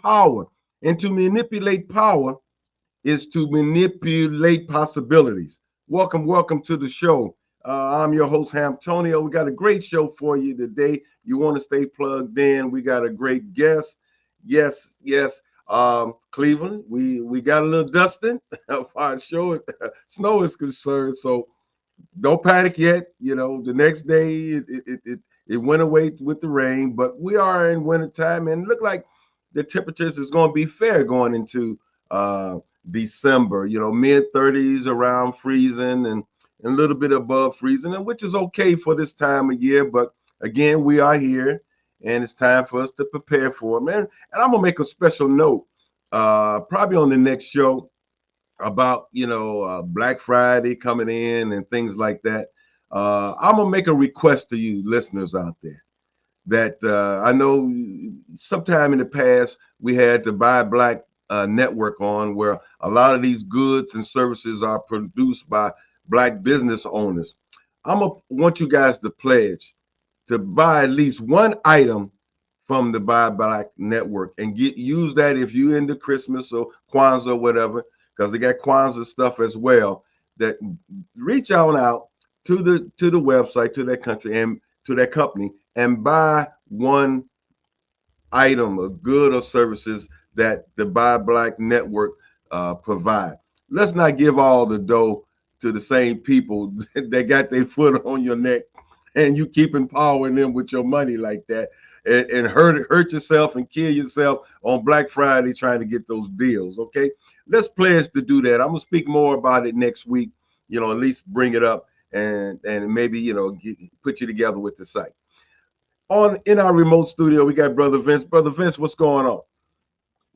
power. And to manipulate power is to manipulate possibilities. Welcome to the show. I'm your host, Antonio. We got a great show for you today. You want to stay plugged in. We got a great guest. Yes. Cleveland, we got a little dusting of our show. Snow is concerned, so don't panic yet. You know, the next day it went away with the rain, but we are in winter time and look like the temperatures is going to be fair going into December. You know, mid 30s around freezing and a little bit above freezing, and which is okay for this time of year. But again, we are here, and it's time for us to prepare for it, man. And I'm gonna make a special note, probably on the next show about Black Friday coming in and things like that. I'm gonna make a request to you listeners out there that I know sometime in the past we had the Buy Black network on, where a lot of these goods and services are produced by Black business owners. I'm gonna want you guys to pledge to buy at least one item from the Buy Black network and use that if you into Christmas or Kwanzaa or whatever, because they got Kwanzaa stuff as well. That reach out to the website, to that country and to that company, and buy one item of good or services that the Buy Black network provide. Let's not give all the dough to the same people that got their foot on your neck and you keep empowering them with your money like that, and hurt yourself and kill yourself on Black Friday trying to get those deals. Okay, let's pledge to do that. I'm gonna speak more about it next week. At least bring it up and maybe put you together with the site. In our remote studio, we got Brother Vince. Brother Vince, what's going on?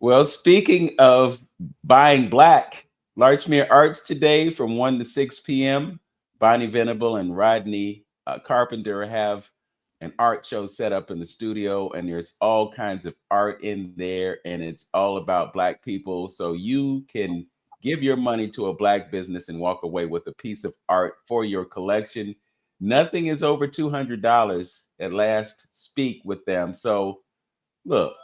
Well, speaking of buying black, Larchmere Arts today from 1 to 6 p.m. Bonnie Venable and Rodney Carpenter have an art show set up in the studio, and there's all kinds of art in there, and it's all about Black people. So you can give your money to a Black business and walk away with a piece of art for your collection. Nothing is over $200 at last speak with them. So look,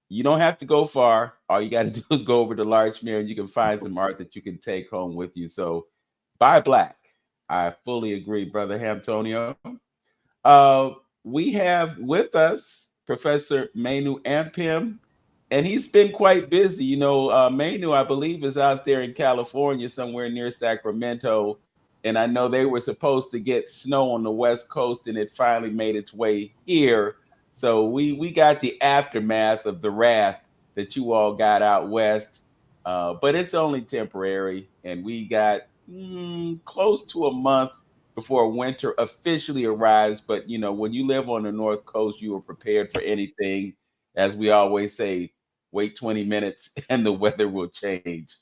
you don't have to go far. All you got to do is go over to Larchmere and you can find some art that you can take home with you. So buy black. I fully agree, Brother Antonio. We have with us Professor Manu Ampim, and he's been quite busy. Manu, I believe, is out there in California, somewhere near Sacramento. And I know they were supposed to get snow on the West Coast, and it finally made its way here. So we got the aftermath of the wrath that you all got out west, but it's only temporary, and we got close to a month before winter officially arrives. But when you live on the North Coast, you are prepared for anything. As we always say, wait 20 minutes and the weather will change.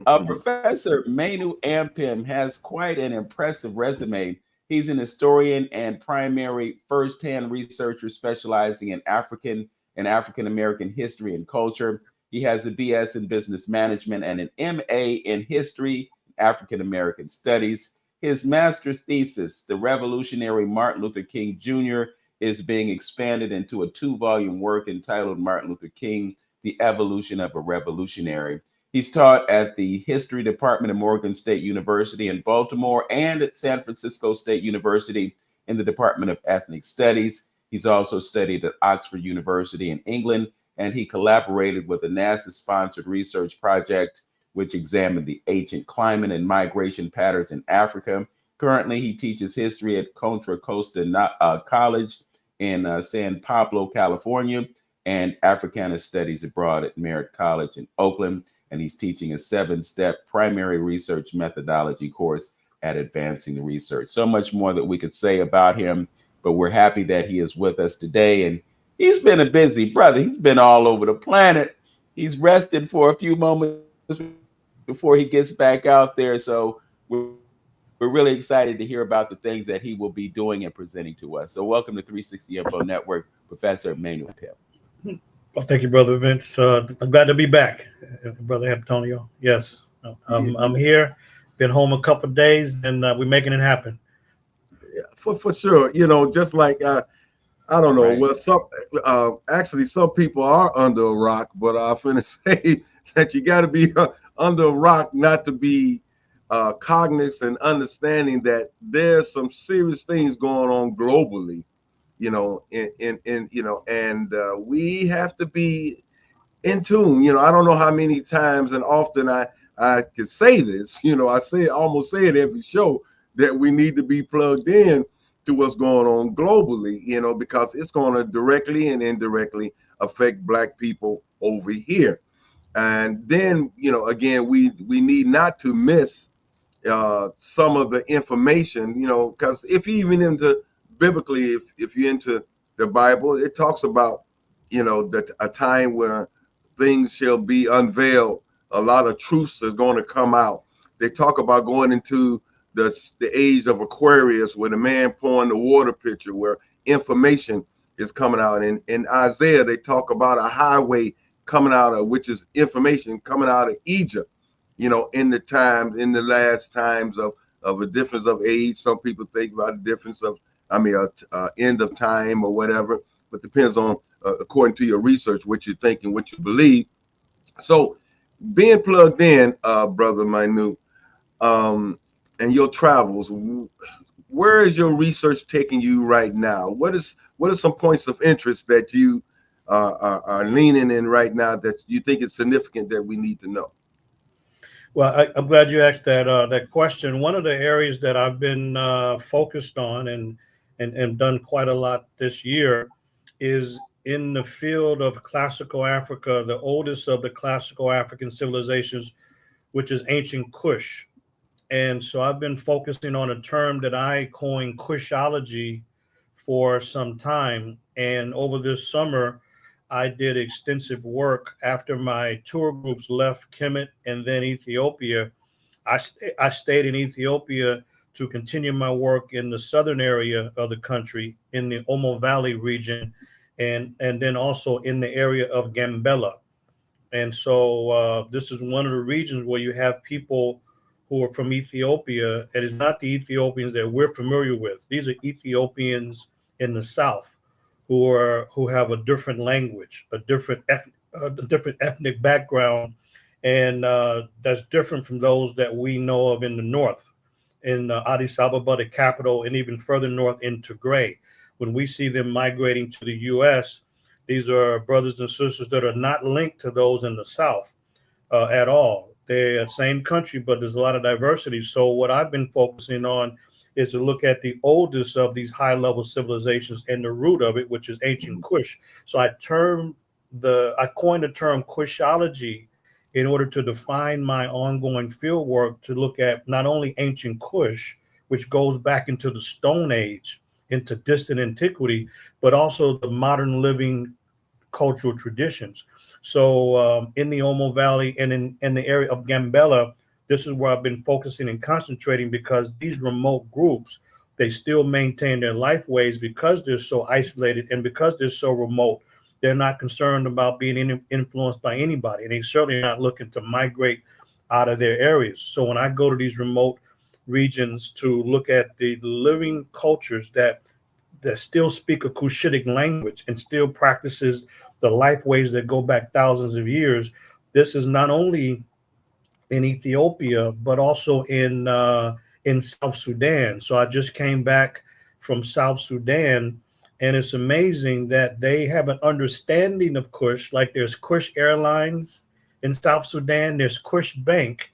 Professor Manu Ampim has quite an impressive resume. He's an historian and primary first-hand researcher specializing in African and African-American history and culture. He has a BS in business management and an MA in history, African-American studies. His master's thesis, The Revolutionary Martin Luther King Jr., is being expanded into a 2-volume work entitled Martin Luther King, The Evolution of a Revolutionary. He's taught at the History Department of Morgan State University in Baltimore and at San Francisco State University in the Department of Ethnic Studies. He's also studied at Oxford University in England, and he collaborated with a NASA-sponsored research project which examined the ancient climate and migration patterns in Africa. Currently, he teaches history at Contra Costa College in San Pablo, California, and Africana Studies abroad at Merritt College in Oakland. And he's teaching a 7-step primary research methodology course at Advancing the Research. So much more that we could say about him, but we're happy that he is with us today. And he's been a busy brother. He's been all over the planet. He's rested for a few moments before he gets back out there. So we're really excited to hear about the things that he will be doing and presenting to us. So welcome to 360 Info Network, Professor Manu Ampim. Well, thank you, Brother Vince. I'm glad to be back, Brother Antonio. Yes, I'm here. Been home a couple of days, and we're making it happen. Yeah, for sure. Just like I I don't know. Right. Well, actually some people are under a rock, but I'm finna say that you got to be under a rock not to be cognizant and understanding that there's some serious things going on globally. And we have to be in tune. I don't know how many times and often I can say this. I almost say it every show that we need to be plugged in to what's going on globally. Because it's going to directly and indirectly affect Black people over here. And then again, we need not to miss some of the information. Because if you even into biblically, if you're into the Bible, it talks about that a time where things shall be unveiled. A lot of truths is going to come out. They talk about going into the age of Aquarius, where the man pouring the water pitcher, where information is coming out. And in Isaiah, they talk about a highway coming out of, which is information coming out of Egypt. In the last times of a difference of age. Some people think about the difference of, end of time or whatever, but depends on, according to your research, what you think and what you believe. So being plugged in, brother Manu, and your travels, where is your research taking you right now? What are some points of interest that you are leaning in right now that you think is significant that we need to know? Well, I'm glad you asked that question. One of the areas that I've been focused on and done quite a lot this year is in the field of classical Africa, the oldest of the classical African civilizations, which is ancient Kush. And so I've been focusing on a term that I coined Kushology for some time. And over this summer, I did extensive work after my tour groups left Kemet and then Ethiopia. I stayed in Ethiopia to continue my work in the southern area of the country, in the Omo Valley region, and then also in the area of Gambela. And so this is one of the regions where you have people who are from Ethiopia, and it's not the Ethiopians that we're familiar with. These are Ethiopians in the south who have a different language, a different ethnic background, and that's different from those that we know of in the north, in Addis Ababa, the capital, and even further north in Tigray. When we see them migrating to the U.S., these are brothers and sisters that are not linked to those in the south at all. They're the same country, but there's a lot of diversity. So what I've been focusing on is to look at the oldest of these high level civilizations and the root of it, which is ancient Kush. So I coined the term Kushology in order to define my ongoing field work to look at not only ancient Kush, which goes back into the Stone Age, into distant antiquity, but also the modern living cultural traditions. So in the Omo Valley and in the area of Gambela, this is where I've been focusing and concentrating, because these remote groups, they still maintain their life ways because they're so isolated and because they're so remote. They're not concerned about being influenced by anybody, and they're certainly not looking to migrate out of their areas. So when I go to these remote regions to look at the living cultures that still speak a Cushitic language and still practices the life ways that go back thousands of years, this is not only in Ethiopia, but also in South Sudan. So I just came back from South Sudan, and it's amazing that they have an understanding of Kush. Like there's Kush Airlines in South Sudan, there's Kush Bank,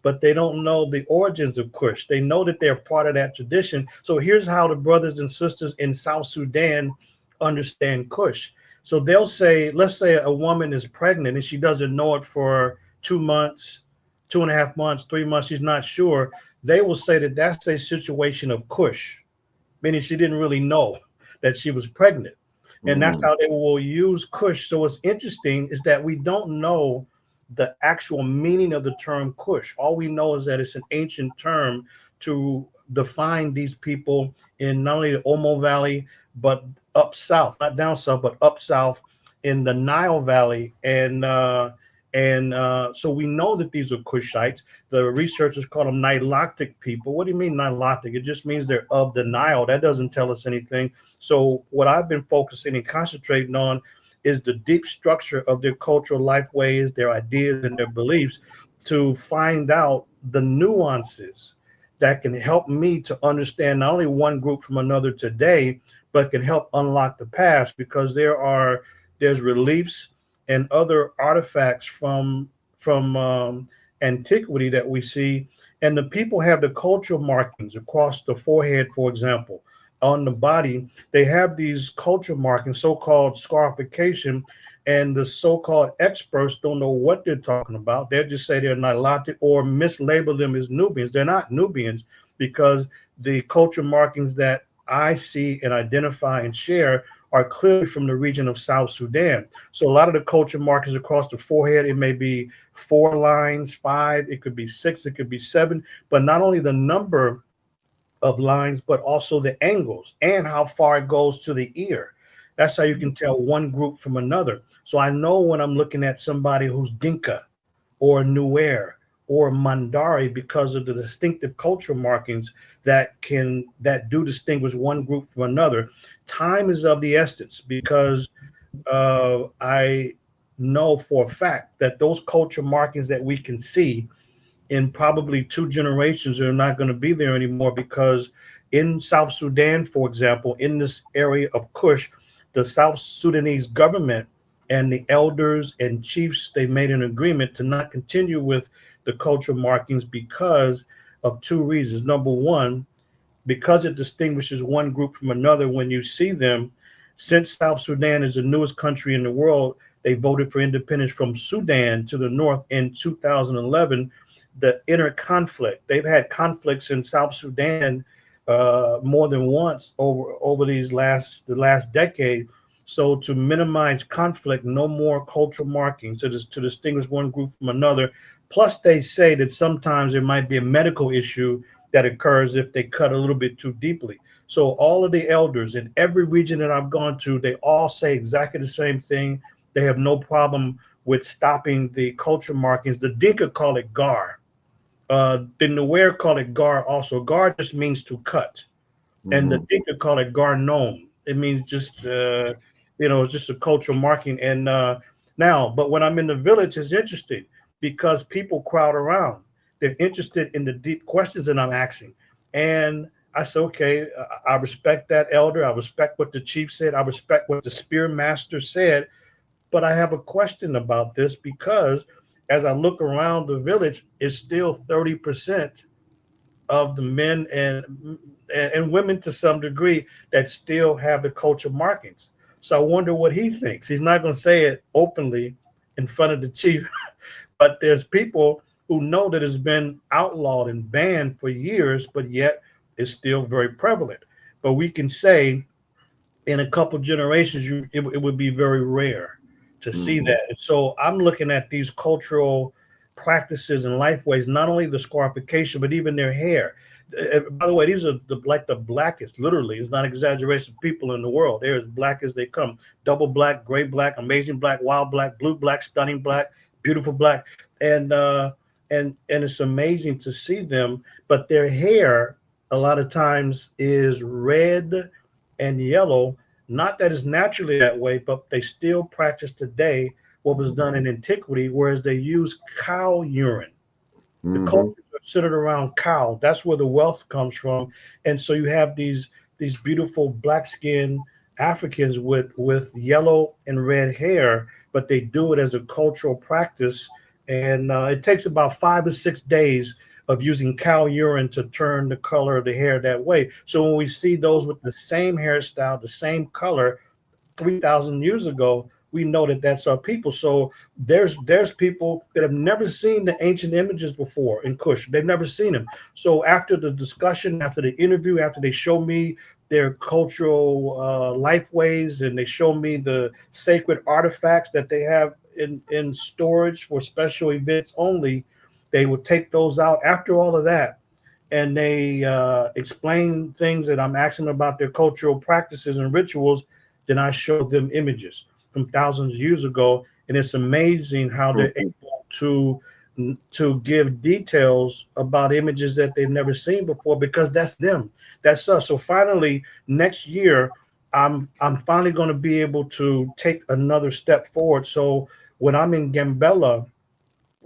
but they don't know the origins of Kush. They know that they're part of that tradition. So here's how the brothers and sisters in South Sudan understand Kush. So they'll say, let's say a woman is pregnant and she doesn't know it for 2 months, 2.5 months, 3 months, she's not sure. They will say that that's a situation of Kush, meaning she didn't really know that she was pregnant. And that's how they will use Kush. So what's interesting is that we don't know the actual meaning of the term Kush. All we know is that it's an ancient term to define these people in not only the Omo Valley, but up south, not down south, but up south in the Nile Valley, and And so we know that these are Cushites. The researchers call them Nilotic people. What do you mean Nilotic? It just means they're of the Nile. That doesn't tell us anything. So what I've been focusing and concentrating on is the deep structure of their cultural life ways, their ideas, and their beliefs to find out the nuances that can help me to understand not only one group from another today, but can help unlock the past, because there's reliefs and other artifacts from antiquity that we see, and the people have the cultural markings across the forehead, for example, on the body. They have these cultural markings, so-called scarification, and the so-called experts don't know what they're talking about. They'll just say they're Nilotic or mislabel them as Nubians. They're not Nubians, because the cultural markings that I see and identify and share are clearly from the region of South Sudan. So a lot of the culture markers across the forehead, it may be 4 lines, 5, it could be 6, it could be 7, but not only the number of lines, but also the angles and how far it goes to the ear. That's how you can tell one group from another. So I know when I'm looking at somebody who's Dinka or Nuer or Mandari, because of the distinctive cultural markings that do distinguish one group from another. Time is of the essence, because I know for a fact that those cultural markings that we can see in probably 2 generations are not going to be there anymore, because in South Sudan, for example, in this area of Kush, the South Sudanese government and the elders and chiefs, they made an agreement to not continue with the cultural markings because of 2 reasons. Number one, because it distinguishes one group from another when you see them. Since South Sudan is the newest country in the world, they voted for independence from Sudan to the north in 2011. The inner conflict, they've had conflicts in South Sudan more than once over the last decade. So to minimize conflict, no more cultural markings to distinguish one group from another. Plus, they say that sometimes there might be a medical issue that occurs if they cut a little bit too deeply. So all of the elders in every region that I've gone to, they all say exactly the same thing. They have no problem with stopping the culture markings. The Dinka call it gar. The Nuer call it gar also. Gar just means to cut. And the Dinka call it gar nom. It means just, it's just a cultural marking. And but when I'm in the village, it's interesting because people crowd around. They're interested in the deep questions that I'm asking. And I said, okay, I respect that, elder. I respect what the chief said. I respect what the spear master said. But I have a question about this, because as I look around the village, it's still 30% of the men and women to some degree that still have the culture markings. So I wonder what he thinks. He's not going to say it openly in front of the chief, but there's people who know that it's been outlawed and banned for years, but yet it's still very prevalent. But we can say in a couple generations, it would be very rare to see that. And so I'm looking at these cultural practices and life ways, not only the scarification, but even their hair. By the way, these are like the blackest, literally, it's not exaggeration, people in the world. They're as black as they come. Double black, gray black, amazing black, wild black, blue black, stunning black, beautiful black. And it's amazing to see them. But their hair a lot of times is red and yellow. Not that it's naturally that way, but they still practice today what was done in antiquity, whereas they use cow urine. The cultures are centered around cow. That's where the wealth comes from. And so you have these beautiful black skinned Africans with yellow and red hair, but they do it as a cultural practice. And it takes about 5 or 6 days of using cow urine to turn the color of the hair that way. So when we see those with the same hairstyle, the same color 3,000 years ago, we know that that's our people. So there's people that have never seen the ancient images before in Kush. They've never seen them. So after the discussion, after the interview, after they show me their cultural life ways and they show me the sacred artifacts that they have in storage for special events only, they will take those out after all of that. And they explain things that I'm asking about their cultural practices and rituals. Then I show them images from thousands of years ago. And it's amazing how they're able to give details about images that they've never seen before, because that's them, that's us. So finally, next year, I'm finally going to be able to take another step forward. So when I'm in Gambela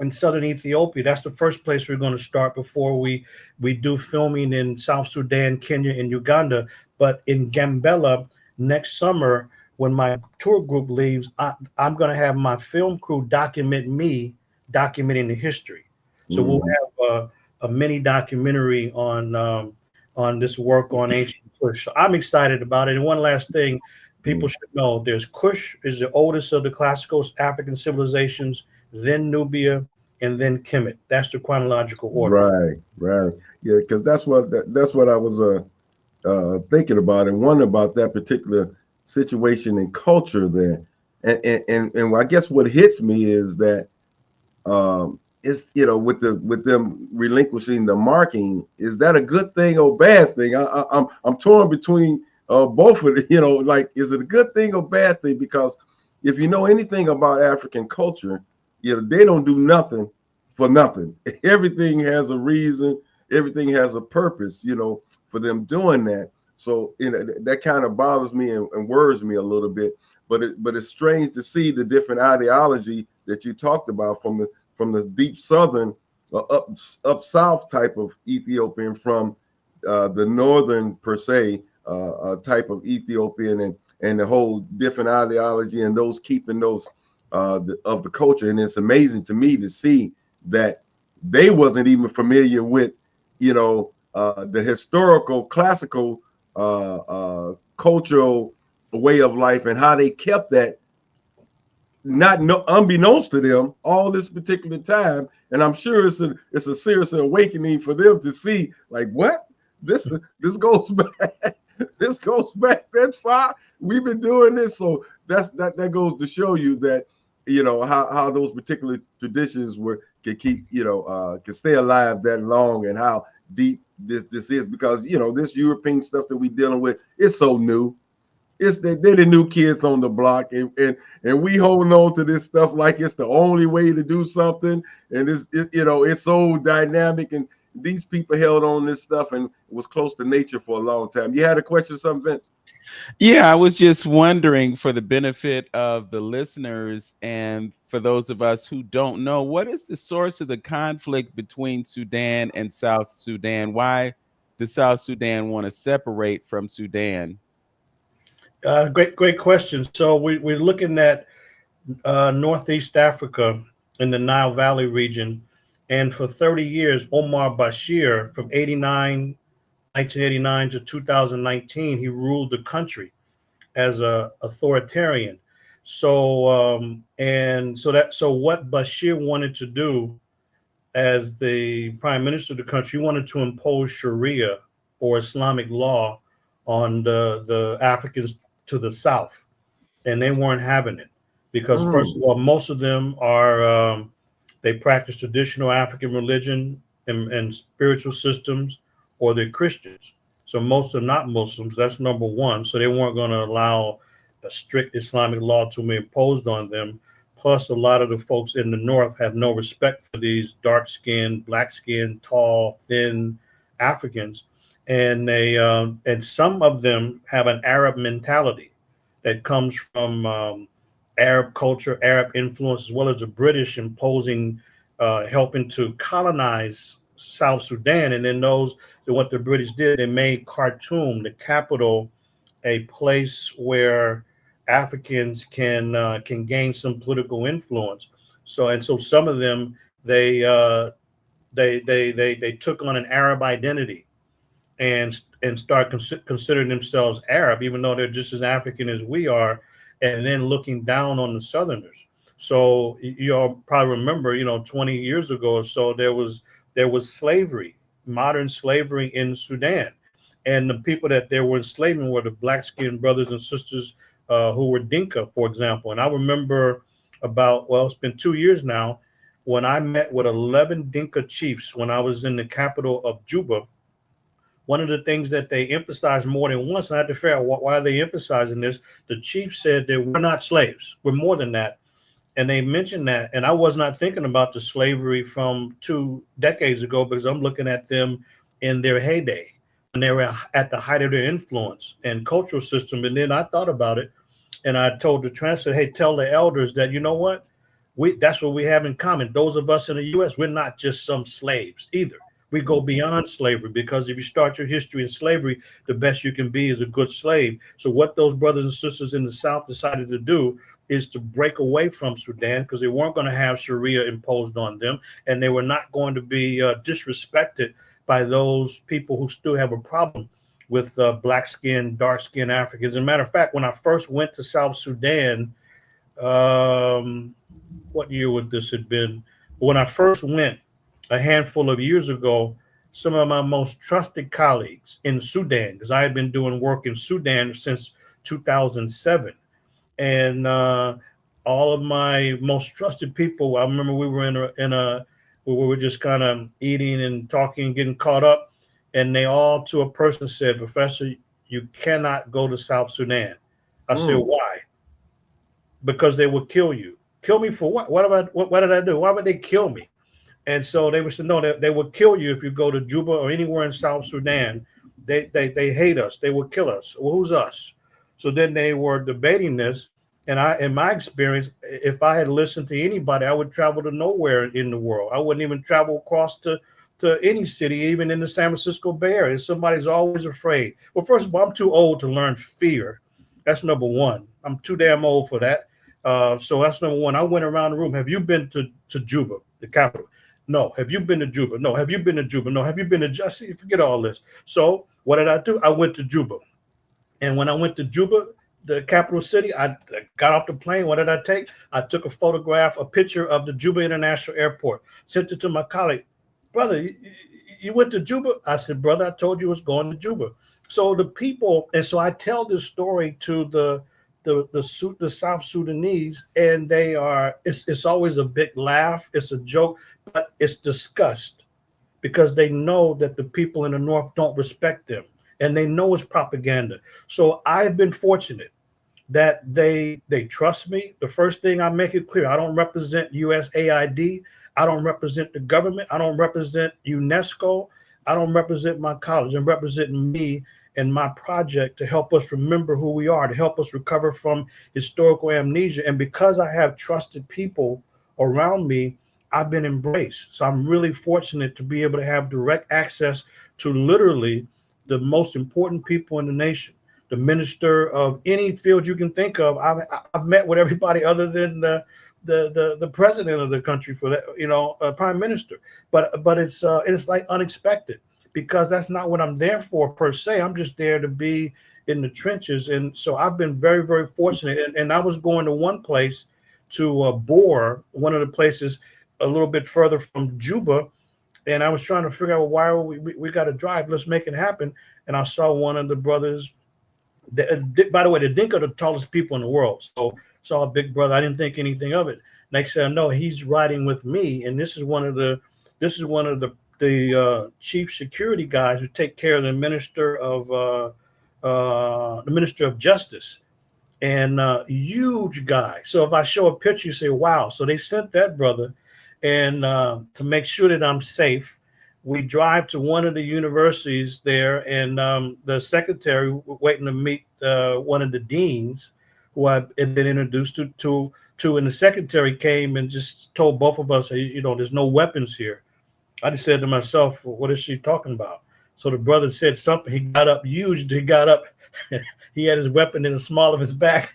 in southern Ethiopia, that's the first place we're going to start before we do filming in South Sudan, Kenya, and Uganda. But in Gambela next summer, when my tour group leaves, I'm going to have my film crew document me documenting the history. So we'll have a mini documentary on this work on ancient Kush. So I'm excited about it. And one last thing, people should know: there's Kush is the oldest of the classical African civilizations, then Nubia, and then Kemet. That's the chronological order. Right. Yeah, because that's what I was thinking about and wondering about that particular situation and culture there. And I guess what hits me is that it's, with them relinquishing the marking, is that a good thing or bad thing? I'm torn between both of it. Like, is it a good thing or bad thing? Because if you know anything about African culture, they don't do nothing for nothing. Everything has a reason. Everything has a purpose. For them doing that. So that kind of bothers me and worries me a little bit. But it's strange to see the different ideology that you talked about from the deep southern up south type of Ethiopian, from the northern per se type of Ethiopian, and the whole different ideology, and those keeping those of the culture. And it's amazing to me to see that they wasn't even familiar with the historical classical cultural way of life, and how they kept that unbeknownst to them all this particular time. And I'm sure it's a serious awakening for them to see, like, what this goes back. This goes back that far. We've been doing this. So that goes to show you that how those particular traditions can keep can stay alive that long, and how deep this is, because this European stuff that we dealing with is so new. They're the new kids on the block, and we holding on to this stuff like it's the only way to do something, and it's so dynamic, and these people held on this stuff and was close to nature for a long time. You had a question, something, Vince? Yeah, I was just wondering, for the benefit of the listeners and for those of us who don't know, what is the source of the conflict between Sudan and South Sudan? Why does South Sudan want to separate from Sudan? Great question. So we're looking at Northeast Africa in the Nile Valley region. And for 30 years, Omar Bashir, from 1989 to 2019, he ruled the country as a authoritarian. So what Bashir wanted to do as the prime minister of the country, he wanted to impose Sharia, or Islamic law, on the Africans to the south, and they weren't having it, because first of all, most of them are they practice traditional African religion and spiritual systems, or they're Christians. So most are not Muslims. That's number one. So they weren't going to allow a strict Islamic law to be imposed on them. Plus, a lot of the folks in the north have no respect for these dark-skinned, black-skinned, tall, thin Africans, and some of them have an Arab mentality that comes from Arab culture, Arab influence, as well as the British imposing, helping to colonize South Sudan. And then what the British did, they made Khartoum, the capital, a place where Africans can gain some political influence. So some of them, they took on an Arab identity and start considering themselves Arab, even though they're just as African as we are, and then looking down on the Southerners. So you all probably remember, 20 years ago or so, there was slavery, modern slavery in Sudan, and the people that they were enslaving were the black-skinned brothers and sisters who were Dinka, for example. And I remember it's been 2 years now, when I met with 11 Dinka chiefs when I was in the capital of Juba. One of the things that they emphasized more than once, and I had to figure out why are they emphasizing this. The chief said that we're not slaves. We're more than that. And they mentioned that, and I was not thinking about the slavery from 2 decades ago, because I'm looking at them in their heyday, when they were at the height of their influence and cultural system. And then I thought about it, and I told the translator, hey, tell the elders that, you know what, that's what we have in common. Those of us in the U.S., we're not just some slaves either. We go beyond slavery, because if you start your history in slavery, the best you can be is a good slave. So what those brothers and sisters in the South decided to do is to break away from Sudan, because they weren't going to have Sharia imposed on them, and they were not going to be disrespected by those people who still have a problem with black skin, dark skin Africans. As a matter of fact, when I first went to South Sudan, what year would this have been? When I first went a handful of years ago, some of my most trusted colleagues in Sudan, because I had been doing work in Sudan since 2007, and all of my most trusted people. I remember we were we were just kind of eating and talking, getting caught up, and they all to a person said, "Professor, you cannot go to South Sudan." I said, "Why?" Because they will kill you. Kill me for what? What did I do? Why would they kill me? And so they would say, no, they would kill you if you go to Juba or anywhere in South Sudan. They hate us. They will kill us. Well, who's us? So then they were debating this. And in my experience, if I had listened to anybody, I would travel to nowhere in the world. I wouldn't even travel across to any city, even in the San Francisco Bay Area. Somebody's always afraid. Well, first of all, I'm too old to learn fear. That's number one. I'm too damn old for that. So that's number one. I went around the room. Have you been to Juba, the capital? No. Have you been to Juba? No. Have you been to Juba? No. Have you been to Jussie? Forget all this. So what did I do? I went to Juba. And when I went to Juba, the capital city, I got off the plane. What did I take? I took a picture of the Juba International Airport, sent it to my colleague. Brother, you went to Juba? I said, brother, I told you I was going to Juba. So the people, and so I tell this story to the South Sudanese, and it's always a big laugh, it's a joke, but it's disgust, because they know that the people in the North don't respect them, and they know it's propaganda. So I've been fortunate that they trust me. The first thing, I make it clear, I don't represent USAID, I don't represent the government, I don't represent UNESCO, I don't represent my college. I'm representing me and my project to help us remember who we are, to help us recover from historical amnesia. And because I have trusted people around me, I've been embraced. So I'm really fortunate to be able to have direct access to literally the most important people in the nation. The minister of any field you can think of. I've met with everybody other than the president of the country, for that, prime minister. But it's like unexpected, because that's not what I'm there for per se. I'm just there to be in the trenches. And so I've been very, very fortunate. And I was going to one place, to Bor, one of the places a little bit further from Juba. And I was trying to figure out, why we got to drive, let's make it happen. And I saw one of the brothers, by the way, the Dinka are the tallest people in the world. So saw a big brother. I didn't think anything of it. Next thing I know, he's riding with me. And this is one of the chief security guys who take care of the minister of justice, and huge guy. So if I show a picture, you say, wow. So they sent that brother, and to make sure that I'm safe, we drive to one of the universities there, and the secretary waiting to meet one of the deans who I've been introduced to, and the secretary came and just told both of us, there's no weapons here. I just said to myself, what is she talking about? So the brother said something. He got up, he had his weapon in the small of his back,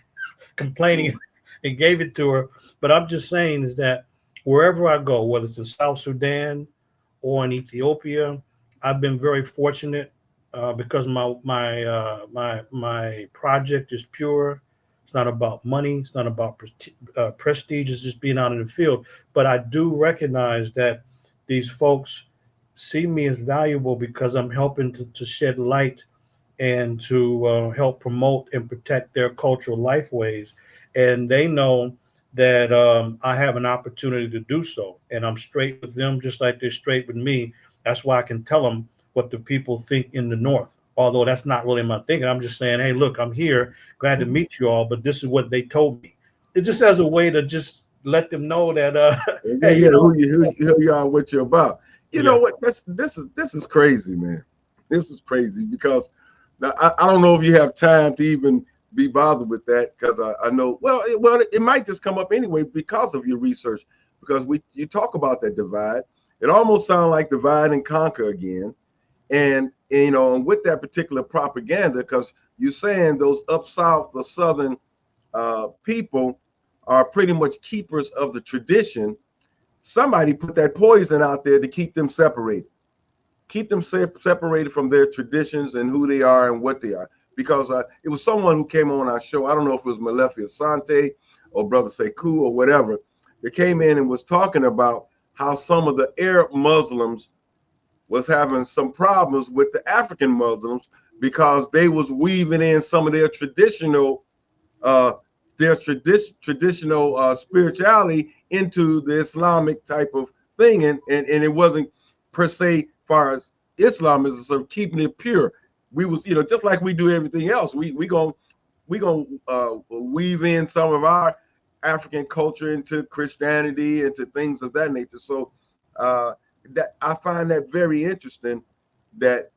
complaining, and gave it to her. But I'm just saying is that wherever I go, whether it's in South Sudan or in Ethiopia, I've been very fortunate because my project is pure. It's not about money. It's not about prestige. It's just being out in the field. But I do recognize that these folks see me as valuable, because I'm helping to shed light and to help promote and protect their cultural lifeways. And they know that I have an opportunity to do so. And I'm straight with them, just like they're straight with me. That's why I can tell them what the people think in the North. Although that's not really my thinking. I'm just saying, hey, look, I'm here. Glad to meet you all. But this is what they told me. It just as a way to just let them know that Yeah, hey, yeah, who you are, what you're about. You know yeah, what? This is crazy, man. This is crazy because now, I don't know if you have time to even be bothered with that because I know it might just come up anyway because of your research because you talk about that divide. It almost sounds like divide and conquer again, and and with that particular propaganda because you're saying those up south, the southern people are pretty much keepers of the tradition. Somebody put that poison out there to keep them separated from their traditions and who they are and what they are. Because it was someone who came on our show. I don't know if it was Malefi Asante or Brother Sekou or whatever. They came in and was talking about how some of the Arab Muslims was having some problems with the African Muslims because they was weaving in some of uh, traditional spirituality into the Islamic type of thing, and it wasn't per se far as Islam is sort of keeping it pure. We was just like we do everything else. We gonna weave in some of our African culture into Christianity, into things of that nature. So that I find that very interesting that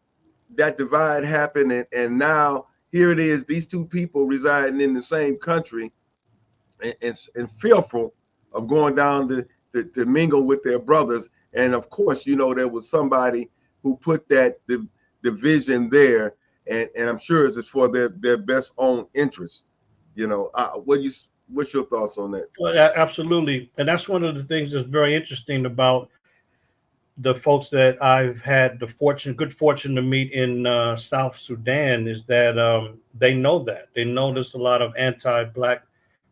that divide happened, and now here it is, these two people residing in the same country and fearful of going down to mingle with their brothers. And of course, there was somebody who put that division there, and I'm sure it's for their best own interest. What's your thoughts on that? well, absolutely. And that's one of the things that's very interesting about the folks that I've had the good fortune to meet in South Sudan is that they know that they know there's a lot of anti-black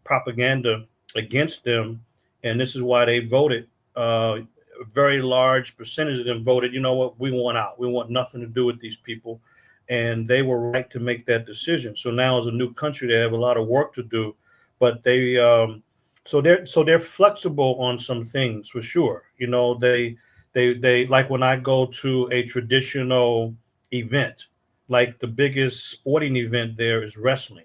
propaganda against them, and this is why they voted. A very large percentage of them voted. You know what? We want out. We want nothing to do with these people, and they were right to make that decision. So now, as a new country, they have a lot of work to do, but they're flexible on some things for sure. They like when I go to a traditional event, like the biggest sporting event there is wrestling.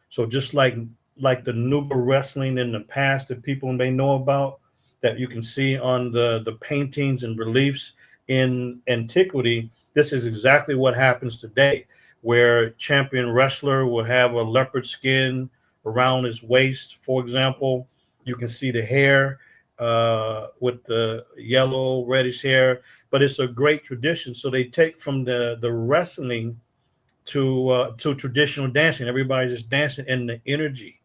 So just like the Nuba wrestling in the past that people may know about, that you can see on the paintings and reliefs in antiquity, this is exactly what happens today, where champion wrestler will have a leopard skin around his waist, for example. You can see the hair with the yellow reddish hair, but it's a great tradition. So they take from the wrestling to traditional dancing. Everybody's just dancing, and the energy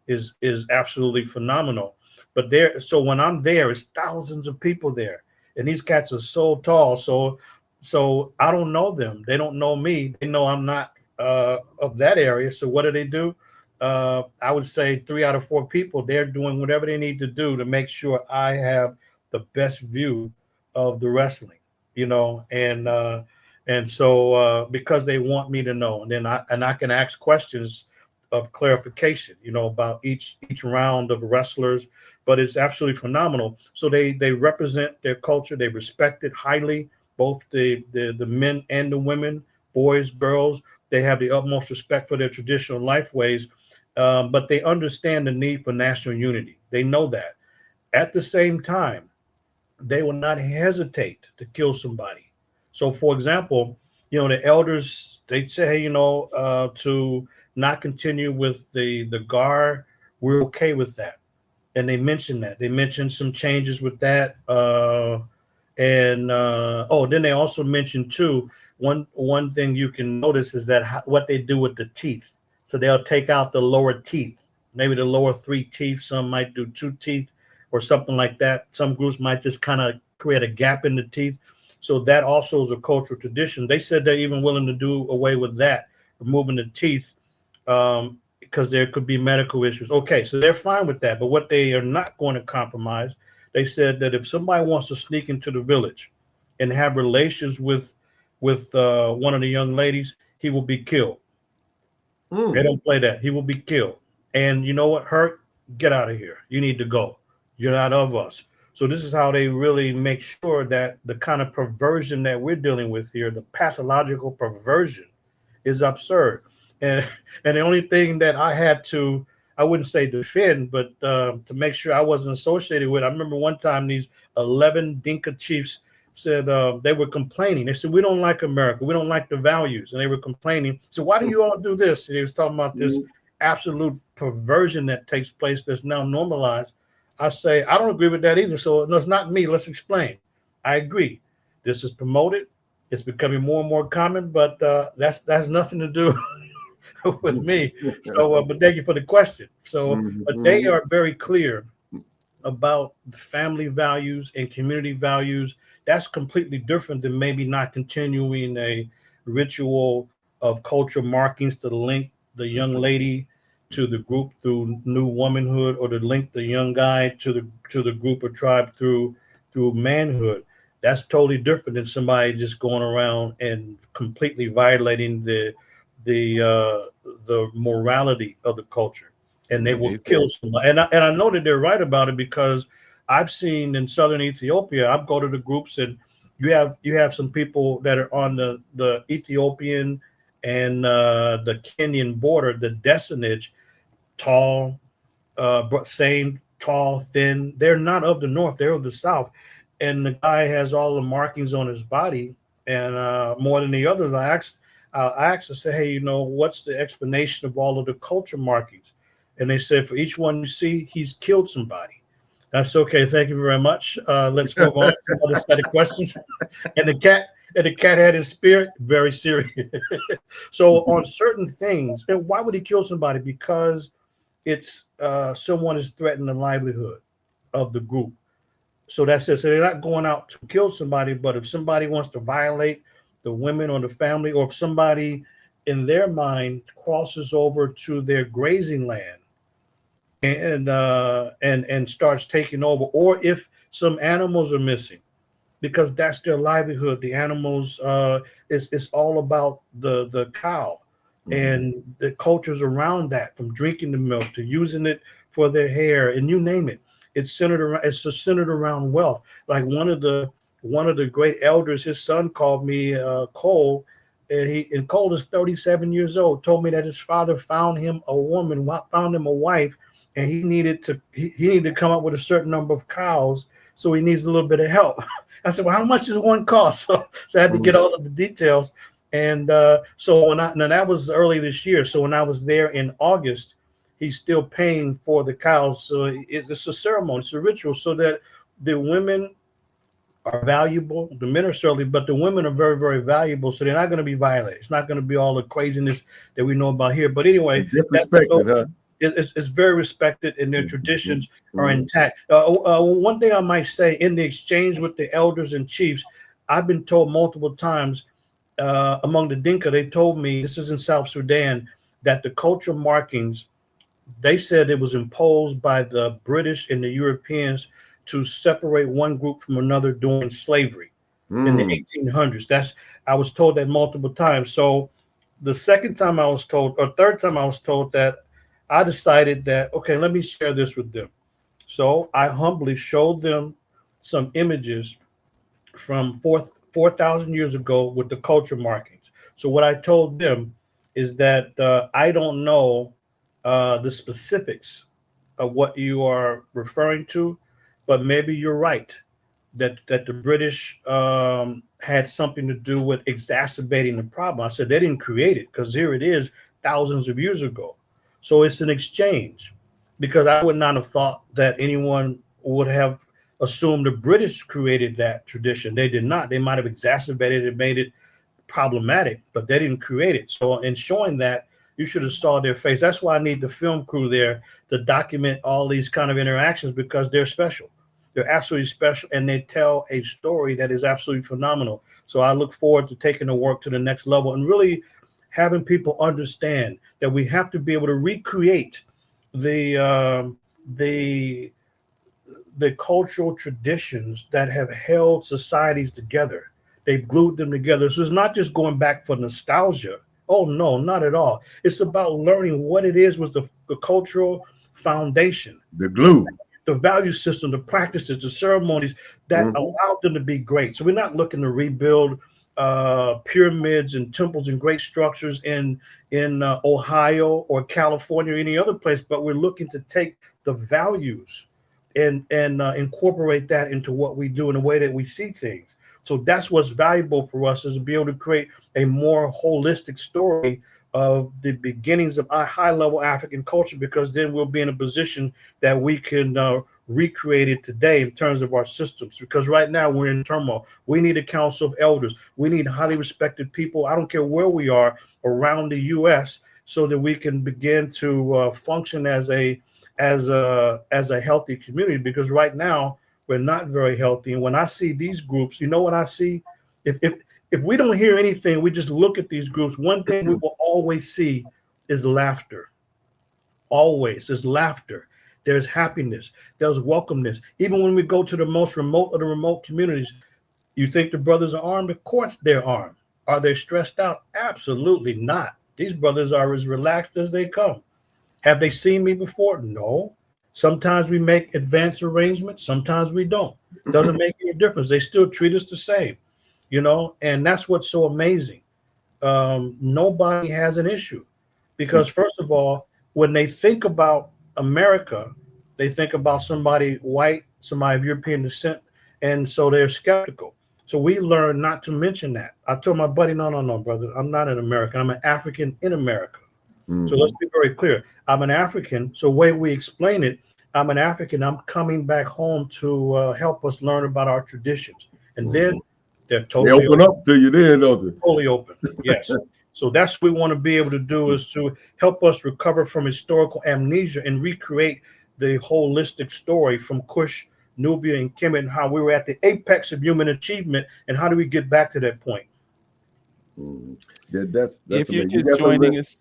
is absolutely phenomenal. But so when I'm there, it's thousands of people there, and these cats are so tall. So I don't know them. They don't know me. They know I'm not of that area. So what do? I would say 3 out of 4 people, they're doing whatever they need to do to make sure I have the best view of the wrestling, and so because they want me to know, and then I can ask questions of clarification, about each round of wrestlers. But it's absolutely phenomenal. So they represent their culture. They respect it highly, both the men and the women, boys, girls. They have the utmost respect for their traditional life ways, but they understand the need for national unity. They know that. At the same time, they will not hesitate to kill somebody. So, for example, the elders, they say, hey, to not continue with the guard, we're okay with that. And they mentioned that. They mentioned some changes with that. Then they also mentioned too, one thing you can notice is that what they do with the teeth. So they'll take out the lower teeth, maybe the lower 3 teeth. Some might do 2 teeth or something like that. Some groups might just kind of create a gap in the teeth. So that also is a cultural tradition. They said they're even willing to do away with that, removing the teeth, because there could be medical issues. Okay, so they're fine with that. But what they are not going to compromise, they said that if somebody wants to sneak into the village and have relations with one of the young ladies, he will be killed. They Mm. don't play that. He will be killed. And you know what? Hurt, get out of here. You need to go. You're not of us. So this is how they really make sure that the kind of perversion that we're dealing with here, the pathological perversion, is absurd. And and the only thing that I wouldn't say defend, but to make sure I wasn't associated with. I remember one time these 11 Dinka chiefs said they were complaining. They said, we don't like America. We don't like the values. And they were complaining. So why do you all do this? And he was talking about this absolute perversion that takes place that's now normalized. I say, I don't agree with that either. So no, it's not me. Let's explain. I agree. This is promoted. It's becoming more and more common, but that's nothing to do with me. So, but thank you for the question. So, but they are very clear about the family values and community values. That's completely different than maybe not continuing a ritual of cultural markings to link the young lady to the group through new womanhood, or to link the young guy to the group or tribe through manhood. That's totally different than somebody just going around and completely violating the morality of the culture, and they will kill somebody. And I know that they're right about it, because I've seen in southern Ethiopia, I go to the groups, and you have some people that are on the Ethiopian and the Kenyan border, the Desanage, tall, but same tall, thin. They're not of the north; they're of the south. And the guy has all the markings on his body, and more than the others. I asked, I said, hey, what's the explanation of all of the culture markings? And they said, for each one you see, he's killed somebody. That's okay. Thank you very much. Let's move on to another set of questions. And the cat had his spirit very serious. So on certain things, and why would he kill somebody? Because it's someone is threatening the livelihood of the group. So that's it. So they're not going out to kill somebody, but if somebody wants to violate the women or the family, or if somebody in their mind crosses over to their grazing land and starts taking over, or if some animals are missing, because that's their livelihood. The animals, it's all about the cow and the cultures around that, from drinking the milk to using it for their hair, and you name it. It's just centered around wealth. Like one of the great elders, his son called me Cole, and Cole is 37 years old. Told me that his father found him a wife, and he needed to come up with a certain number of cows, so he needs a little bit of help. I said, well, how much does one cost? So I had to get all of the details. And so now that was early this year. So when I was there in August, he's still paying for the cows. So it's a ceremony, it's a ritual, so that the women are valuable. The men are certainly, but the women are very, very valuable. So they're not going to be violated. It's not going to be all the craziness that we know about here. But anyway, it's very respected, and their traditions are intact. One thing I might say, in the exchange with the elders and chiefs, I've been told multiple times among the Dinka, they told me, this is in South Sudan, that the cultural markings, they said it was imposed by the British and the Europeans to separate one group from another during slavery in the 1800s. I was told that multiple times. So the second time I was told, or third time I was told that, I decided that, okay, let me share this with them. So I humbly showed them some images from 4,000 years ago with the culture markings. So what I told them is that I don't know the specifics of what you are referring to, but maybe you're right that the British had something to do with exacerbating the problem. I said they didn't create it, because here it is thousands of years ago. So it's an exchange, because I would not have thought that anyone would have assumed the British created that tradition. They did not. They might have exacerbated it, made it problematic, but they didn't create it. So in showing that, you should have saw their face. That's why I need the film crew there to document all these kind of interactions, because they're special. They're absolutely special, and they tell a story that is absolutely phenomenal. So I look forward to taking the work to the next level and really having people understand that we have to be able to recreate the cultural traditions that have held societies together. They've glued them together. So it's not just going back for nostalgia. Oh, no, not at all. It's about learning what it is was the cultural foundation, the glue, the value system, the practices, the ceremonies that allowed them to be great. So we're not looking to rebuild pyramids and temples and great structures in Ohio or California or any other place, but we're looking to take the values and incorporate that into what we do in the way that we see things. So that's what's valuable for us, is to be able to create a more holistic story of the beginnings of our high level African culture, because then we'll be in a position that we can recreate it today in terms of our systems. Because right now we're in turmoil. We need a council of elders. We need highly respected people, I don't care where we are around the U.S., so that we can begin to function as a healthy community. Because right now we're not very healthy. And when I see these groups, you know what I see? If we don't hear anything, we just look at these groups, one thing we will always see is laughter. Always. There's laughter. There's happiness. There's welcomeness. Even when we go to the most remote of the remote communities, you think the brothers are armed? Of course they're armed. Are they stressed out? Absolutely not. These brothers are as relaxed as they come. Have they seen me before? No. Sometimes we make advanced arrangements. Sometimes we don't. Doesn't make any difference. They still treat us the same, and that's what's so amazing. Nobody has an issue, because first of all, when they think about America, they think about somebody white, somebody of European descent, and so they're skeptical. So we learn not to mention that. I told my buddy, no, brother, I'm not an American. I'm an African in America. So let's be very clear. I'm an African. So the way we explain it, I'm an African. I'm coming back home to help us learn about our traditions. And then they're totally open up to you then, don't they? Totally open. Yes. So that's what we want to be able to do, is to help us recover from historical amnesia and recreate the holistic story from Cush, Nubia, and Kemet, and how we were at the apex of human achievement, and how do we get back to that point? Yeah, that's if you're amazing. just joining us,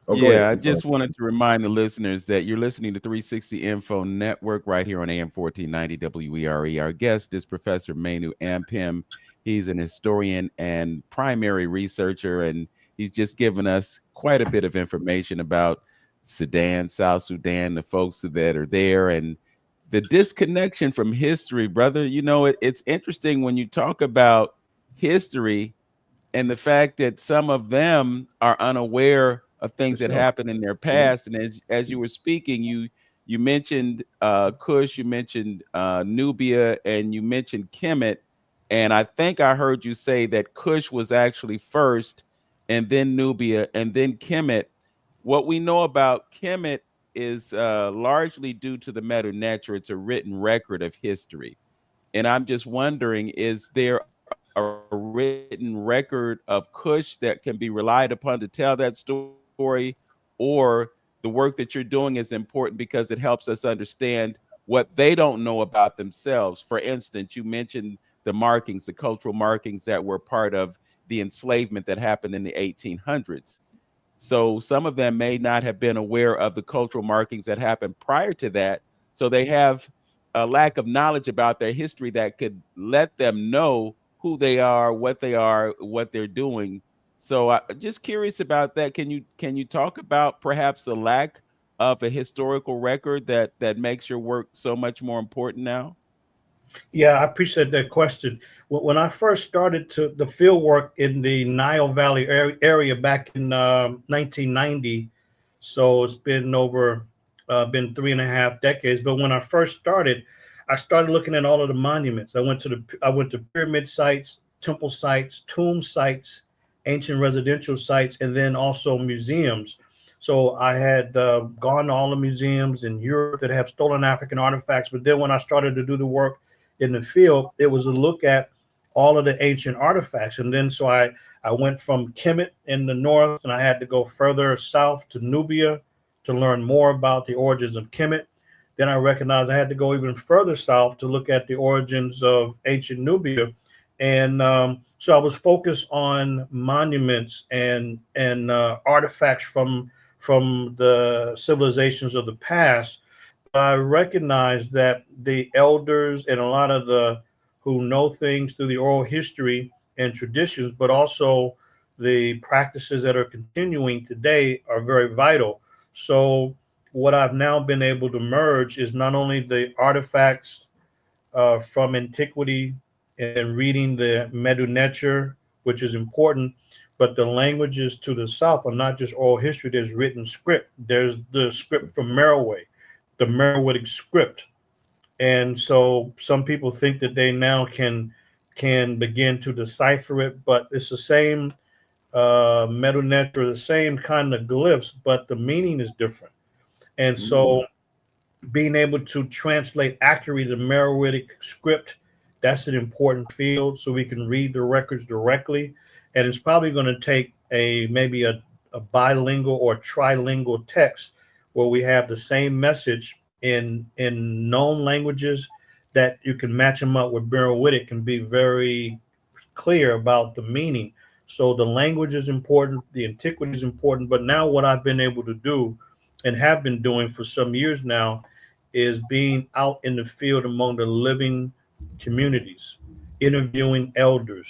ahead. I just wanted to remind the listeners that you're listening to 360 Info Network right here on AM 1490 WERE. Our guest is Professor Manu Ampim. He's an historian and primary researcher, and he's just given us quite a bit of information about Sudan, South Sudan, the folks that are there, and the disconnection from history, brother. It's interesting when you talk about history and the fact that some of them are unaware of things that happened in their past. And as you were speaking, you mentioned Cush, you mentioned Nubia, and you mentioned Kemet. And I think I heard you say that Cush was actually first, and then Nubia, and then Kemet. What we know about Kemet is largely due to the Medu Neter. It's a written record of history. And I'm just wondering, is there a written record of Cush that can be relied upon to tell that story, or the work that you're doing is important because it helps us understand what they don't know about themselves? For instance, you mentioned the markings, the cultural markings that were part of the enslavement that happened in the 1800s. So some of them may not have been aware of the cultural markings that happened prior to that. So they have a lack of knowledge about their history that could let them know who they are, what they're doing. So I'm just curious about that. Can you talk about perhaps the lack of a historical record that makes your work so much more important now? Yeah, I appreciate that question. When I first started the field work in the Nile Valley area back in 1990, so it's been been 3.5 decades. But when I first started, I started looking at all of the monuments. I went to pyramid sites, temple sites, tomb sites, ancient residential sites, and then also museums. So I had gone to all the museums in Europe that have stolen African artifacts. But then when I started to do the work in the field, it was a look at all of the ancient artifacts. And then so I went from Kemet in the north, and I had to go further south to Nubia to learn more about the origins of Kemet. Then I recognized I had to go even further south to look at the origins of ancient Nubia. And so I was focused on monuments and artifacts from the civilizations of the past. I recognize that the elders and a lot of the who know things through the oral history and traditions, but also the practices that are continuing today, are very vital. So what I've now been able to merge is not only the artifacts from antiquity and reading the Medu Neter which is important. But the languages to the south are not just oral history. There's written script. There's the script from Merowe, the Merowitic script. And so some people think that they now can begin to decipher it, but it's the same Medunet, the same kind of glyphs, but the meaning is different. And so being able to translate accurately the Merowitic script, that's an important field so we can read the records directly. And it's probably going to take maybe a bilingual or trilingual text where we have the same message in known languages that you can match them up with Merowitic and be very clear about the meaning. So the language is important, the antiquity is important, but now what I've been able to do and have been doing for some years now is being out in the field among the living communities, interviewing elders,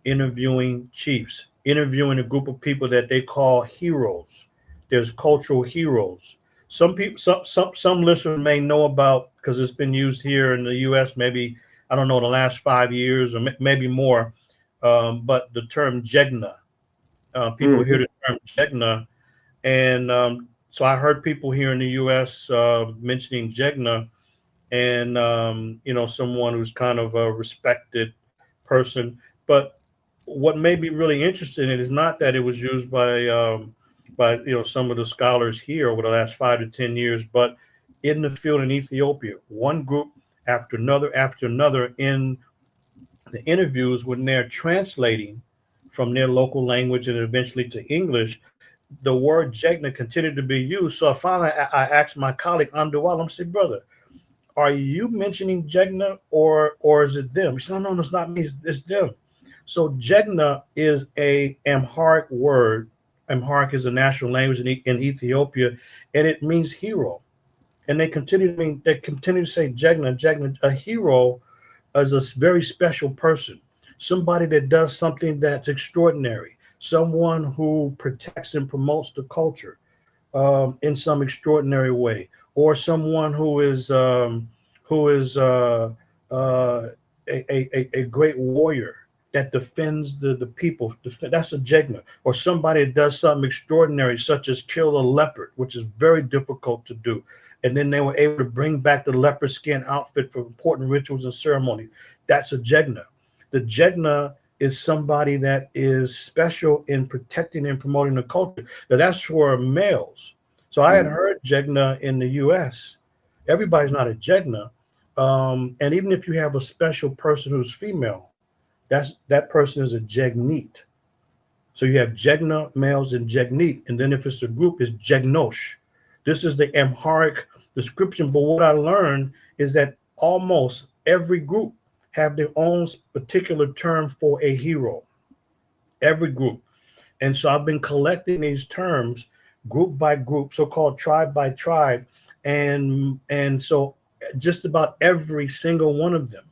interviewing chiefs, interviewing a group of people that they call heroes. There's cultural heroes. Some people, some listeners may know about, because it's been used here in the U.S. maybe, I don't know, the last 5 years or maybe more. But the term Jegna, people hear the term Jegna, and so I heard people here in the U.S. Mentioning Jegna, and someone who's kind of a respected person. But what made me really interested in it is not that it was used by some of the scholars here over the last 5 to 10 years, but in the field in Ethiopia, one group after another in the interviews when they're translating from their local language and eventually to English, the word Jegna continued to be used. So finally I asked my colleague Amdawal, I said, brother, are you mentioning Jegna or is it them? He said, no, it's not me, it's them. So Jegna is a Amharic word. Amharic is a national language in Ethiopia, and it means hero. And they continue to say Jegna. A hero is a very special person, somebody that does something that's extraordinary, someone who protects and promotes the culture in some extraordinary way, or someone who is a great warrior that defends the people. That's a Jegna. Or somebody that does something extraordinary, such as kill a leopard, which is very difficult to do. And then they were able to bring back the leopard skin outfit for important rituals and ceremonies. That's a Jegna. The Jegna is somebody that is special in protecting and promoting the culture. Now that's for males. So I had heard Jegna in the U.S. Everybody's not a Jegna. And even if you have a special person who's female, that person is a Jegnit. So you have Jegna males and Jegnit. And then if it's a group, it's Jegnosh. This is the Amharic description. But what I learned is that almost every group have their own particular term for a hero. Every group. And so I've been collecting these terms group by group, so-called tribe by tribe. And so just about every single one of them.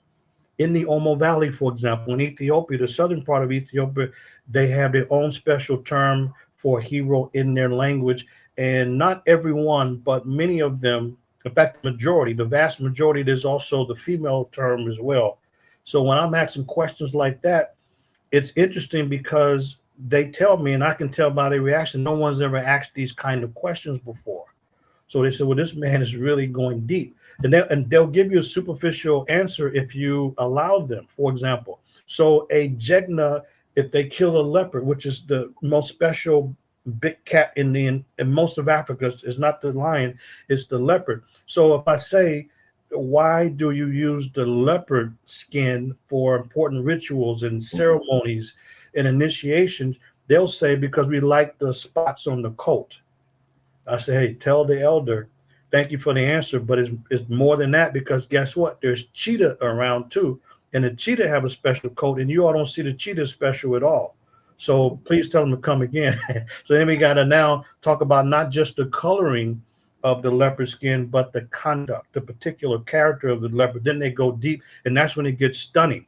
In the Omo Valley, for example, in Ethiopia, the southern part of Ethiopia, they have their own special term for hero in their language. And not everyone, but many of them, in fact, the vast majority, there's also the female term as well. So when I'm asking questions like that, it's interesting because they tell me, and I can tell by their reaction, no one's ever asked these kind of questions before. So they said, well, this man is really going deep. And they'll give you a superficial answer if you allow them, for example. So a Jegna, if they kill a leopard, which is the most special big cat in most of Africa, is not the lion, it's the leopard. So if I say, why do you use the leopard skin for important rituals and ceremonies and initiations? They'll say, because we like the spots on the coat. I say, hey, tell the elder, thank you for the answer, but it's more than that, because guess what? There's cheetah around too, and the cheetah have a special coat, and you all don't see the cheetah special at all. So please tell them to come again. So then we got to now talk about not just the coloring of the leopard skin, but the conduct, the particular character of the leopard. Then they go deep, and that's when it gets stunning.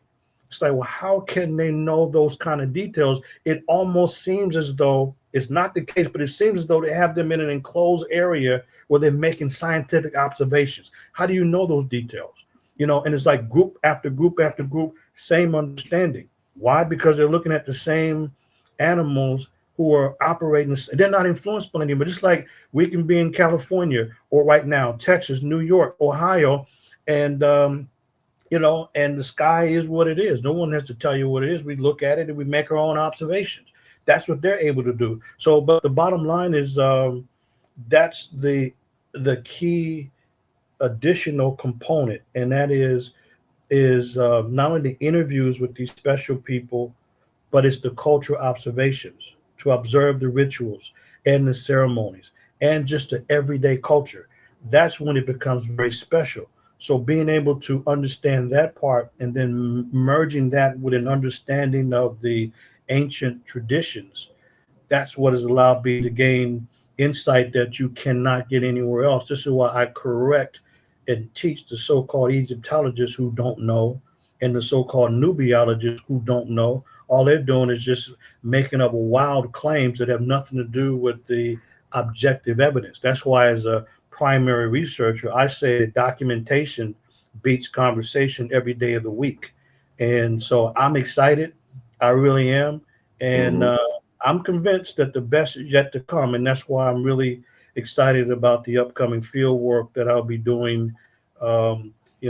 It's like, well, how can they know those kind of details? It almost seems as though it's not the case, but it seems as though they have them in an enclosed area where they're making scientific observations. How do you know those details? And it's like group after group after group, same understanding. Why? Because they're looking at the same animals who are operating. They're not influenced by anything, but just like we can be in California or right now, Texas, New York, Ohio, and and the sky is what it is. No one has to tell you what it is. We look at it and we make our own observations. That's what they're able to do. So, but the bottom line is that's the key additional component, and that is not only the interviews with these special people, but it's the cultural observations to observe the rituals and the ceremonies and just the everyday culture. That's when it becomes very special. So being able to understand that part and then merging that with an understanding of the ancient traditions, that's what has allowed me to gain insight that you cannot get anywhere else. This is why I correct and teach the so-called Egyptologists who don't know and the so-called Nubiologists who don't know. All they're doing is just making up wild claims that have nothing to do with the objective evidence. That's why, as a primary researcher, I say that documentation beats conversation every day of the week. And so I'm excited. I really am. And Mhm. I'm convinced that the best is yet to come, and that's why I'm really excited about the upcoming field work that I'll be doing,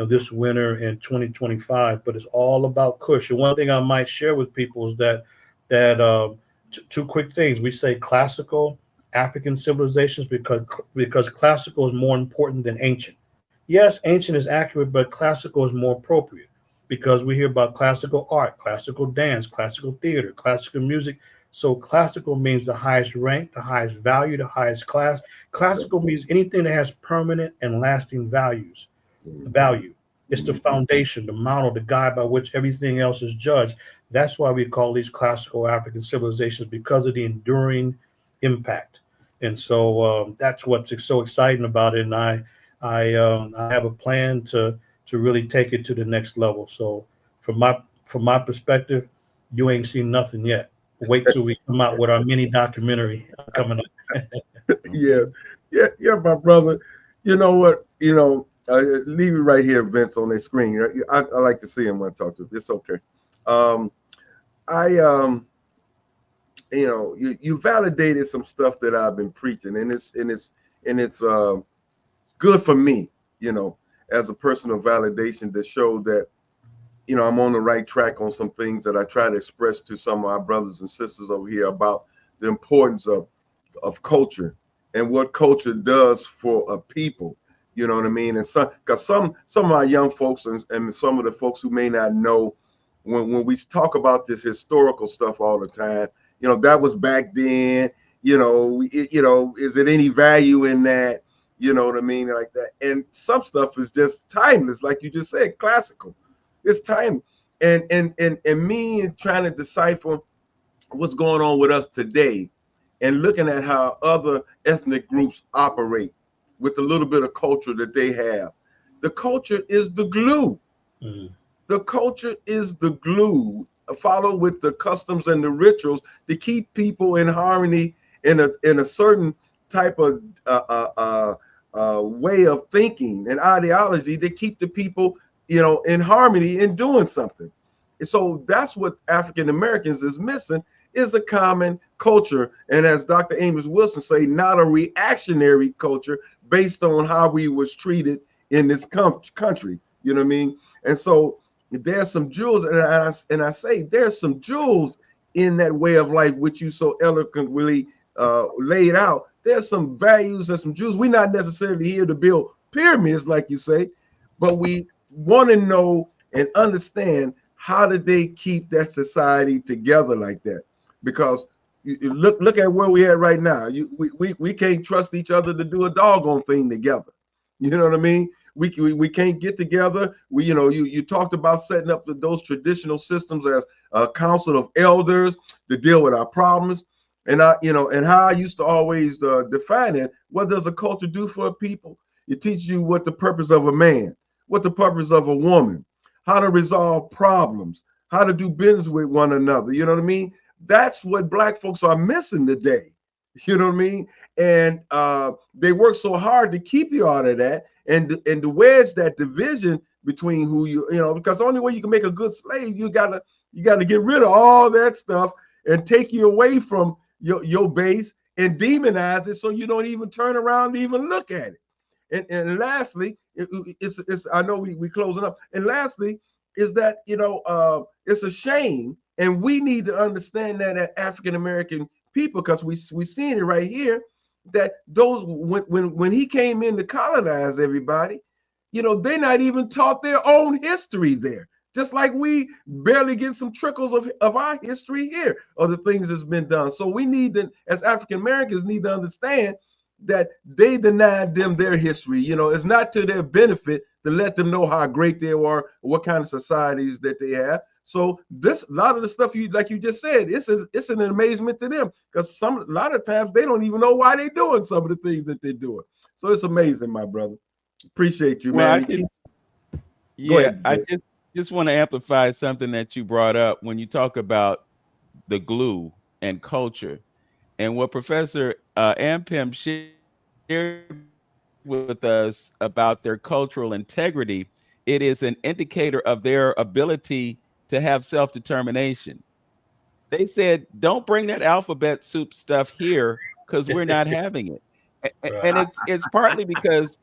this winter in 2025. But it's all about Kush. And one thing I might share with people is that two quick things. We say classical African civilizations because classical is more important than ancient. Yes, ancient is accurate, but classical is more appropriate because we hear about classical art, classical dance, classical theater, classical music. So classical means the highest rank, the highest value, the highest class. Classical means anything that has permanent and lasting value. It's the Mhm. foundation, the model, the guide by which everything else is judged. That's why we call these classical African civilizations because of the enduring impact. And so that's what's so exciting about it. And I have a plan to really take it to the next level. So from my perspective, you ain't seen nothing yet. Wait till we come out with our mini documentary coming up. Yeah, yeah, yeah, my brother. You know what? Leave it right here, Vince, on their screen. I like to see him when I talk to him. It's okay. Um, I you validated some stuff that I've been preaching, and it's good for me, as a personal validation to show that I'm on the right track on some things that I try to express to some of our brothers and sisters over here about the importance of culture and what culture does for a people. You know what I mean? And some of our young folks and some of the folks who may not know, when we talk about this historical stuff all the time, that was back then. Is it any value in that? You know what I mean? Like that. And some stuff is just timeless, like you just said, classical. It's time. And me trying to decipher what's going on with us today and looking at how other ethnic groups operate with the little bit of culture that they have. The culture is the glue. Mhm. The culture is the glue, followed with the customs and the rituals to keep people in harmony in a certain type of way of thinking and ideology to keep the people, in harmony and doing something. And so that's what African Americans is missing, is a common culture. And as Dr. Amos Wilson say, not a reactionary culture based on how we was treated in this country. You know what I mean? And so there's some jewels, and I say there's some jewels in that way of life which you so eloquently laid out. There's some values and some jewels. We're not necessarily here to build pyramids, like you say, but we want to know and understand how did they keep that society together like that? Because you look at where we at right now. We can't trust each other to do a doggone thing together. You know what I mean? We can't get together. You talked about setting up those traditional systems as a council of elders to deal with our problems. And how I used to always define it. What does a culture do for a people? It teaches you what the purpose of a man, what the purpose of a woman, how to resolve problems, how to do business with one another. You know what I mean? That's what Black folks are missing today. You know what I mean? And they work so hard to keep you out of that and to wedge that division between because the only way you can make a good slave, you You got to get rid of all that stuff and take you away from your base and demonize it so you don't even turn around and even look at it. And lastly, it's I know we closing up. And lastly, is that it's a shame, and we need to understand that as African American people, because we seeing it right here, that those when he came in to colonize everybody, they're not even taught their own history there. Just like we barely get some trickles of our history here, of the things that's been done. So we need to, as African Americans, need to understand that they denied them their history. It's not to their benefit to let them know how great they are, what kind of societies that they have. So a lot of the stuff like you just said, it's an amazement to them, because a lot of times they don't even know why they're doing some of the things that they're doing. So it's amazing, my brother. Appreciate you, Well, man. Go ahead, I just want to amplify something that you brought up when you talk about the glue and culture, and what Professor Ampim shared with us about their cultural integrity. It is an indicator of their ability to have self-determination. They said, don't bring that alphabet soup stuff here because we're not having it. And Right. it's partly because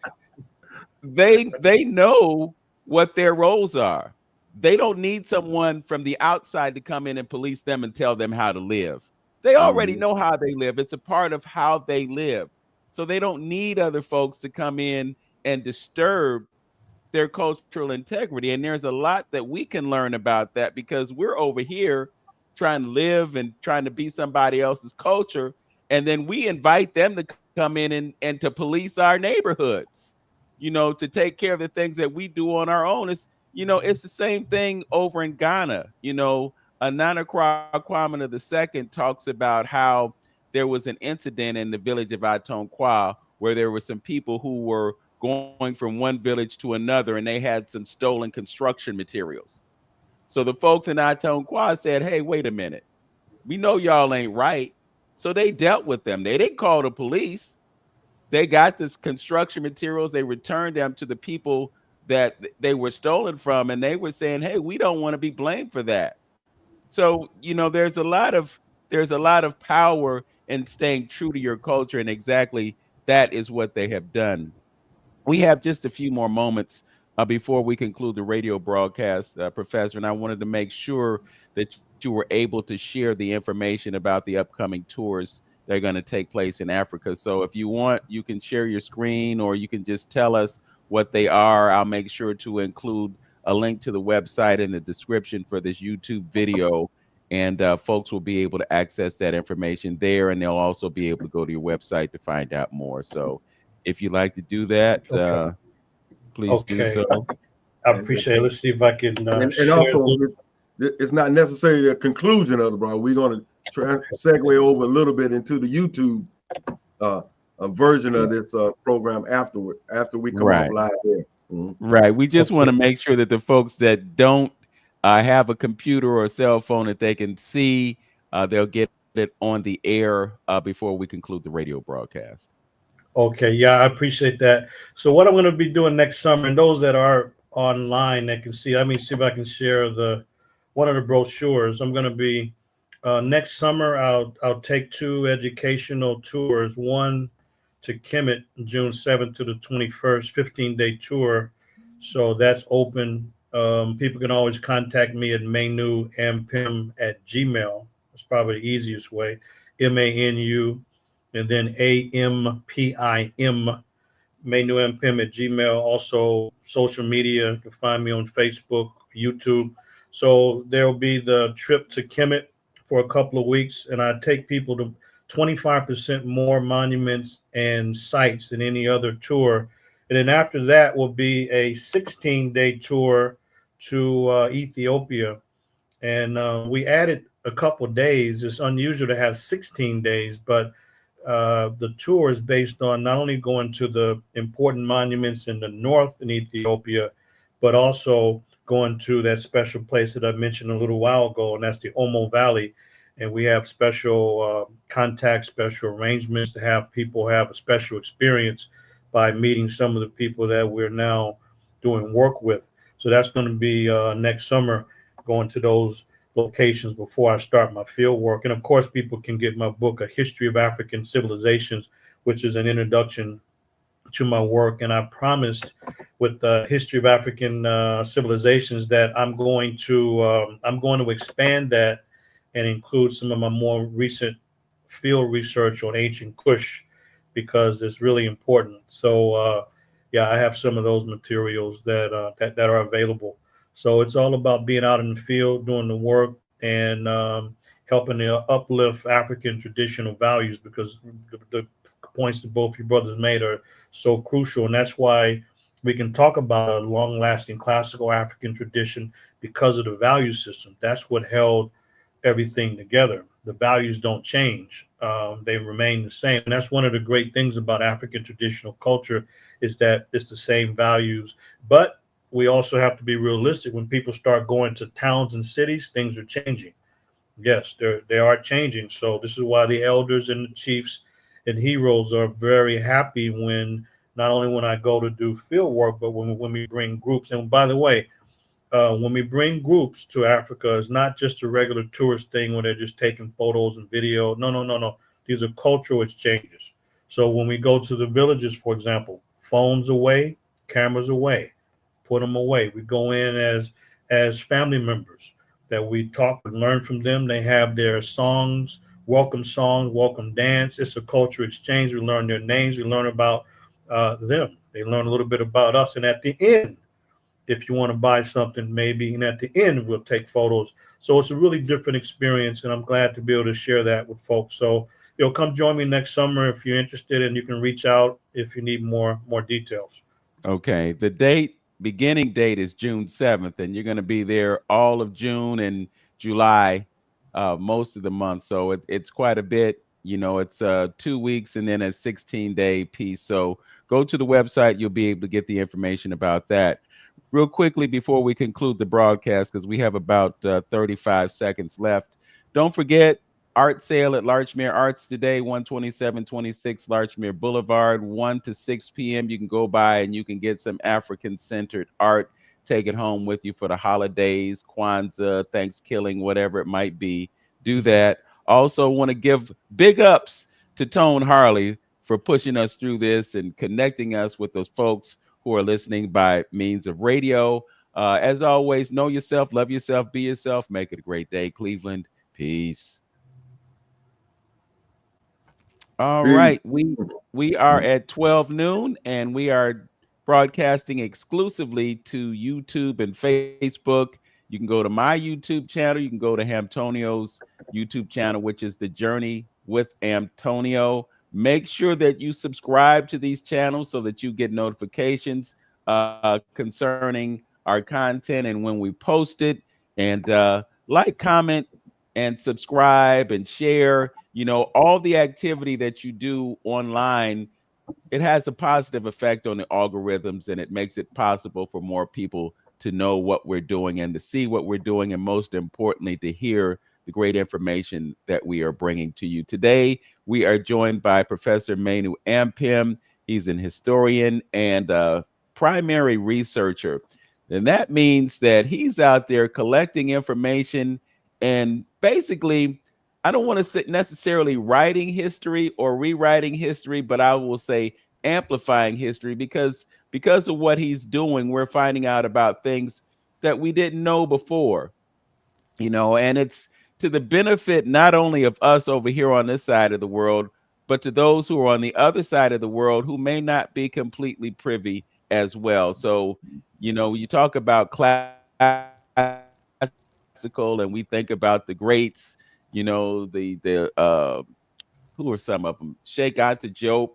they know what their roles are. They don't need someone from the outside to come in and police them and tell them how to live. They already know how they live. It's a part of how they live. So they don't need other folks to come in and disturb their cultural integrity. And there's a lot that we can learn about that, because we're over here trying to live and trying to be somebody else's culture. And then we invite them to come in and to police our neighborhoods, to take care of the things that we do on our own. It's the same thing over in Ghana. Nana Kwame II talks about how there was an incident in the village of Atonkwa where there were some people who were going from one village to another, and they had some stolen construction materials. So the folks in Atonkwa said, hey, wait a minute. We know y'all ain't right. So they dealt with them. They didn't call the police. They got this construction materials. They returned them to the people that they were stolen from, and they were saying, hey, we don't want to be blamed for that. So, there's a lot of power in staying true to your culture, and exactly that is what they have done. We have just a few more moments before we conclude the radio broadcast, Professor, and I wanted to make sure that you were able to share the information about the upcoming tours that are going to take place in Africa. So if you want, you can share your screen, or you can just tell us what they are. I'll make sure to include a link to the website in the description for this YouTube video, and folks will be able to access that information there, and they'll also be able to go to your website to find out more. So if you'd like to do that, please do so. I appreciate it. Let's see if I can and also, it's not necessarily a conclusion of the broad. We're going to segue over a little bit into the YouTube version of this program after we come off live there. Right. We just want to make sure that the folks that don't have a computer or a cell phone that they can see, they'll get it on the air before we conclude the radio broadcast. Okay, yeah, I appreciate that. So what I'm going to be doing next summer, and those that are online that can see, let me see if I can share one of the brochures. I'm going to be next summer. I'll take 2 educational tours. One to Kemet, June 7th to the 21st, 15-day tour. So that's open. People can always contact me at Manu Ampim@gmail. That's probably the easiest way. MANU. And then AMPIM, Manu Ampim@gmail. Also, social media. You can find me on Facebook, YouTube. So there will be the trip to Kemet for a couple of weeks, and I take people to 25% more monuments and sites than any other tour. And then after that will be a 16-day tour to Ethiopia. And we added a couple of days. It's unusual to have 16 days, but the tour is based on not only going to the important monuments in the north in Ethiopia, but also going to that special place that I mentioned a little while ago, and that's the Omo Valley. And we have special contacts, special arrangements to have people have a special experience by meeting some of the people that we're now doing work with. So that's going to be next summer, going to those locations before I start my field work. And of course, people can get my book, A History of African Civilizations, which is an introduction to my work. And I promised with the History of African Civilizations that I'm going to expand that and include some of my more recent field research on ancient Kush because it's really important. So yeah, I have some of those materials that are available. So it's all about being out in the field, doing the work, and helping to uplift African traditional values because the points that both your brothers made are so crucial, and that's why we can talk about a long-lasting classical African tradition because of the value system. That's what held everything together. The values don't change; they remain the same. And that's one of the great things about African traditional culture is that it's the same values. But we also have to be realistic. When people start going to towns and cities, things are changing. Yes, they are changing. So this is why the elders and the chiefs and heroes are very happy when not only when I go to do field work, but when we bring groups. And by the way, when we bring groups to Africa, it's not just a regular tourist thing where they're just taking photos and video. No, no, no, no. These are cultural exchanges. So when we go to the villages, for example, phones away, cameras away, put them away. We go in as family members that we talk and learn from them. They have their songs, welcome dance. It's a culture exchange. We learn their names. We learn about them. They learn a little bit about us. And at the end, if you want to buy something, maybe, and at the end, we'll take photos. So it's a really different experience, and I'm glad to be able to share that with folks. So you'll come join me next summer if you're interested, and you can reach out if you need more details. Okay. The beginning date is June 7th, and you're going to be there all of June and July, most of the month. So it's quite a bit. It's 2 weeks and then a 16-day piece. So go to the website. You'll be able to get the information about that. Real quickly before we conclude the broadcast, because we have about 35 seconds left. Don't forget, art sale at Larchmere Arts today, 12726 Larchmere Boulevard, 1 to 6 p.m. You can go by and you can get some African-centered art, take it home with you for the holidays, Kwanzaa, Thanksgiving, whatever it might be. Do that. Also want to give big ups to Tone Harley for pushing us through this and connecting us with those folks who are listening by means of radio. As always, know yourself, love yourself, be yourself, make it a great day. Cleveland, peace. All Peace. right, we are at 12 noon, and we are broadcasting exclusively to YouTube and Facebook. You can go to my YouTube channel. You can go to Hamtonio's YouTube channel, which is The Journey with Antonio. Make sure that you subscribe to these channels so that you get notifications concerning our content and when we post it. And like, comment, and subscribe and share. All the activity that you do online, it has a positive effect on the algorithms, and it makes it possible for more people to know what we're doing and to see what we're doing, and most importantly, to hear the great information that we are bringing to you. Today, we are joined by Professor Manu Ampim. He's an historian and a primary researcher. And that means that he's out there collecting information and basically, I don't want to say necessarily writing history or rewriting history, but I will say amplifying history because of what he's doing, we're finding out about things that we didn't know before, and it's to the benefit not only of us over here on this side of the world, but to those who are on the other side of the world who may not be completely privy as well. So, you talk about classical and we think about the greats, who are some of them? Sheikh Anta Diop,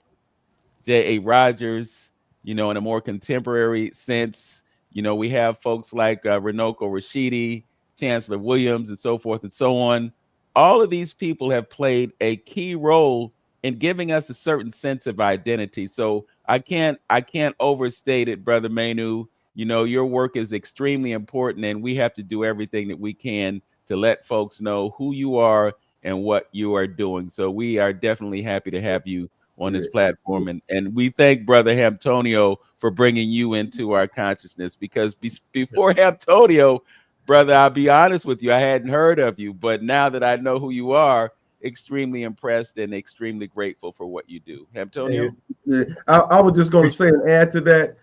J.A. Rogers, in a more contemporary sense. We have folks like Runoko Rashidi, Chancellor Williams, and so forth and so on. All of these people have played a key role in giving us a certain sense of identity. So I can't overstate it, Brother Manu. Your work is extremely important, and we have to do everything that we can to let folks know who you are and what you are doing. So we are definitely happy to have you on Yeah. this platform. And we thank Brother Hamtonio for bringing you into our consciousness, because Yes. before Hamtonio, brother, I'll be honest with you, I hadn't heard of you, but now that I know who you are, extremely impressed and extremely grateful for what you do. Antonio? Yeah, I was just going to say and add to that,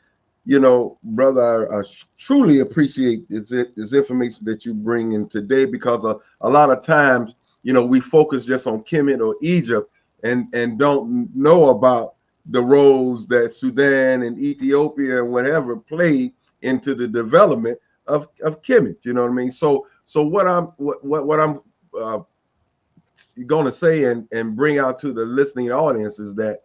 brother, I truly appreciate this information that you bring in today, because a lot of times, we focus just on Kemet or Egypt and don't know about the roles that Sudan and Ethiopia and whatever played into the development of Kemet. You know what I mean? So what I'm going to say and bring out to the listening audience is that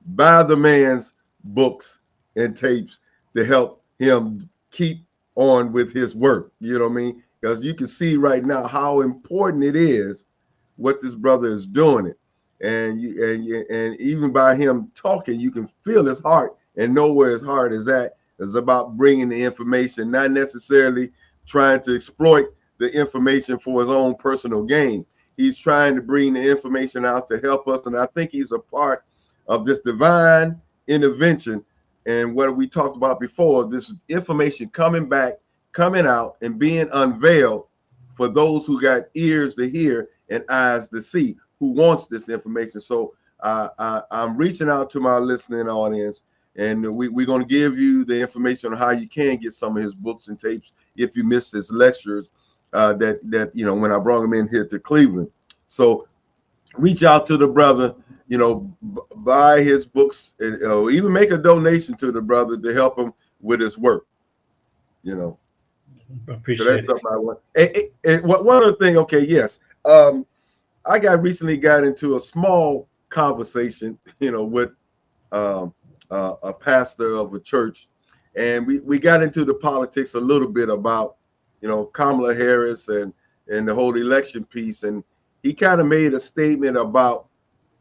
buy the man's books and tapes to help him keep on with his work. You know what I mean? Because you can see right now how important it is what this brother is doing it, and even by him talking, you can feel his heart and know where his heart is at. It's about bringing the information, not necessarily trying to exploit the information for his own personal gain. He's trying to bring the information out to help us, and I think he's a part of this divine intervention. And what we talked about before, this information coming out and being unveiled for those who got ears to hear and eyes to see, who wants this information. So I'm reaching out to my listening audience, and we're going to give you the information on how you can get some of his books and tapes if you missed his lectures that when I brought him in here to Cleveland. So reach out to the brother, buy his books, and even make a donation to the brother to help him with his work. Appreciate so that's it. something I want. And one other thing, okay, yes, I recently got into a small conversation, with a pastor of a church, and we got into the politics a little bit about, Kamala Harris and the whole election piece, and he kind of made a statement about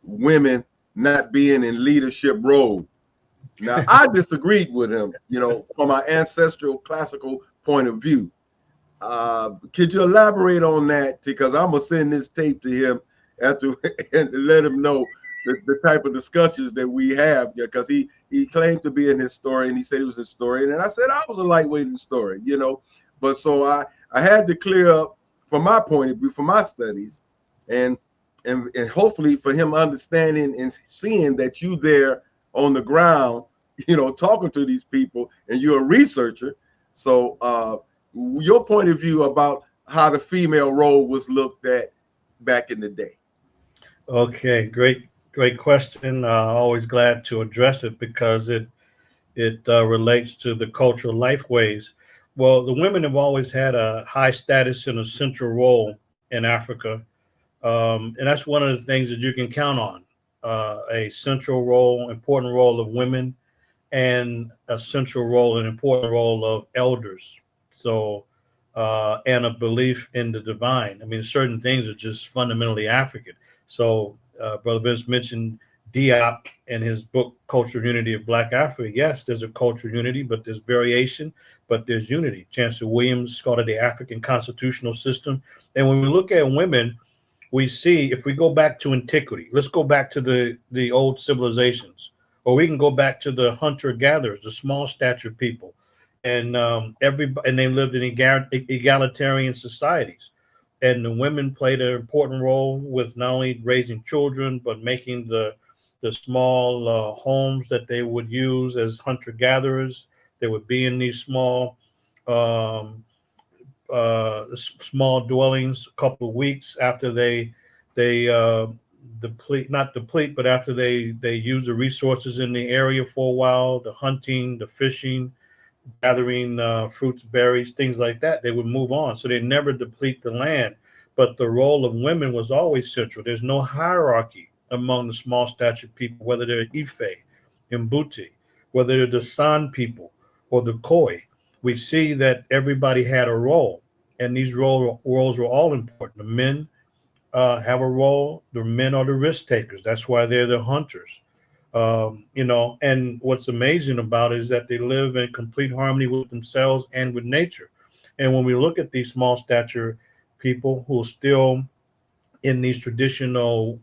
women not being in leadership role. Now, I disagreed with him, from my ancestral classical point of view. Could you elaborate on that? Because I'm gonna send this tape to him after and let him know the type of discussions that we have. Because he claimed to be an historian. He said he was a historian, and I said I was a lightweight historian, But so I had to clear up from my point of view, from my studies, and hopefully for him understanding and seeing that you there on the ground, talking to these people, and you're a researcher. So your point of view about how the female role was looked at back in the day. Okay, great question. Always glad to address it because it relates to the cultural lifeways. Well, the women have always had a high status and a central role in Africa, and that's one of the things that you can count on: a central role, important role of women, and a central role, an important role of elders. So, and a belief in the divine. I mean, certain things are just fundamentally African. So, Brother Vince mentioned Diop in his book, Cultural Unity of Black Africa. Yes, there's a cultural unity, but there's variation, but there's unity. Chancellor Williams called it the African constitutional system. And when we look at women, we see, if we go back to antiquity, let's go back to the old civilizations, or we can go back to the hunter-gatherers, the small stature people. And and they lived in egalitarian societies. And the women played an important role with not only raising children, but making the small homes that they would use as hunter-gatherers. They would be in these small small dwellings a couple of weeks after they not deplete, but after they use the resources in the area for a while, the hunting, the fishing, gathering fruits, berries, things like that, they would move on. So they never deplete the land. But the role of women was always central. There's no hierarchy among the small statured people, whether they're Ife, Mbuti, whether they're the San people or the Khoi. We see that everybody had a role, and these roles were all important. The men have a role. The men are the risk takers. That's why they're the hunters. And what's amazing about it is that they live in complete harmony with themselves and with nature. And when we look at these small stature people who are still in these traditional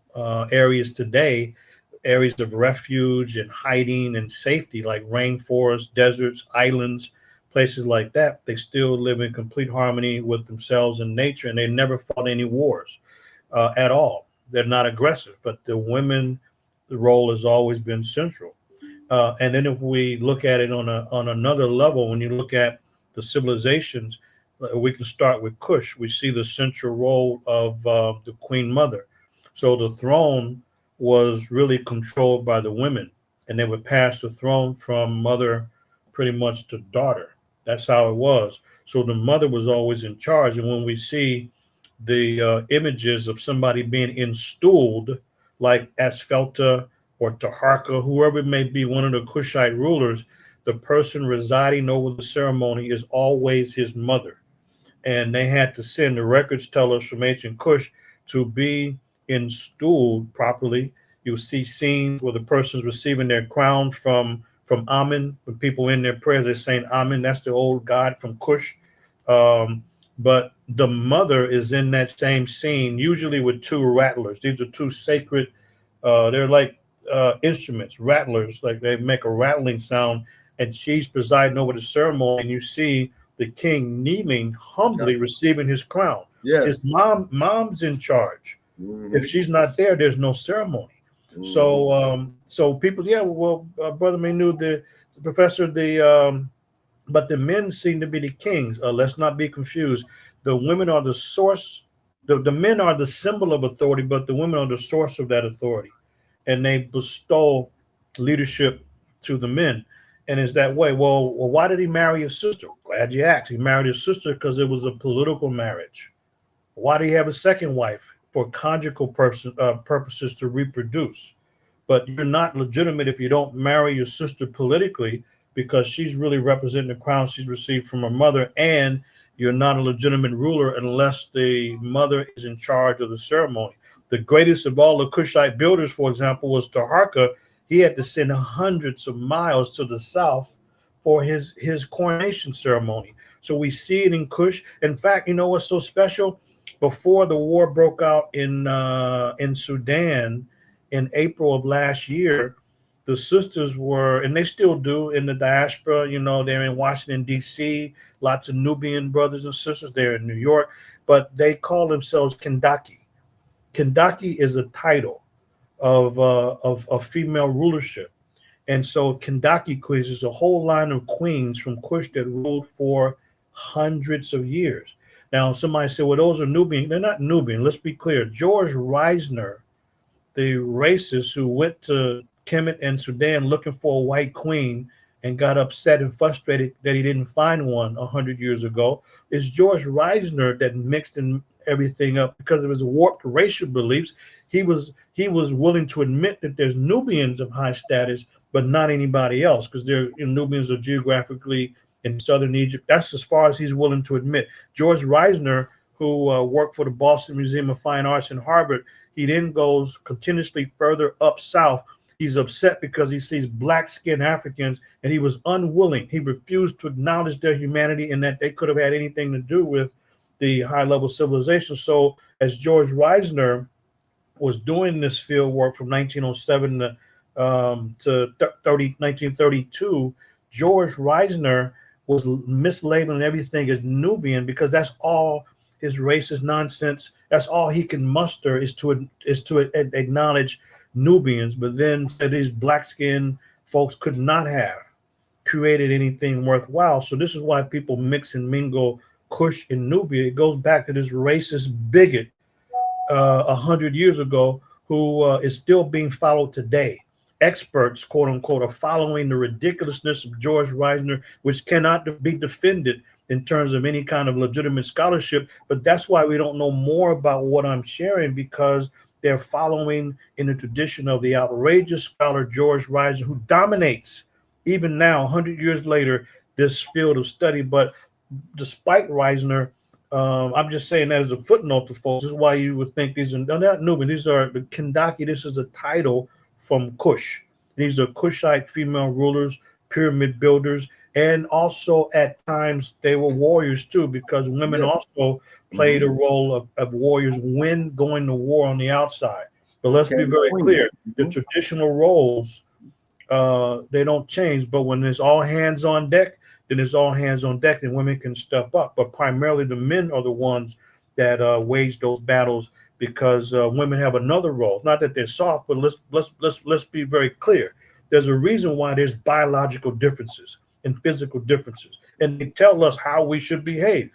areas today, areas of refuge and hiding and safety, like rainforests, deserts, islands, places like that, they still live in complete harmony with themselves and nature, and they never fought any wars at all. They're not aggressive, but the women, the role has always been central. And then if we look at it on another level, when you look at the civilizations, we can start with Kush. We see the central role of the Queen Mother. So the throne was really controlled by the women, and they would pass the throne from mother pretty much to daughter. That's how it was. So the mother was always in charge. And when we see the images of somebody being installed, like Asphalta or Taharka, whoever it may be, one of the Kushite rulers, the person residing over the ceremony is always his mother. And they had to send, the records tell us from ancient Kush, to be installed properly. You'll see scenes where the person's receiving their crown from Amen. When people in their prayers, they're saying Amen. That's the old god from Kush. But the mother is in that same scene, usually with two rattlers. These are two sacred, they're like instruments, rattlers, like they make a rattling sound, and she's presiding over the ceremony, and you see the king kneeling humbly, receiving his crown. Yes. His mom's in charge. If she's not there, there's no ceremony. So people, yeah, well, Brother Manu, the professor, but the men seem to be the kings. Let's not be confused. The women are the source. The men are the symbol of authority, but the women are the source of that authority, and they bestow leadership to the men. And it's that way. Well, why did he marry his sister? Glad you asked. He married his sister because it was a political marriage. Why did he have a second wife? For conjugal purposes, to reproduce. But you're not legitimate if you don't marry your sister politically, because she's really representing the crown she's received from her mother, and you're not a legitimate ruler unless the mother is in charge of the ceremony. The greatest of all the Kushite builders, for example, was Taharka. He had to send hundreds of miles to the south for his coronation ceremony. So we see it in Kush. In fact, you know what's so special? Before the war broke out in Sudan in April of last year, the sisters were, and they still do in the diaspora, you know, they're in Washington, D.C., lots of Nubian brothers and sisters, they're in New York, but they call themselves Kendaki. Kendaki is a title of female rulership. And so Kendaki Queens is a whole line of queens from Kush that ruled for hundreds of years. Now, somebody said, well, those are Nubian. They're not Nubian. Let's be clear. George Reisner, the racist who went to Kemet and Sudan looking for a white queen and got upset and frustrated that he didn't find one 100 years ago, is George Reisner that mixed everything up because of his warped racial beliefs. He was willing to admit that there's Nubians of high status, but not anybody else, because Nubians are geographically in southern Egypt. That's as far as he's willing to admit. George Reisner, who worked for the Boston Museum of Fine Arts in Harvard, he then goes continuously further up south. He's upset because he sees black-skinned Africans, and he was unwilling. He refused to acknowledge their humanity and that they could have had anything to do with the high-level civilization. So as George Reisner was doing this field work from 1907 to 1932, George Reisner was mislabeling everything as Nubian because that's all his racist nonsense. That's all he can muster is to acknowledge Nubians. But then these black-skinned folks could not have created anything worthwhile. So this is why people mix and mingle Kush and Nubia. It goes back to this racist bigot 100 years ago who is still being followed today. Experts, quote unquote, are following the ridiculousness of George Reisner, which cannot be defended in terms of any kind of legitimate scholarship. But that's why we don't know more about what I'm sharing, because they're following in the tradition of the outrageous scholar George Reisner, who dominates even now, 100 years later, this field of study. But despite Reisner, I'm just saying that as a footnote to folks. This is why you would think these are not Nubian. These are the Kendaki. This is a title from Kush. These are Kushite female rulers, pyramid builders, and also at times they were warriors too, because women also played a role of warriors when going to war on the outside. But let's be very clear, the traditional roles, they don't change. But when there's all hands on deck, then it's all hands on deck and women can step up. But primarily the men are the ones that wage those battles because women have another role. Not that they're soft, but let's be very clear. There's a reason why there's biological differences and physical differences, and they tell us how we should behave.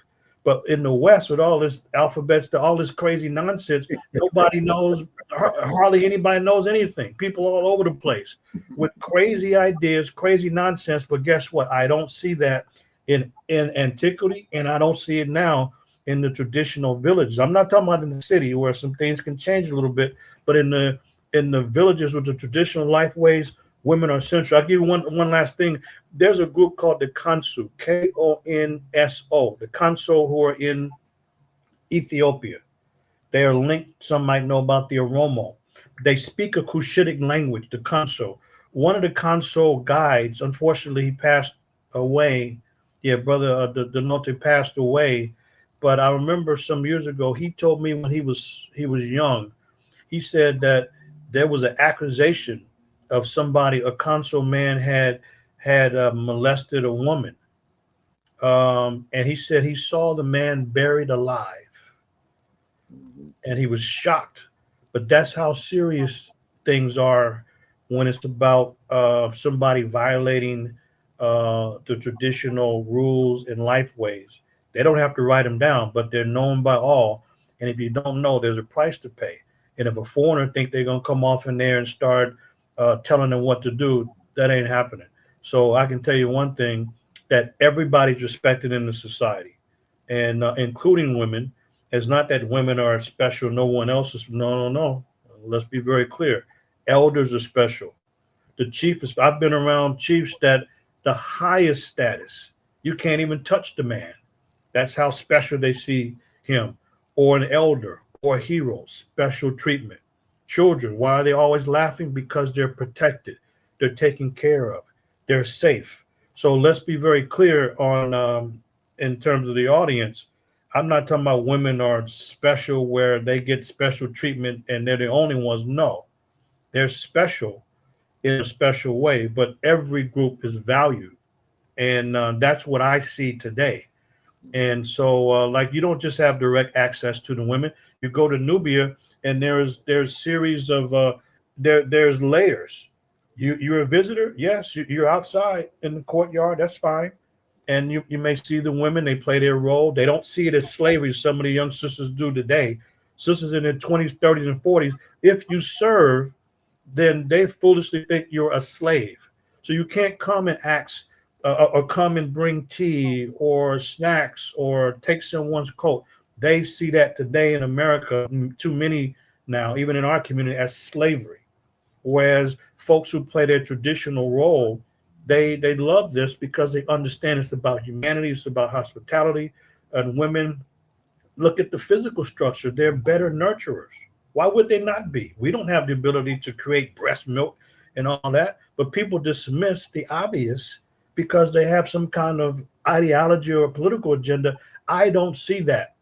But in the West, with all this alphabets, all this crazy nonsense, nobody knows, hardly anybody knows anything. People all over the place with crazy ideas, crazy nonsense. But guess what? I don't see that in antiquity, and I don't see it now in the traditional villages. I'm not talking about in the city where some things can change a little bit, but in the villages with the traditional life ways, women are central. I'll give you one last thing. There's a group called the Kansu, Konso, the Kanso who are in Ethiopia. They are linked, some might know about the Oromo. They speak a Cushitic language, the Kanso. One of the Kanso guides, unfortunately, he passed away. Yeah, brother, the Note passed away. But I remember some years ago, he told me when he was young, he said that there was an accusation of somebody, a Kanso man had molested a woman. And he said he saw the man buried alive and he was shocked. But that's how serious things are when it's about somebody violating the traditional rules and life ways. They don't have to write them down, but they're known by all. And if you don't know, there's a price to pay. And if a foreigner think they're gonna come off in there and start telling them what to do, that ain't happening. So I can tell you one thing, that everybody's respected in the society, and including women. It's not that women are special, no one else is. No, no, no. Let's be very clear. Elders are special. The chief is. I've been around chiefs that the highest status, you can't even touch the man. That's how special they see him, or an elder, or a hero. Special treatment. Children, why are they always laughing? Because they're protected. They're taken care of. They're safe. So let's be very clear on in terms of the audience. I'm not talking about women are special where they get special treatment and they're the only ones. No, they're special in a special way, but every group is valued. And that's what I see today. And so, like, you don't just have direct access to the women. You go to Nubia, and there's series of there's layers. You're a visitor, yes. You're outside in the courtyard, that's fine. And you may see the women, they play their role. They don't see it as slavery. Some of the young sisters do today. Sisters in their 20s, 30s, and 40s. If you serve, then they foolishly think you're a slave. So you can't come and ask or come and bring tea or snacks or take someone's coat. They see that today in America, too many now, even in our community, as slavery. Whereas folks who play their traditional role, they love this because they understand it's about humanity, it's about hospitality. And women, look at the physical structure, they're better nurturers. Why would they not be? We don't have the ability to create breast milk and all that, but people dismiss the obvious because they have some kind of ideology or political agenda. I don't see that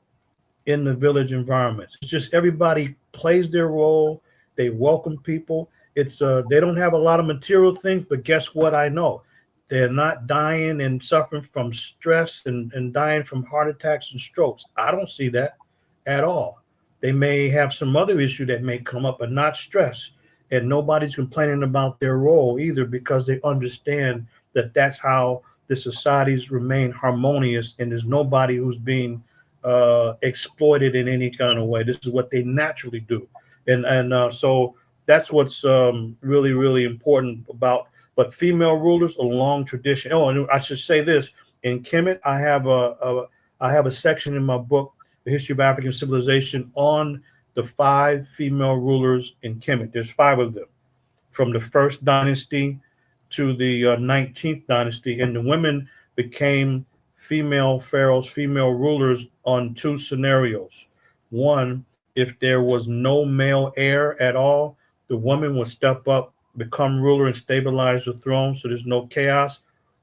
in the village environments. It's just everybody plays their role. They welcome people. It's they don't have a lot of material things, but guess what? I know they're not dying and suffering from stress and dying from heart attacks and strokes. I don't see that at all. They may have some other issue that may come up, but not stress. And nobody's complaining about their role either because they understand that that's how the societies remain harmonious, and there's nobody who's being exploited in any kind of way. This is what they naturally do, and so that's what's really, really important about. But female rulers, a long tradition. Oh, and I should say this: in Kemet, I have a section in my book, The History of African Civilization, on the 5 female rulers in Kemet. There's 5 of them, from the first dynasty to the 19th dynasty, and the women became female pharaohs, female rulers on 2 scenarios. One, if there was no male heir at all, the woman would step up, become ruler, and stabilize the throne so there's no chaos.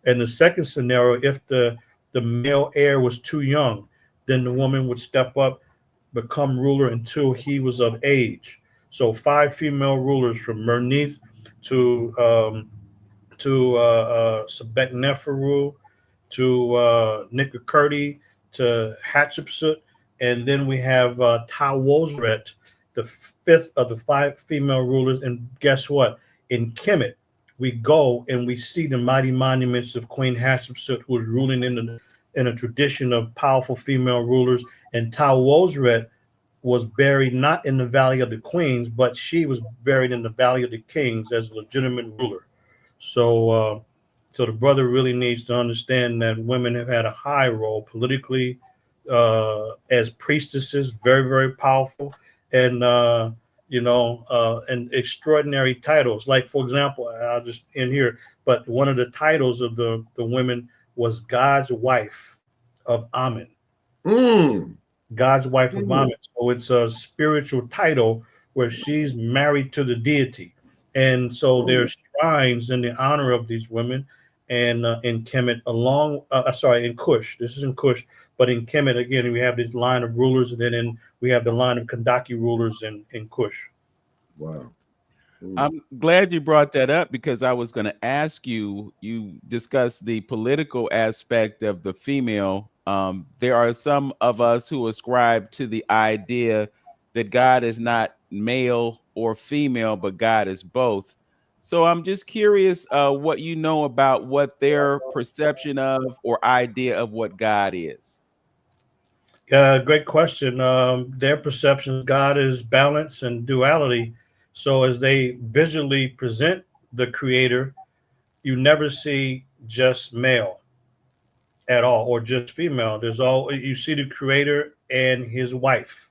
And the second scenario, if the male heir was too young, then the woman would step up, become ruler until he was of age. So 5 female rulers from Mernith to Sebek Neferu, to Nicakurti to Hatshepsut, and then we have Tawozret, the fifth of the five female rulers. And guess what? In Kemet, we go and we see the mighty monuments of Queen Hatshepsut, who was ruling in a tradition of powerful female rulers. And Tawozret was buried not in the Valley of the Queens, but she was buried in the Valley of the Kings as a legitimate ruler. So, so the brother really needs to understand that women have had a high role politically, as priestesses, very, very powerful, and and extraordinary titles. Like, for example, I'll just end here, but one of the titles of the women was God's wife of Amen. Mm. God's wife of Mm. Amen. So it's a spiritual title where she's married to the deity. And so there's shrines in the honor of these women. And in Kemet, in Kush, this is in Kush, but in Kemet, again, we have this line of rulers, and then we have the line of Kandaki rulers in Kush. Wow. I'm glad you brought that up because I was going to ask you, you discussed the political aspect of the female. There are some of us who ascribe to the idea that God is not male or female, but God is both. So I'm just curious what you know about what their perception of or idea of what God is. Great question. Their perception of God is balance and duality. So as they visually present the creator, you never see just male at all or just female. There's all you see the creator and his wife.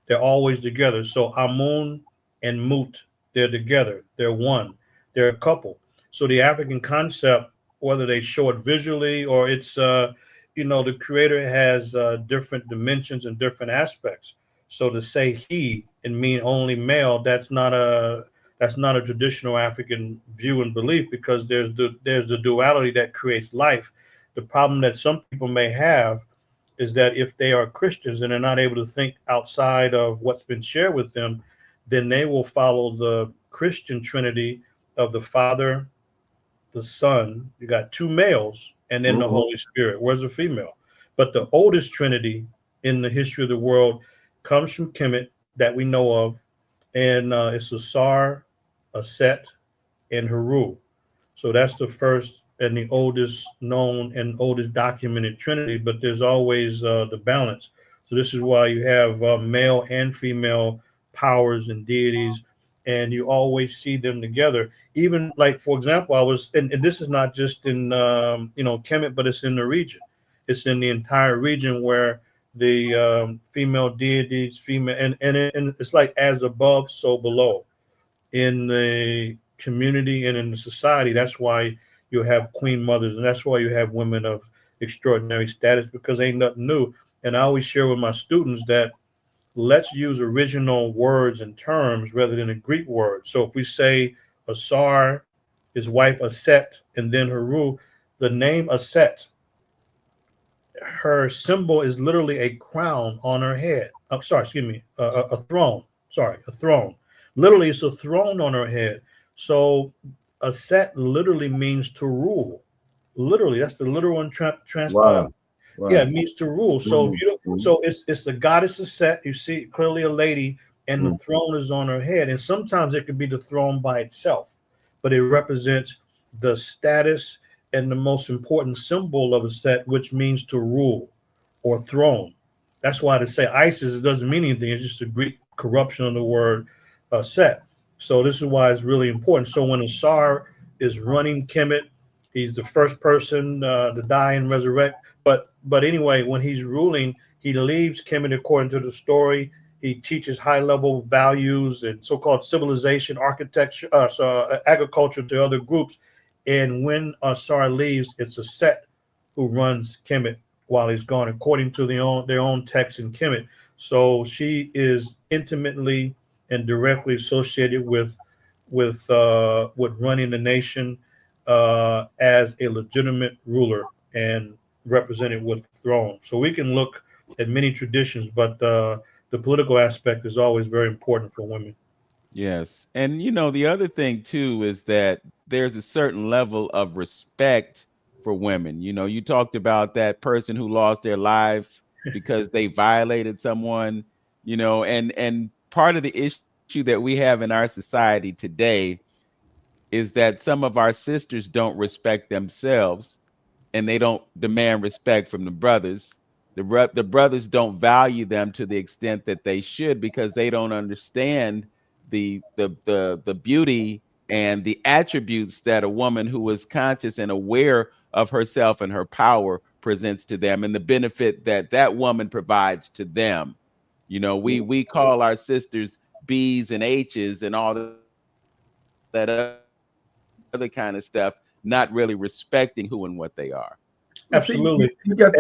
They're always together. So Amun and Mut, they're together. They're one. They're a couple. So the African concept, whether they show it visually or it's the creator has different dimensions and different aspects. So to say he and mean only male, that's not a traditional African view and belief, because there's the duality that creates life. The problem that some people may have is that if they are Christians and they're not able to think outside of what's been shared with them, then they will follow the Christian Trinity of the Father, the Son. You got two males, and then the Holy Spirit. Where's the female? But the oldest Trinity in the history of the world comes from Kemet that we know of, and it's Asar, Aset, and Heru. So that's the first and the oldest known and oldest documented Trinity, but there's always the balance. So this is why you have male and female powers and deities, and you always see them together. Even like, for example, and this is not just in Kemet, but it's in the region. It's in the entire region where the female deities, and it's like as above, so below in the community and in the society. That's why you have queen mothers, and that's why you have women of extraordinary status, because ain't nothing new. And I always share with my students that let's use original words and terms rather than a Greek word. So if we say Asar, his wife Aset, and then Heru, the name Aset, her symbol is literally a crown on her head. I'm sorry, excuse me, a throne. Sorry, a throne. Literally, it's a throne on her head. So a set literally means to rule. Literally, that's the literal transpire. Wow. Wow. Yeah, it means to rule. So so it's the goddess is set. You see clearly a lady, and the throne is on her head. And sometimes it could be the throne by itself, but it represents the status and the most important symbol of a set, which means to rule or throne. That's why to say Isis, it doesn't mean anything. It's just a Greek corruption of the word set. So this is why it's really important. So when Asar is running Kemet, he's the first person to die and resurrect. But anyway, when he's ruling, he leaves Kemet according to the story. He teaches high level values and so-called civilization, architecture, agriculture to other groups. And when Asar leaves, it's a Set who runs Kemet while he's gone, according to their own text in Kemet. So she is intimately and directly associated with running the nation as a legitimate ruler and represented with the throne. So we can look at many traditions, but the political aspect is always very important for women. Yes. And the other thing too is that there's a certain level of respect for women. You know, you talked about that person who lost their life because they violated someone, you know, and part of the issue that we have in our society today is that some of our sisters don't respect themselves and they don't demand respect from the brothers. The brothers don't value them to the extent that they should because they don't understand the beauty and the attributes that a woman who is conscious and aware of herself and her power presents to them, and the benefit that that woman provides to them. You know, we call our sisters B's and H's and all that other kind of stuff, not really respecting who and what they are. Well, see, Absolutely. you got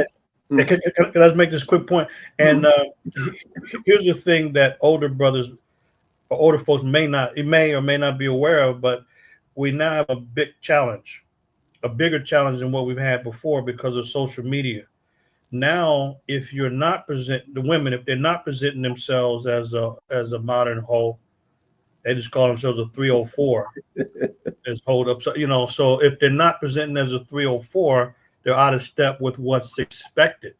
Let's make this quick point. And here's the thing that older brothers or older folks may or may not be aware of, but we now have a big challenge, a bigger challenge than what we've had before because of social media. Now, if you're not the women, if they're not presenting themselves as a modern hoe, they just call themselves a 304. There's hold up. So, so if they're not presenting as a 304, they're out of step with what's expected.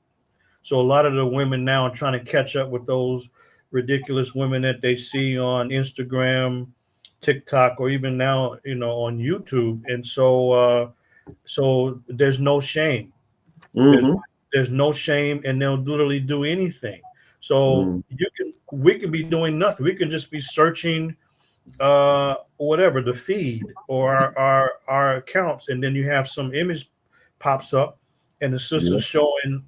So a lot of the women now are trying to catch up with those ridiculous women that they see on Instagram, TikTok, or even now, on YouTube. And so there's no shame. There's mm-hmm, there's no shame, and they'll literally do anything. So we can be doing nothing. We can just be searching whatever the feed or our accounts, and then you have some image pops up, and the yeah, sister's showing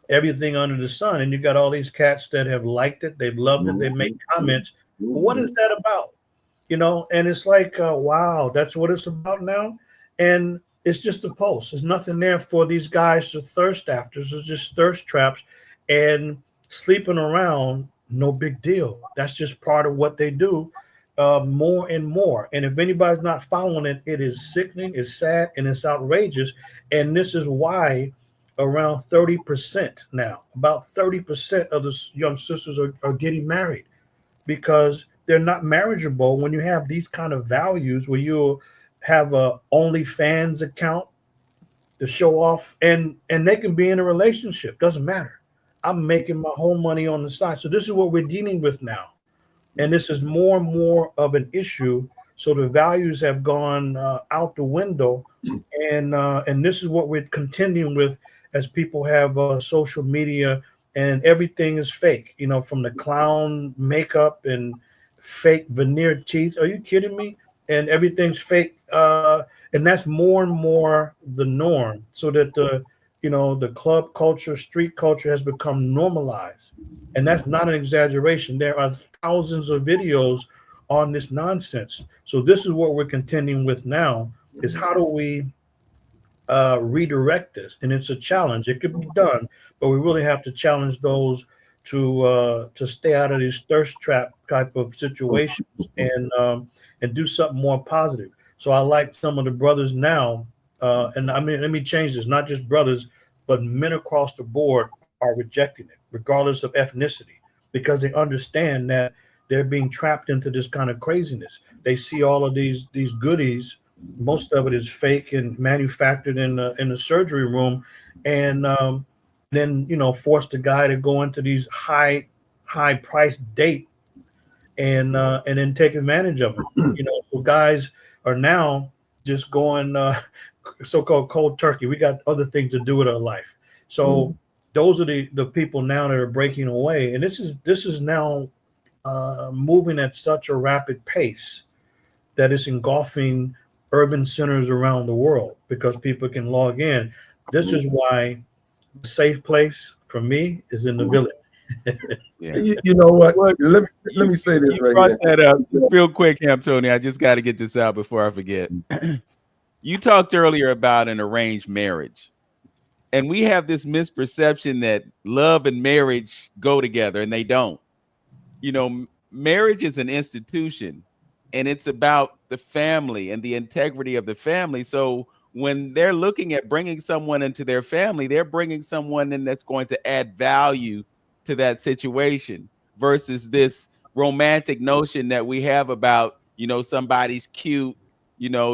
everything under the sun, and you got all these cats that have liked it, they've loved it, they make comments. What is that about? And it's like, wow, that's what it's about now. And it's just a post. There's nothing there for these guys to thirst after. It's just thirst traps, and sleeping around, no big deal. That's just part of what they do, more and more. And if anybody's not following it, it is sickening, it's sad, and it's outrageous. And this is why around 30% now, about 30% of the young sisters are getting married, because they're not marriageable when you have these kind of values where you have a OnlyFans account to show off, and they can be in a relationship, doesn't matter. I'm making my whole money on the side. So this is what we're dealing with now, and this is more and more of an issue. So the values have gone out the window, and this is what we're contending with as people have social media, and everything is fake. From the clown makeup and fake veneer teeth. Are you kidding me? And everything's fake, and that's more and more the norm. So that the club culture, street culture has become normalized, and that's not an exaggeration. There are thousands of videos on this nonsense. So this is what we're contending with now: is how do we redirect this? And it's a challenge. It could be done, but we really have to challenge those to stay out of these thirst trap type of situations, and do something more positive. So I like some of the brothers now, and I mean, let me change this: not just brothers, but men across the board are rejecting it, regardless of ethnicity, because they understand that they're being trapped into this kind of craziness. They see all of these goodies. Most of it is fake and manufactured in the surgery room, and then force the guy to go into these high price date, and then take advantage of them. So guys are now just going so-called cold turkey. We got other things to do with our life. So those are the people now that are breaking away, and this is now moving at such a rapid pace that it's engulfing urban centers around the world because people can log in. This is why the safe place for me is in the village. Yeah. you know what? Well, Let me say this you right brought here. that up just real quick, Tony. I just got to get this out before I forget. You talked earlier about an arranged marriage, and we have this misperception that love and marriage go together, and they don't. Marriage is an institution, and it's about the family and the integrity of the family. So when they're looking at bringing someone into their family, they're bringing someone in that's going to add value to that situation versus this romantic notion that we have about, somebody's cute,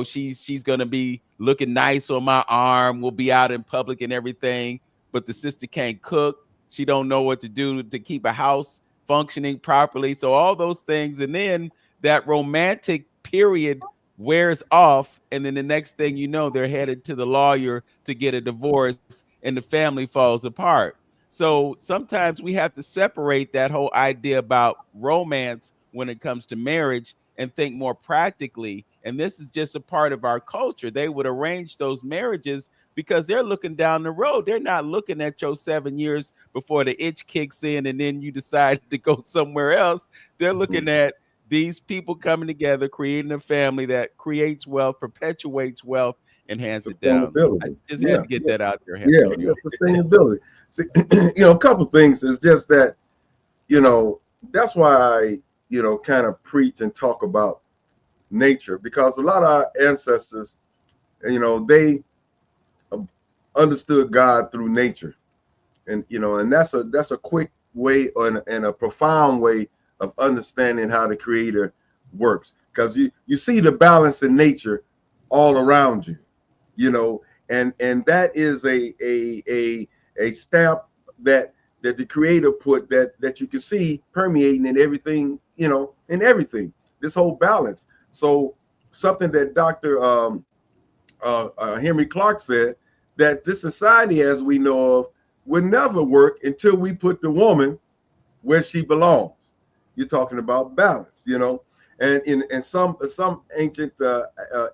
she's going to be looking nice on my arm. We'll be out in public and everything, but the sister can't cook. She don't know what to do to keep a house functioning properly. So all those things, and then that romantic period wears off, and then the next thing you know, they're headed to the lawyer to get a divorce, and the family falls apart. So sometimes we have to separate that whole idea about romance when it comes to marriage and think more practically. And this is just a part of our culture. They would arrange those marriages because they're looking down the road. They're not looking at your 7 years before the itch kicks in and then you decide to go somewhere else. They're looking at these people coming together, creating a family that creates wealth, perpetuates wealth, and hands it down. I just had to get that out there, Antonio. Sustainability. See, a couple things is just that, that's why I, kind of preach and talk about nature, because a lot of our ancestors, they understood God through nature, and that's a quick way and a profound way of understanding how the Creator works, because you see the balance in nature all around you, and that is a stamp that the Creator put that you can see permeating in everything, in everything, this whole balance. So something that Dr. Henry Clark said, that this society as we know of will never work until we put the woman where she belongs. You're talking about balance, and in some ancient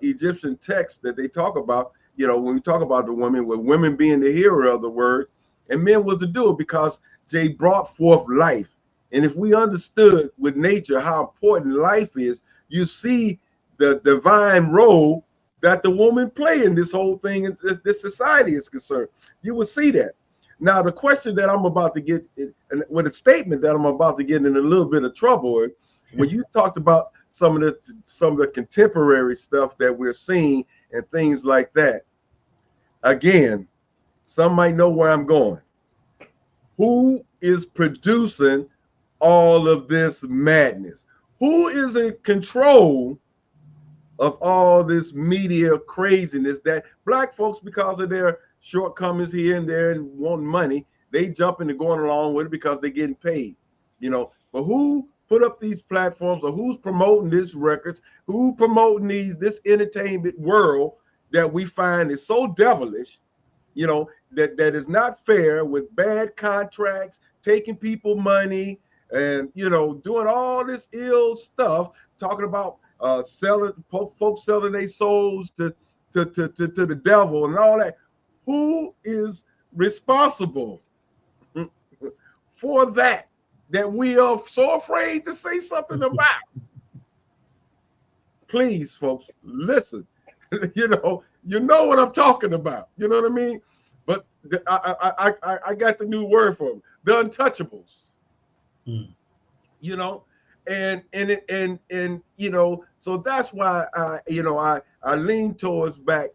Egyptian texts that they talk about, when we talk about the woman, with women being the hero of the word, and men was to do it because they brought forth life. And if we understood with nature how important life is, you see the divine role that the woman play in this whole thing, and this society is concerned. You will see that. Now, the question that I'm about to get, and with a statement that I'm about to get in a little bit of trouble with, when you talked about some of the contemporary stuff that we're seeing and things like that, again, some might know where I'm going. Who is producing all of this madness? Who is in control of all this media craziness that black folks, because of their shortcomings here and there and wanting money, they jump into going along with it because they're getting paid, But who put up these platforms, or who's promoting these records? Who promoting this entertainment world that we find is so devilish, that is not fair, with bad contracts, taking people money, and doing all this ill stuff, talking about selling folks selling their souls to the devil and all that. Who is responsible for that we are so afraid to say something about? Please, folks, listen. You know what I'm talking about. You know what I mean? But I got the new word for them, the untouchables. And so that's why I lean towards back,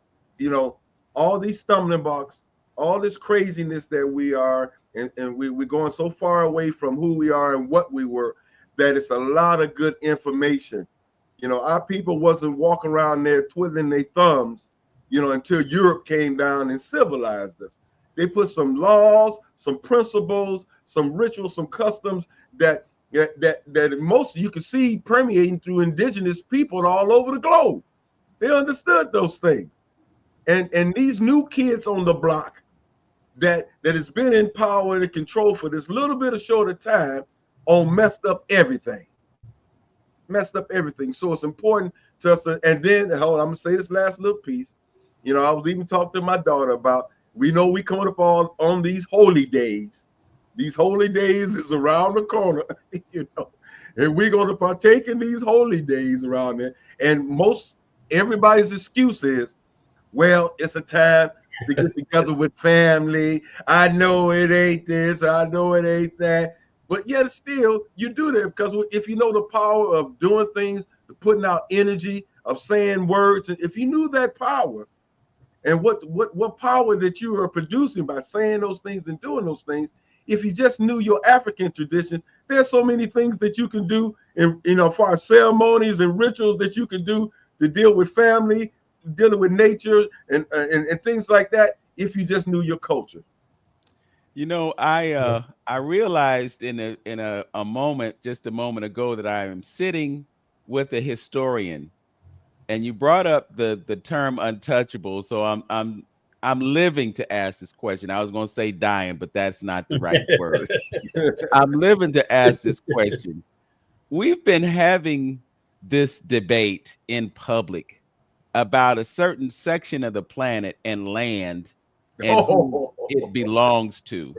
all these stumbling blocks, all this craziness that we are, and we're going so far away from who we are and what we were, that it's a lot of good information. Our people wasn't walking around there twiddling their thumbs, until Europe came down and civilized us. They put some laws, some principles, some rituals, some customs that most you can see permeating through indigenous people all over the globe. They understood those things. And these new kids on the block that has been in power and control for this little bit of shorter time messed up everything. So it's important to us. And then, hold on, I'm gonna say this last little piece. I was even talking to my daughter about, we know we coming up on these holy days. These holy days is around the corner, and we're going to partake in these holy days around there. And everybody's excuse is, well, it's a time to get together with family. I know it ain't this, I know it ain't that, but yet still you do that, because if you know the power of doing things, putting out energy, of saying words, and if you knew that power, and what power that you are producing by saying those things and doing those things, if you just knew your African traditions, there's so many things that you can do in far ceremonies and rituals that you can do to deal with family, dealing with nature and things like that if you just knew your culture. You know, Yeah. I realized a moment just a moment ago that I am sitting with a historian, and you brought up the term untouchable. So I'm living to ask this question. I was going to say dying, but that's not the right word. I'm living to ask this question. We've been having this debate in public about a certain section of the planet and land and who Oh, it belongs to.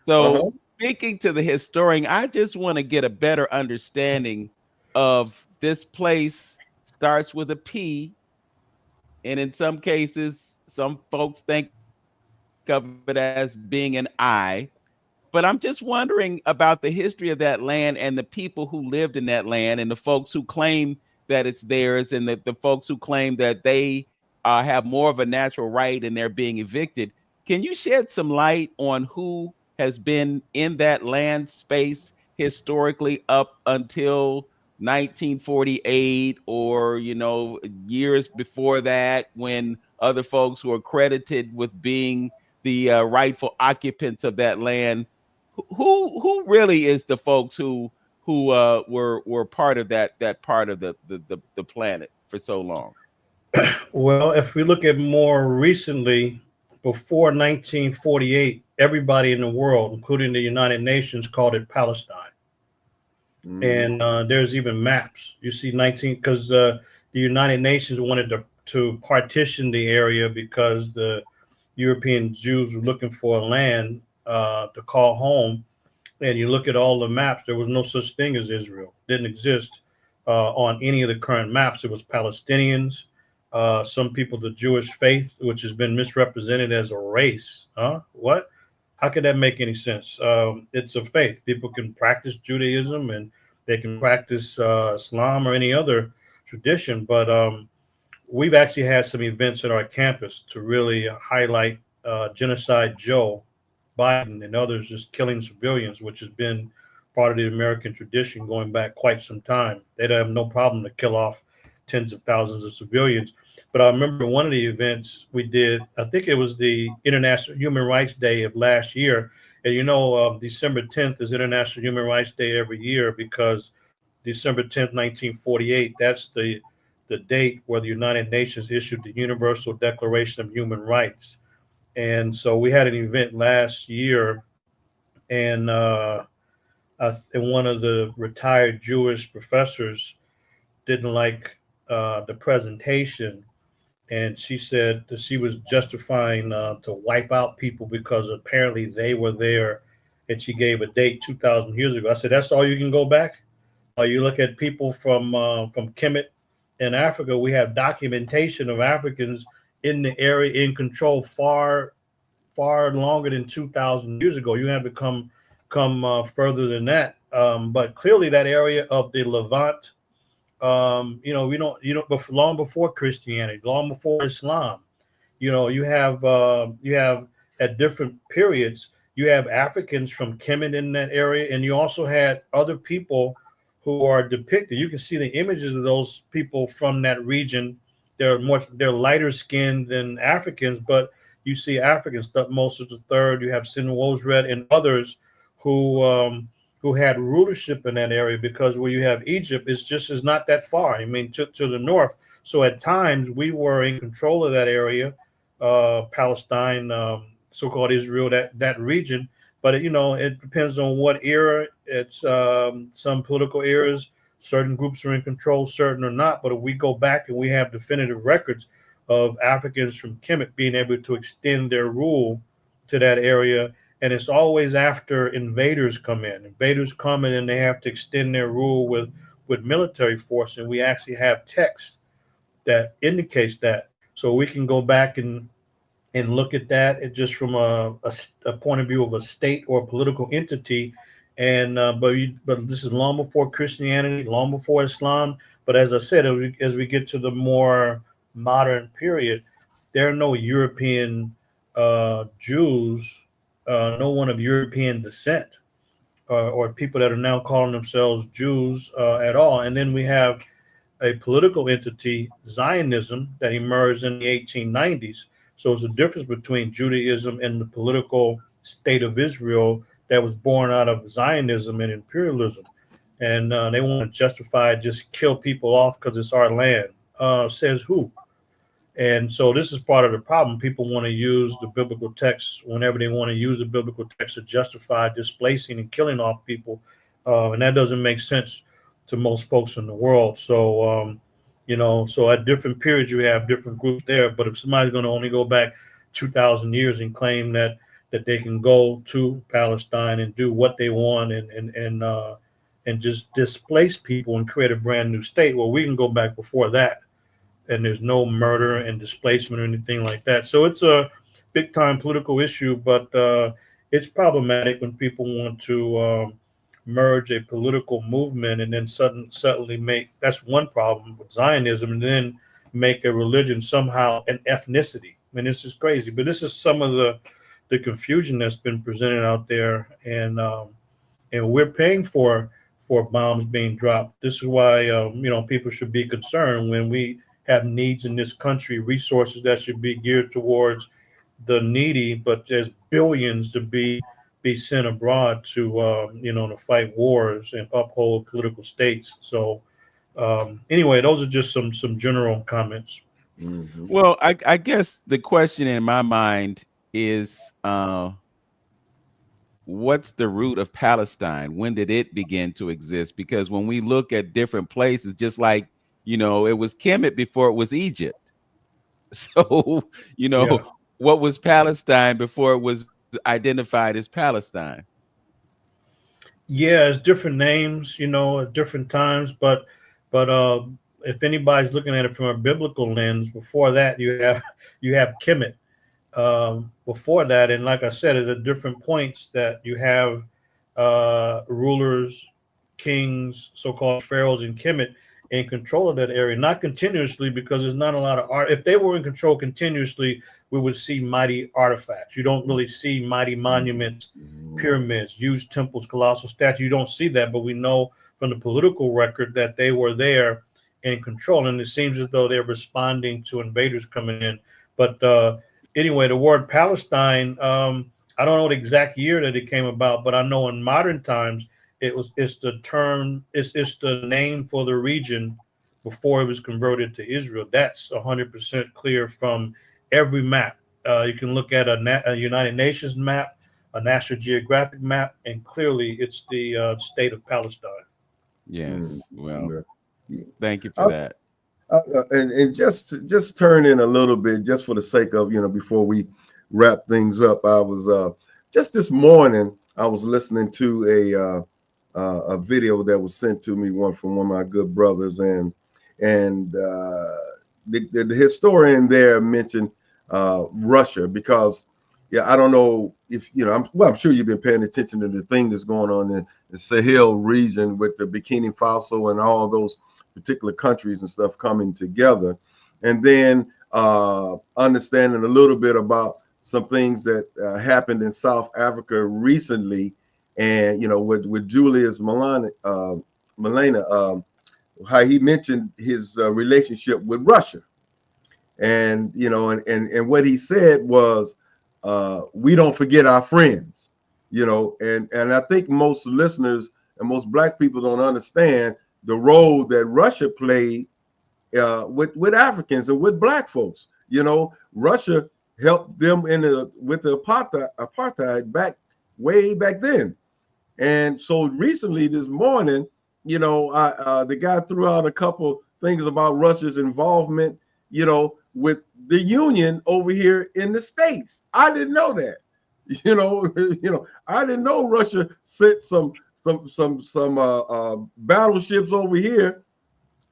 So, uh-huh. speaking to the historian, I just want to get a better understanding of this place starts with a P, and in some cases, some folks think of it as being an I. But I'm just wondering about the history of that land and the people who lived in that land and the folks who claim that it's theirs and the folks who claim that they have more of a natural right and they're being evicted. Can you shed some light on who has been in that land space historically up until 1948, or years before that, when other folks who are credited with being the rightful occupants of that land? Who really is the folks who were part of that part of the planet for so long? Well, if we look at more recently, before 1948, everybody in the world, including the United Nations, called it Palestine. Mhm. And there's even maps. You see 19 because the United Nations wanted to partition the area because the European Jews were looking for land to call home. And you look at all the maps, there was no such thing as Israel. Didn't exist on any of the current maps. It was Palestinians, some people the Jewish faith, which has been misrepresented as a race. Huh? What? How could that make any sense? It's a faith. People can practice Judaism and they can practice Islam or any other tradition. But we've actually had some events at our campus to really highlight Genocide Joe Biden and others just killing civilians, which has been part of the American tradition going back quite some time. They'd have no problem to kill off tens of thousands of civilians. But I remember one of the events we did, I think it was the International Human Rights Day of last year. And December 10th is International Human Rights Day every year because December 10th, 1948, that's the date where the United Nations issued the Universal Declaration of Human Rights. And so we had an event last year, and and one of the retired Jewish professors didn't like the presentation, and she said that she was justifying to wipe out people because apparently they were there, and she gave a date 2,000 years ago. I said, "That's all you can go back." You look at people from Kemet in Africa. We have documentation of Africans in the area in control far longer than 2,000 years ago. You have to come further than that. But clearly, that area of the Levant, we don't, long before Christianity, long before Islam, you have at different periods, you have Africans from Kemet in that area, and you also had other people who are depicted. You can see the images of those people from that region. They're lighter skinned than Africans, but you see Africans, Moses the Third, you have Sinwosret and others who who had rulership in that area, because where you have Egypt is not that far. I mean, to the north. So at times we were in control of that area, Palestine, so-called Israel, that region. But it depends on what era. It's some political eras. Certain groups are in control, certain are not. But if we go back and we have definitive records of Africans from Kemet being able to extend their rule to that area, and it's always after invaders come in. Invaders come in and they have to extend their rule with military force, and we actually have text that indicates that. So we can go back and look at that just from a point of view of a state or a political entity. And but this is long before Christianity, long before Islam. But as I said, as we get to the more modern period, there are no European Jews, no one of European descent, or people that are now calling themselves Jews at all. And then we have a political entity, Zionism, that emerged in the 1890s. So it's a difference between Judaism and the political state of Israel that was born out of Zionism and imperialism. And they want to justify just kill people off because it's our land. Says who? And so this is part of the problem. People want to use the biblical text whenever they want to use the biblical text to justify displacing and killing off people. And that doesn't make sense to most folks in the world. So, so at different periods, you have different groups there. But if somebody's going to only go back 2,000 years and claim that they can go to Palestine and do what they want and just displace people and create a brand new state, well, we can go back before that. And there's no murder and displacement or anything like that. So it's a big time political issue, but it's problematic when people want to merge a political movement and then suddenly make, that's one problem with Zionism, and then make a religion somehow an ethnicity. I mean, this is crazy, but this is some of the confusion that's been presented out there, and we're paying for bombs being dropped. This is why people should be concerned when we have needs in this country, resources that should be geared towards the needy, but there's billions to be sent abroad to to fight wars and uphold political states. So anyway, those are just some general comments. Mm-hmm. Well, I guess the question in my mind is what's the root of Palestine? When did it begin to exist? Because when we look at different places, just like it was Kemet before it was Egypt. So, what was Palestine before it was identified as Palestine? Yeah, it's different names, at different times. But if anybody's looking at it from a biblical lens, before that you have Kemet. Before that, and like I said, at different points that you have rulers, kings, so-called pharaohs in Kemet, in control of that area, not continuously, because there's not a lot of art. If they were in control continuously, we would see mighty artifacts. You don't really see mighty monuments, pyramids, huge temples, colossal statues. You don't see that, but we know from the political record that they were there in control, and it seems as though they're responding to invaders coming in. But anyway, the word Palestine, I don't know the exact year that it came about, but I know in modern times, it's the name for the region before it was converted to Israel. That's 100% clear from every map. You can look at a United Nations map, a National Geographic map, and clearly it's the state of Palestine. Yes. Well, thank you for that. And just turn in a little bit, just for the sake of, before we wrap things up, I was just this morning, I was listening to a video that was sent to me, from one of my good brothers, and the historian there mentioned Russia, because I don't know if I'm sure you've been paying attention to the thing that's going on in the Sahel region with the Burkina Faso and all those particular countries and stuff coming together, and then understanding a little bit about some things that happened in South Africa recently. And with Julius Malema, how he mentioned his relationship with Russia, and and what he said was, we don't forget our friends, and I think most listeners and most Black people don't understand the role that Russia played with Africans and with Black folks. Russia helped them with the apartheid way back then. And so recently, this morning, the guy threw out a couple things about Russia's involvement, with the Union over here in the States. I didn't know that. I didn't know Russia sent some battleships over here,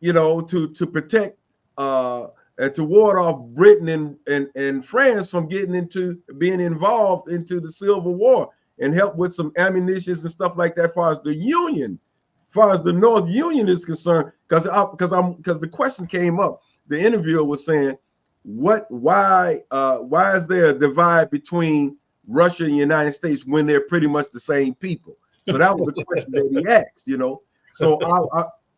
to protect and to ward off Britain and France from being involved into the Civil War, and help with some ammunition and stuff like that, as far as the Union, as far as the North Union is concerned. Because the question came up. The interviewer was saying, why is there a divide between Russia and the United States when they're pretty much the same people? So that was the question that he asked.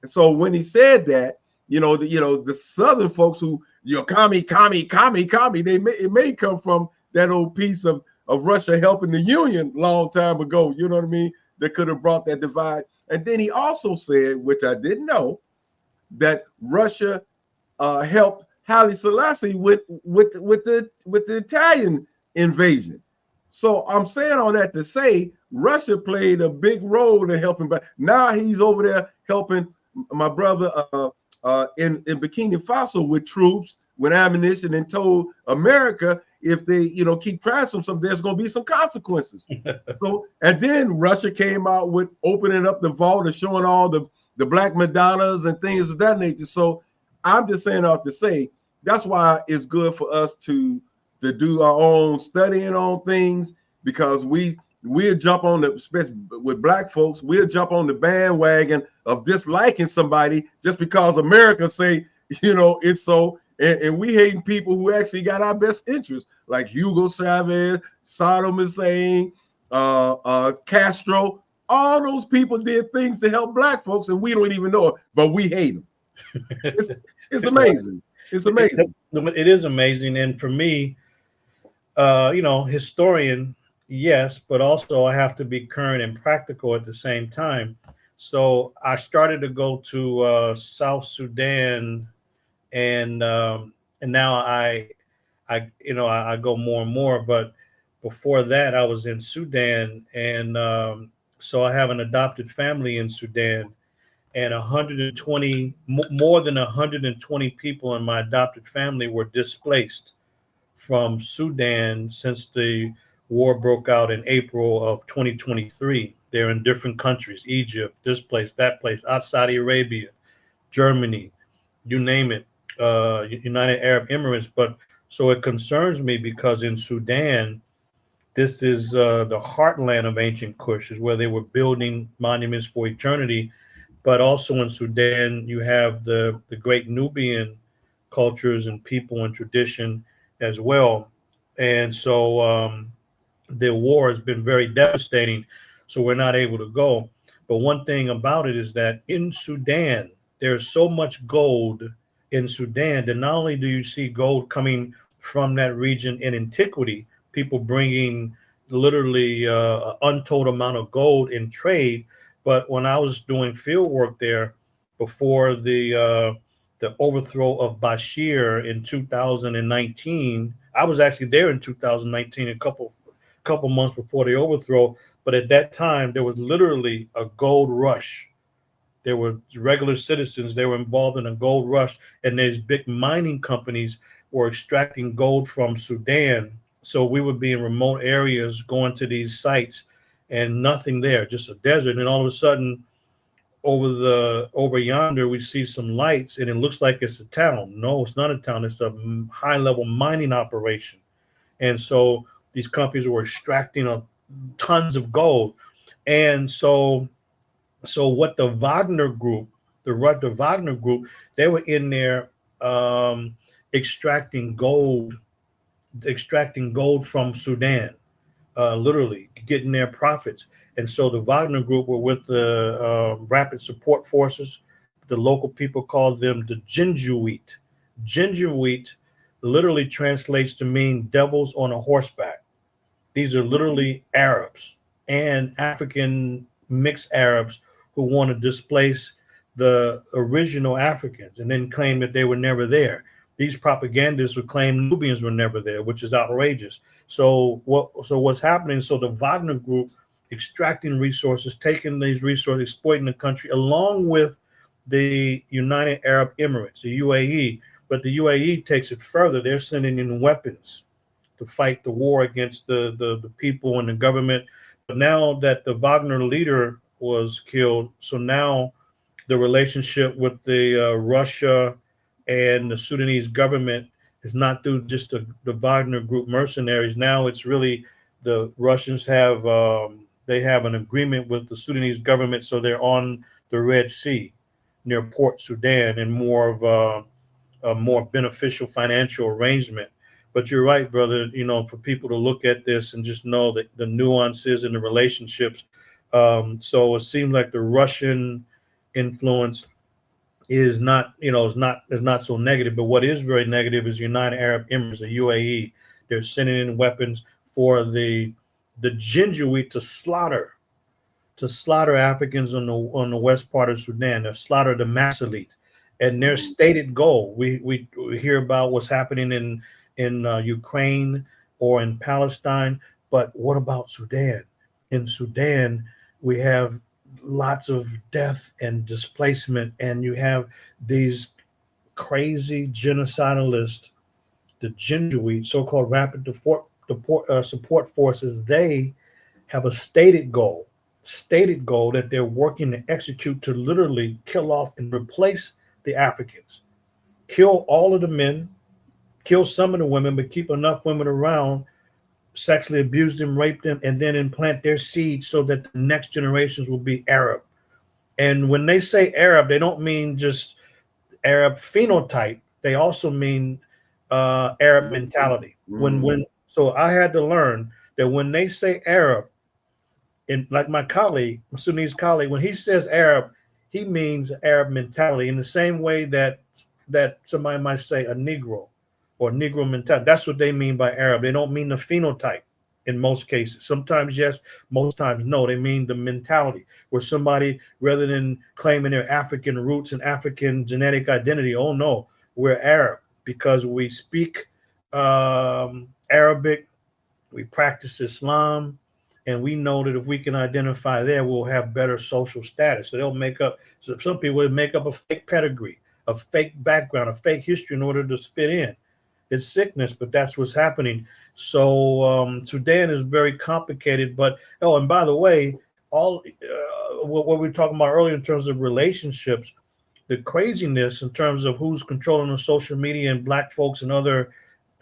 So when he said that, the Southern folks who commie, it may come from that old piece of Russia helping the Union long time ago. You know what I mean? That could have brought that divide. And then he also said, which I didn't know, that Russia helped Haile Selassie with the Italian invasion. So I'm saying all that to say Russia played a big role in helping. But now he's over there helping my brother in Burkina Faso with troops, with ammunition, and told America if they keep trying something, there's going to be some consequences. So, and then Russia came out with opening up the vault and showing all the Black Madonnas and things of that nature. So I'm just saying all to say that's why it's good for us to do our own studying on things, because we'll jump on the, especially with Black folks, we'll jump on the bandwagon of disliking somebody just because America say, it's so, and we hating people who actually got our best interests, like Hugo Chavez, Saddam Hussein, Castro. All those people did things to help Black folks, and we don't even know it, but we hate them. It's amazing. It's amazing. It is amazing. And for me, historian, yes, but also I have to be current and practical at the same time. So I started to go to South Sudan, and now I go more and more. But before that, I was in Sudan, and so I have an adopted family in Sudan, and more than 120 people in my adopted family were displaced from Sudan since the war broke out in April of 2023. They're in different countries: Egypt, this place, that place, Saudi Arabia, Germany, you name it, United Arab Emirates. But so it concerns me because in Sudan, this is the heartland of ancient Kush, is where they were building monuments for eternity. But also in Sudan, you have the great Nubian cultures and people and tradition as well. And so the war has been very devastating. So we're not able to go. But one thing about it is that in Sudan, there's so much gold in Sudan that not only do you see gold coming from that region in antiquity, people bringing literally an untold amount of gold in trade. But when I was doing field work there before the overthrow of Bashir in 2019, I was actually there in 2019, a couple months before the overthrow. But at that time, there was literally a gold rush. There were regular citizens, they were involved in a gold rush, and these big mining companies were extracting gold from Sudan. So we would be in remote areas going to these sites and nothing there, just a desert. And all of a sudden, over yonder, we see some lights and it looks like it's a town. No, it's not a town. It's a high level mining operation. And so these companies were extracting tons of gold. And so what the Wagner group, they were in there extracting gold from Sudan, literally getting their profits. And so the Wagner group were with the rapid support forces. The local people called them the Jinjuit. Jinjuit literally translates to mean devils on a horseback. These are literally Arabs and African mixed Arabs who want to displace the original Africans and then claim that they were never there. These propagandists would claim Nubians were never there, which is outrageous. So what's happening? So the Wagner group extracting resources, taking these resources, exploiting the country, along with the United Arab Emirates, the UAE. But the UAE takes it further. They're sending in weapons to fight the war against the people and the government. But now that the Wagner leader was killed, so now the relationship with the Russia and the Sudanese government is not through just the Wagner group mercenaries. Now it's really the Russians have they have an agreement with the Sudanese government, so they're on the Red Sea near Port Sudan, and more of a more beneficial financial arrangement. But you're right, brother. For people to look at this and just know that the nuances and the relationships. So it seems like the Russian influence is not, is not so negative. But what is very negative is United Arab Emirates, the UAE. They're sending in weapons for the Janjaweed to slaughter Africans on the west part of Sudan, to slaughter the Masalit. And their stated goal, we hear about what's happening in Ukraine or in Palestine, but what about Sudan? In Sudan, we have lots of death and displacement, and you have these crazy genocidalists, the Janjaweed, so-called rapid support forces. They have a stated goal that they're working to execute, to literally kill off and replace the Africans, kill all of the men, kill some of the women, but keep enough women around, sexually abuse them, rape them, and then implant their seeds so that the next generations will be Arab. And when they say Arab, they don't mean just Arab phenotype. They also mean Arab mentality. So I had to learn that when they say Arab, and like my colleague, my Sudanese colleague, when he says Arab, he means Arab mentality, in the same way that somebody might say a Negro or Negro mentality. That's what they mean by Arab. They don't mean the phenotype in most cases. Sometimes yes, most times no. They mean the mentality, where somebody, rather than claiming their African roots and African genetic identity, oh no, we're Arab because we speak Arabic, we practice Islam, and we know that if we can identify there, we'll have better social status. So they'll make up, so some people would make up a fake pedigree, a fake background, a fake history in order to fit in. It's sickness, but that's what's happening. So Sudan is very complicated. But, oh, and by the way, all what we were talking about earlier in terms of relationships, the craziness in terms of who's controlling the social media and black folks and other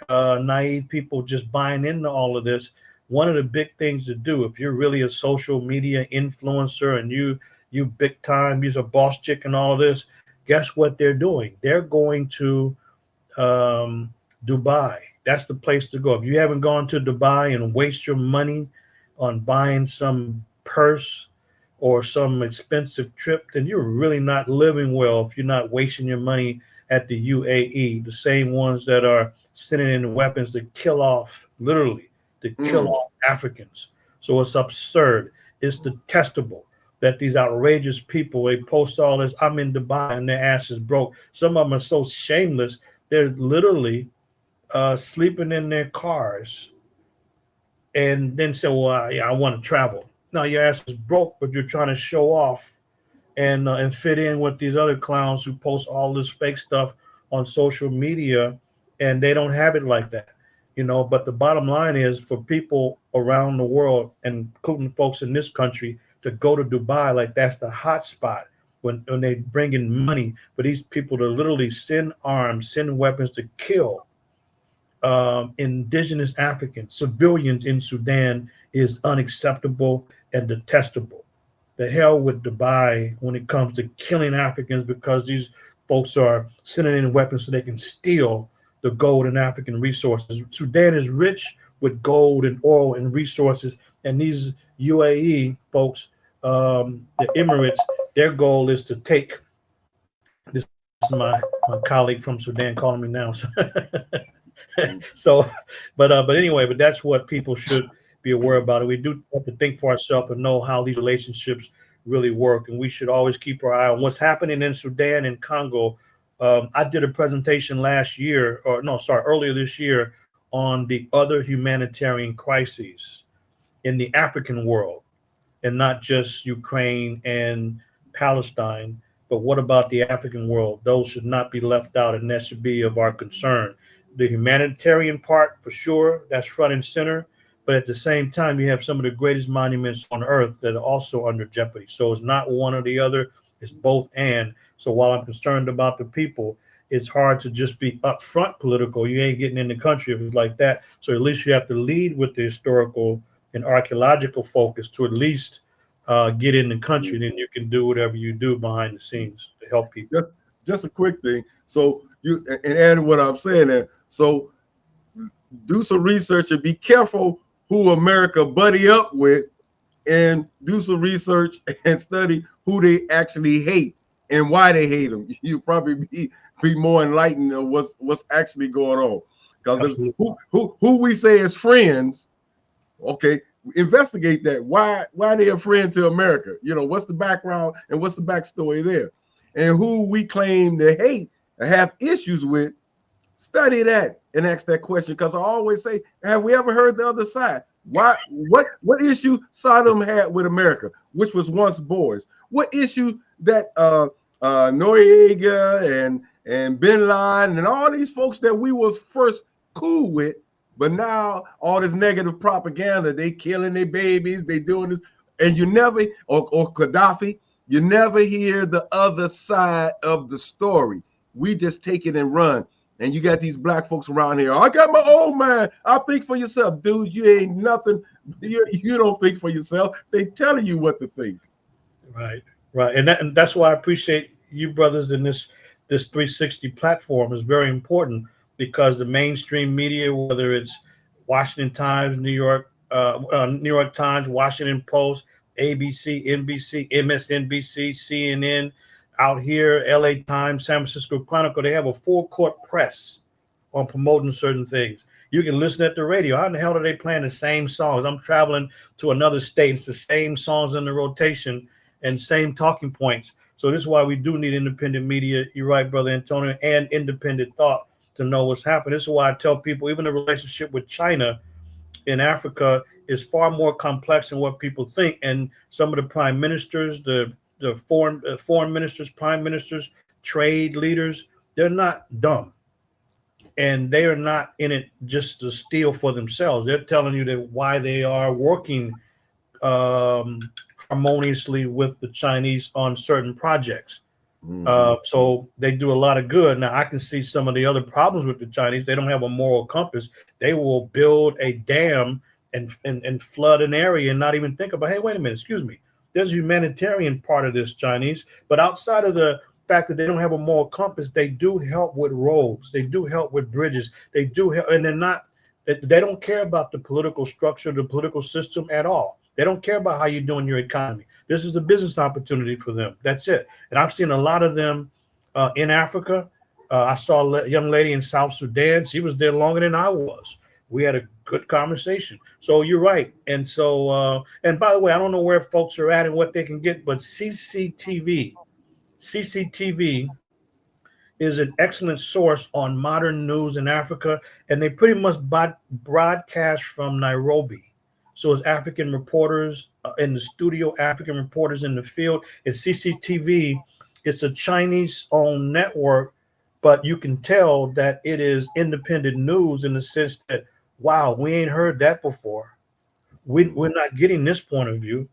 naive people just buying into all of this. One of the big things to do, if you're really a social media influencer and you big time, you're a boss chick and all of this, guess what they're doing? They're going to Dubai. That's the place to go. If you haven't gone to Dubai and waste your money on buying some purse or some expensive trip, then you're really not living well if you're not wasting your money at the UAE, the same ones that are sending in weapons to kill off, literally, to kill off Africans. So it's absurd. It's detestable that these outrageous people, they post all this, I'm in Dubai, and their ass is broke. Some of them are so shameless, they're literally sleeping in their cars and then say, well, yeah, I want to travel. Now your ass is broke, but you're trying to show off and fit in with these other clowns who post all this fake stuff on social media, and they don't have it like that. But the bottom line is, for people around the world, and including folks in this country, to go to Dubai, like that's the hot spot when they bring in money for these people to literally send arms, send weapons to kill indigenous Africans, civilians in Sudan, is unacceptable and detestable. The hell with Dubai when it comes to killing Africans, because these folks are sending in weapons so they can steal the gold and African resources. Sudan is rich with gold and oil and resources, and these UAE folks, the Emirates, their goal is to take this. Is my colleague from Sudan calling me now. So, but anyway, but that's what people should be aware about. It. We do have to think for ourselves and know how these relationships really work, and we should always keep our eye on what's happening in Sudan and Congo. I did a presentation earlier this year, on the other humanitarian crises in the African world, and not just Ukraine and Palestine, but what about the African world? Those should not be left out, and that should be of our concern. The humanitarian part, for sure, that's front and center, but at the same time, you have some of the greatest monuments on earth that are also under jeopardy. So it's not one or the other, it's both and. So while I'm concerned about the people, it's hard to just be upfront political. You ain't getting in the country if it's like that. So at least you have to lead with the historical and archaeological focus to at least get in the country. Then you can do whatever you do behind the scenes to help people. Just a quick thing. So you, and add what I'm saying there. So do some research and be careful who America buddy up with, and do some research and study who they actually hate. and why they hate them. You probably be more enlightened of what's actually going on. Because who we say as friends, okay, investigate that. Why they a friend to America? You know, what's the background and what's the backstory there? And who we claim to hate and have issues with, study that and ask that question. Because I always say, have we ever heard the other side? What issue Saddam had with America, which was once boys? What issue that Noriega and Bin Laden and all these folks that we was first cool with, but now all this negative propaganda, they killing their babies, they doing this, and you never, or Gaddafi, you never hear the other side of the story. We just take it and run. And you got these black folks around here. I got my own man. I think for yourself, dude. You ain't nothing. You don't think for yourself. They telling you what to think. Right, and that's why I appreciate you brothers in this 360 platform is very important, because the mainstream media, whether it's Washington Times, New York Times, Washington Post, ABC, NBC, MSNBC, CNN, out here, LA Times, San Francisco Chronicle, they have a full court press on promoting certain things. You can listen at the radio. How in the hell are they playing the same songs? I'm traveling to another state. It's the same songs in the rotation and same talking points. So this is why we do need independent media. You're right, Brother Antonio, and independent thought to know what's happening. This is why I tell people, even the relationship with China in Africa is far more complex than what people think. And some of the prime ministers, the foreign ministers, prime ministers, trade leaders, they're not dumb. And they are not in it just to steal for themselves. They're telling you that why they are working harmoniously with the Chinese on certain projects. So they do a lot of good. Now, I can see some of the other problems with the Chinese. They don't have a moral compass. They will build a dam and flood an area and not even think about, hey, wait a minute, excuse me. There's a humanitarian part of this Chinese, but outside of the fact that they don't have a moral compass, they do help with roads. They do help with bridges. They do help, and they don't care about the political structure, the political system at all. They don't care about how you're doing your economy. This is a business opportunity for them. That's it. And I've seen a lot of them in Africa. I saw a young lady in South Sudan. She was there longer than I was. We had a good conversation. So you're right. And so, and by the way, I don't know where folks are at and what they can get, but CCTV is an excellent source on modern news in Africa. And they pretty much broadcast from Nairobi. So it's African reporters in the studio, African reporters in the field. It's CCTV. It's a Chinese-owned network, but you can tell that it is independent news in the sense that, wow, we ain't heard that before. We're not getting this point of view.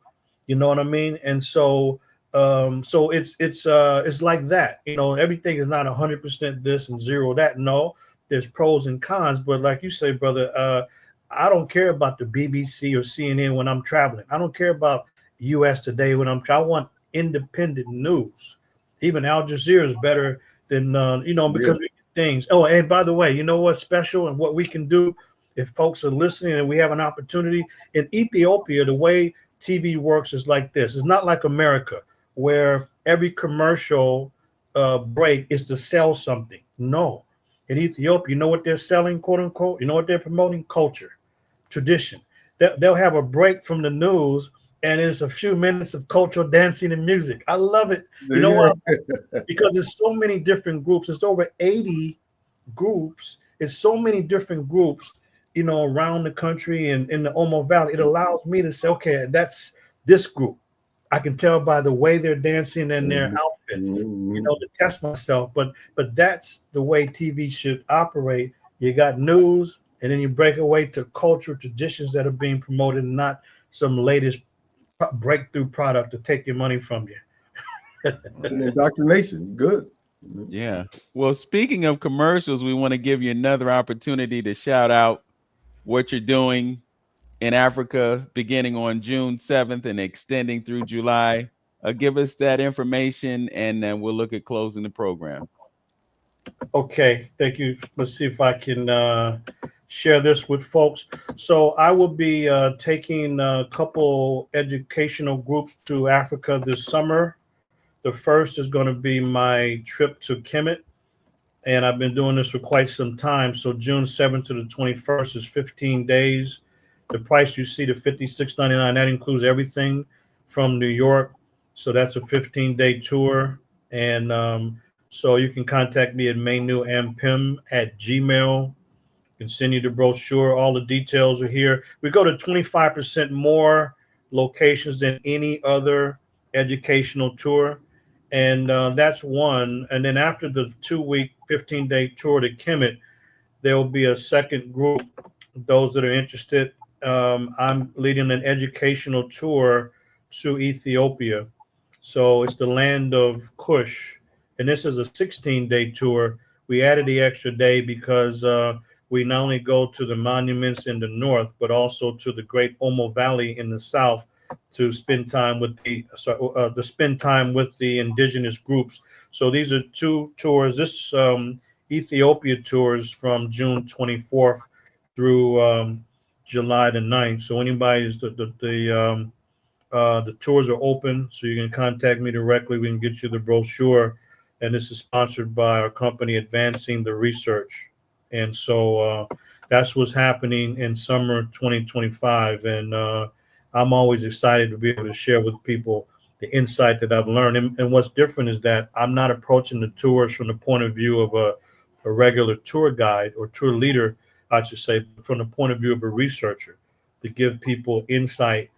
You know what I mean? And so, so it's like that. You know, everything is not 100% this and zero that. No, there's pros and cons. But like you say, brother, I don't care about the BBC or CNN when I'm traveling. I don't care about US Today when I'm traveling. I want independent news. Even Al Jazeera is better than, because we get things. Oh, and by the way, you know what's special and what we can do if folks are listening and we have an opportunity in Ethiopia, the way TV works is like this. It's not like America where every commercial break is to sell something. No. In Ethiopia, you know what they're selling, quote unquote? You know what they're promoting? Culture, tradition. They'll have a break from the news and it's a few minutes of cultural dancing and music. I love it. You know what? Because there's so many different groups. It's over 80 groups. It's so many different groups, around the country and in the Omo Valley. It allows me to say, okay, that's this group. I can tell by the way they're dancing and their outfits, to test myself. But that's the way TV should operate. You got news, and then you break away to cultural traditions that are being promoted, not some latest breakthrough product to take your money from you. An indoctrination. Good. Yeah. Well, speaking of commercials, we want to give you another opportunity to shout out what you're doing in Africa beginning on June 7th and extending through July. Give us that information and then we'll look at closing the program. Okay, thank you. Let's see if I can share this with folks. So I will be taking a couple educational groups to Africa this summer The first is going to be my trip to Kemet, and I've been doing this for quite some time. So June 7th to the 21st is 15 days. The price you see, the $56.99, that includes everything from New York. So that's a 15-day tour. And so you can contact me at Manu Ampim@gmail.com. You can send you the brochure. All the details are here. We go to 25% more locations than any other educational tour. And that's one. And then after the 2-week, 15-day tour to Kemet, there will be a second group. Those that are interested, I'm leading an educational tour to Ethiopia. So it's the land of Cush. And this is a 16-day tour. We added the extra day because we not only go to the monuments in the north, but also to the Great Omo Valley in the south to spend time with the indigenous groups. So these are 2 tours. This Ethiopia tours from June 24th through July the 9th. So anybody's the tours are open, so you can contact me directly. We can get you the brochure, and this is sponsored by our company, Advancing the Research. And so that's what's happening in summer 2025. And I'm always excited to be able to share with people the insight that I've learned. And what's different is that I'm not approaching the tours from the point of view of a regular tour guide or tour leader, I should say, from the point of view of a researcher, to give people insight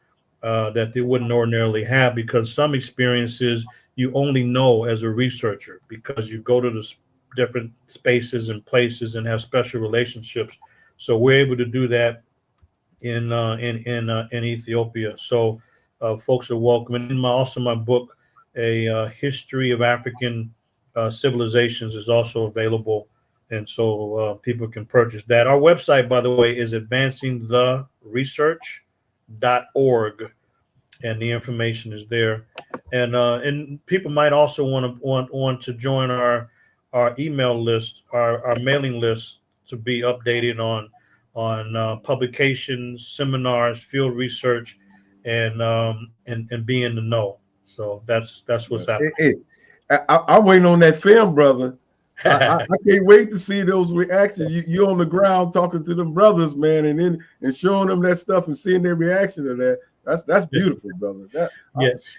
that they wouldn't ordinarily have, because some experiences you only know as a researcher because you go to the different spaces and places and have special relationships. So we're able to do that in Ethiopia. So folks are welcome. And in also my book, A History of African Civilizations, is also available. And so people can purchase that. Our website, by the way, is advancingtheresearch.org, and the information is there. And people might also want to join our email list, our mailing list, to be updated on publications, seminars, field research, and be in the know. So that's what's happening. I'm waiting on that film, brother. I can't wait to see those reactions. You on the ground talking to them brothers, man, and showing them that stuff and seeing their reaction to that. That's beautiful, brother. Yes.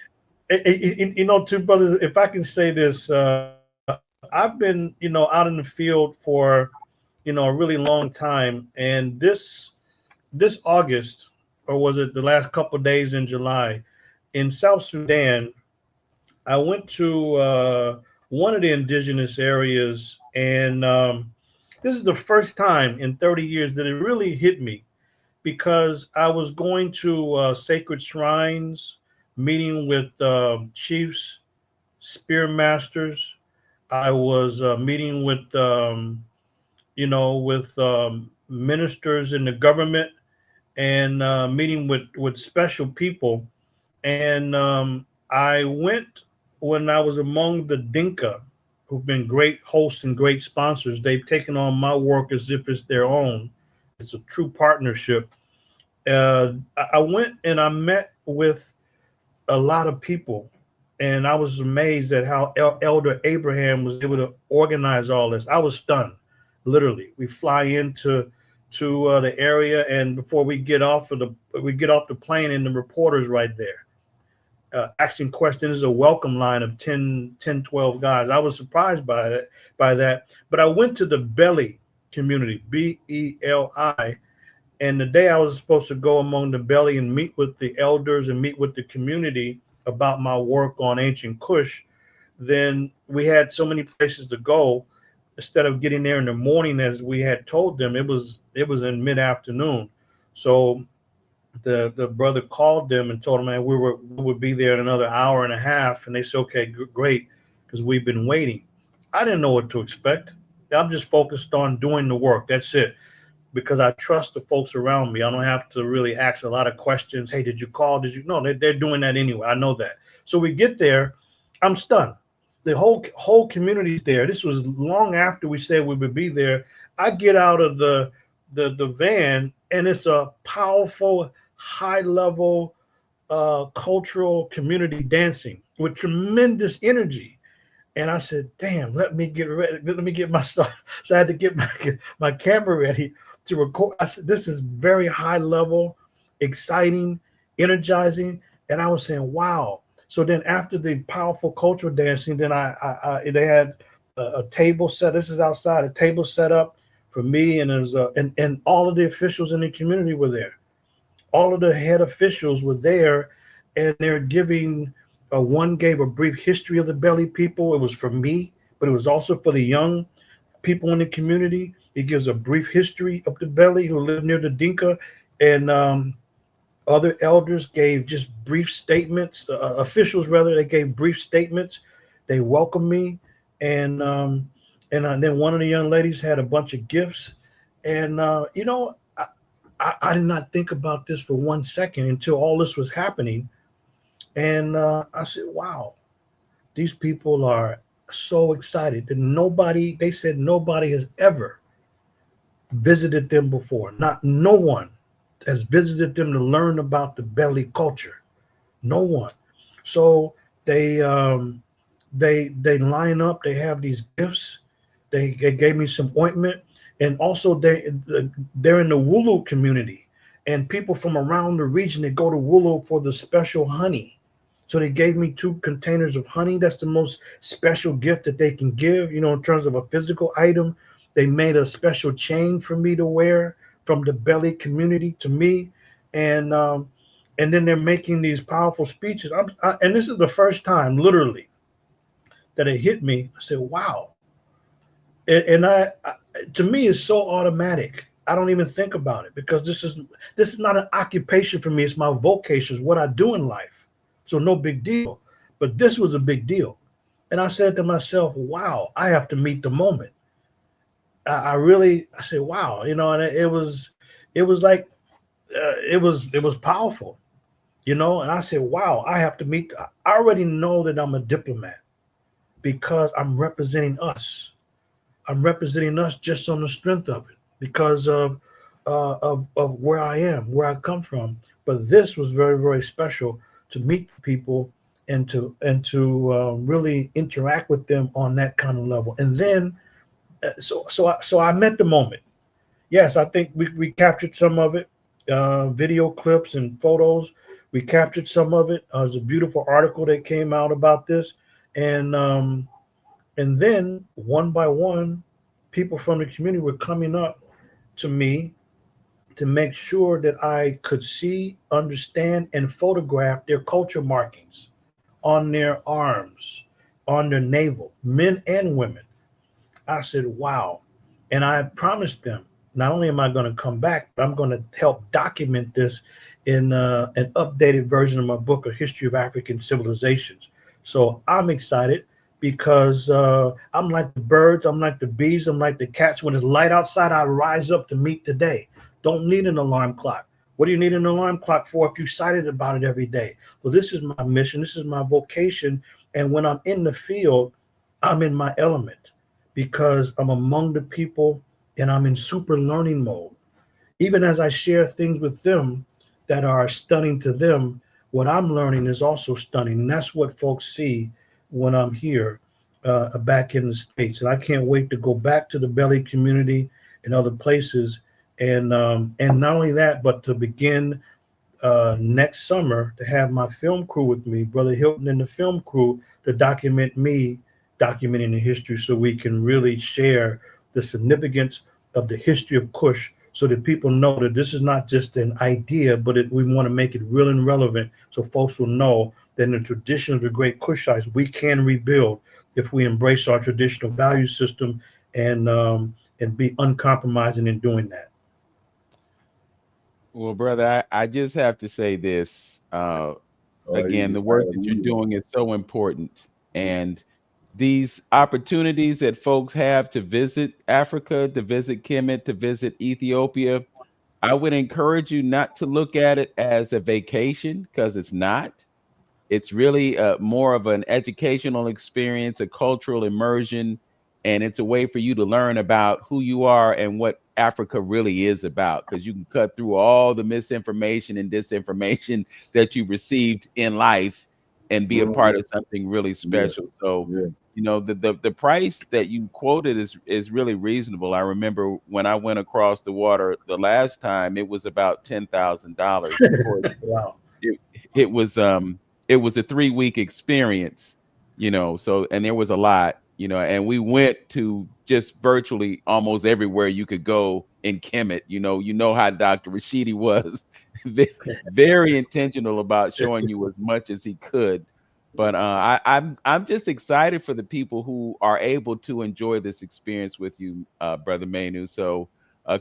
Two brothers, if I can say this, I've been, out in the field for, a really long time. And this August, or was it the last couple of days in July, in South Sudan, I went to one of the indigenous areas, and this is the first time in 30 years that it really hit me, because I was going to sacred shrines, meeting with chiefs, spear masters. I was meeting with, ministers in the government, and meeting with special people. And I went when I was among the Dinka, who've been great hosts and great sponsors. They've taken on my work as if it's their own. It's a true partnership. I went and I met with a lot of people, and I was amazed at how Elder Abraham was able to organize all this. I was stunned, literally. We fly into the area, and before we get off the plane, and the reporter's right there, asking questions. A welcome line of 10, 12 guys. I was surprised by that. But I went to the Belly community, BELI. And the day I was supposed to go among the Belly and meet with the elders and meet with the community about my work on ancient Kush, then we had so many places to go. Instead of getting there in the morning as we had told them, it was in mid-afternoon. So the brother called them and told them, man, we would be there in another hour and a half. And they said, okay, great, because we've been waiting. I didn't know what to expect. I'm just focused on doing the work. That's it. Because I trust the folks around me. I don't have to really ask a lot of questions. Hey, did you call? No, they're doing that anyway. I know that. So we get there. I'm stunned. The whole community's there. This was long after we said we would be there. I get out of the van, and it's a powerful, high level cultural community dancing with tremendous energy. And I said, damn, let me get ready. Let me get my stuff. So I had to get my camera ready to record. I said, this is very high level, exciting, energizing. And I was saying, wow. So then after the powerful cultural dancing, then they had a table set. This is outside, a table set up for me. And and all of the officials in the community were there. All of the head officials were there, and they're giving one gave a brief history of the Belly people. It was for me, but it was also for the young people in the community. It gives a brief history of the Belly who live near the Dinka, and other elders gave just brief statements. Officials, rather, they gave brief statements. They welcomed me, and then one of the young ladies had a bunch of gifts, and I did not think about this for 1 second until all this was happening. And I said, wow, these people are so excited that they said nobody has ever visited them before. No one has visited them to learn about the Belly culture. No one. So they line up, they have these gifts. They gave me some ointment, and also they're in the Wulu community, and people from around the region that go to Wulu for the special honey. So they gave me 2 containers of honey. That's the most special gift that they can give, in terms of a physical item. They made a special chain for me to wear from the Belly community to me, and then they're making these powerful speeches. And this is the first time, literally, that it hit me. I said, wow. And to me, it's so automatic. I don't even think about it, because this is not an occupation for me. It's my vocation. It's what I do in life. So no big deal. But this was a big deal. And I said to myself, wow, I have to meet the moment. I said, wow, and it was like, it was powerful, and I said, wow, I have to meet. I already know that I'm a diplomat because I'm representing us. I'm representing us just on the strength of it, because of where I am, where I come from. But this was very, very special to meet people and to really interact with them on that kind of level. And then, so I met the moment. Yes, I think we captured some of it, video clips and photos. We captured some of it. There's a beautiful article that came out about this, and then one by one, people from the community were coming up to me to make sure that I could see, understand, and photograph their culture markings on their arms, on their navel, men and women. I said, wow. And I promised them, not only am I going to come back, but I'm going to help document this in an updated version of my book, A History of African Civilizations. So I'm excited because I'm like the birds, I'm like the bees, I'm like the cats. When it's light outside, I rise up to meet the day. Don't need an alarm clock. What do you need an alarm clock for if you're excited about it every day? So this is my mission. This is my vocation. And when I'm in the field, I'm in my element because I'm among the people and I'm in super learning mode. Even as I share things with them that are stunning to them, what I'm learning is also stunning. And that's what folks see when I'm here back in the States. And I can't wait to go back to the Belly community and other places. And not only that, but to begin next summer to have my film crew with me, Brother Hilton and the film crew, to document me documenting the history so we can really share the significance of the history of Kush so that people know that this is not just an idea, but we want to make it real and relevant so folks will know that in the tradition of the great Kushites, we can rebuild if we embrace our traditional value system and be uncompromising in doing that. Well, brother, I just have to say this. Again, the work that you're doing is so important. And these opportunities that folks have to visit Africa, to visit Kemet, to visit Ethiopia, I would encourage you not to look at it as a vacation, because it's not. It's really more of an educational experience, a cultural immersion, and it's a way for you to learn about who you are and what Africa really is about, because you can cut through all the misinformation and disinformation that you received in life and be a part of something really Yeah. special. So, Yeah. you know, the price that you quoted is really reasonable. I remember when I went across the water the last time, it was about $10,000. Of course, Wow. it, it was a 3-week experience, you know. So, and there was a lot, you know, and we went to just virtually almost everywhere you could go in Kemet. You know how Dr. Rashidi was very intentional about showing you as much as he could. But I'm just excited for the people who are able to enjoy this experience with you, Brother Manu. So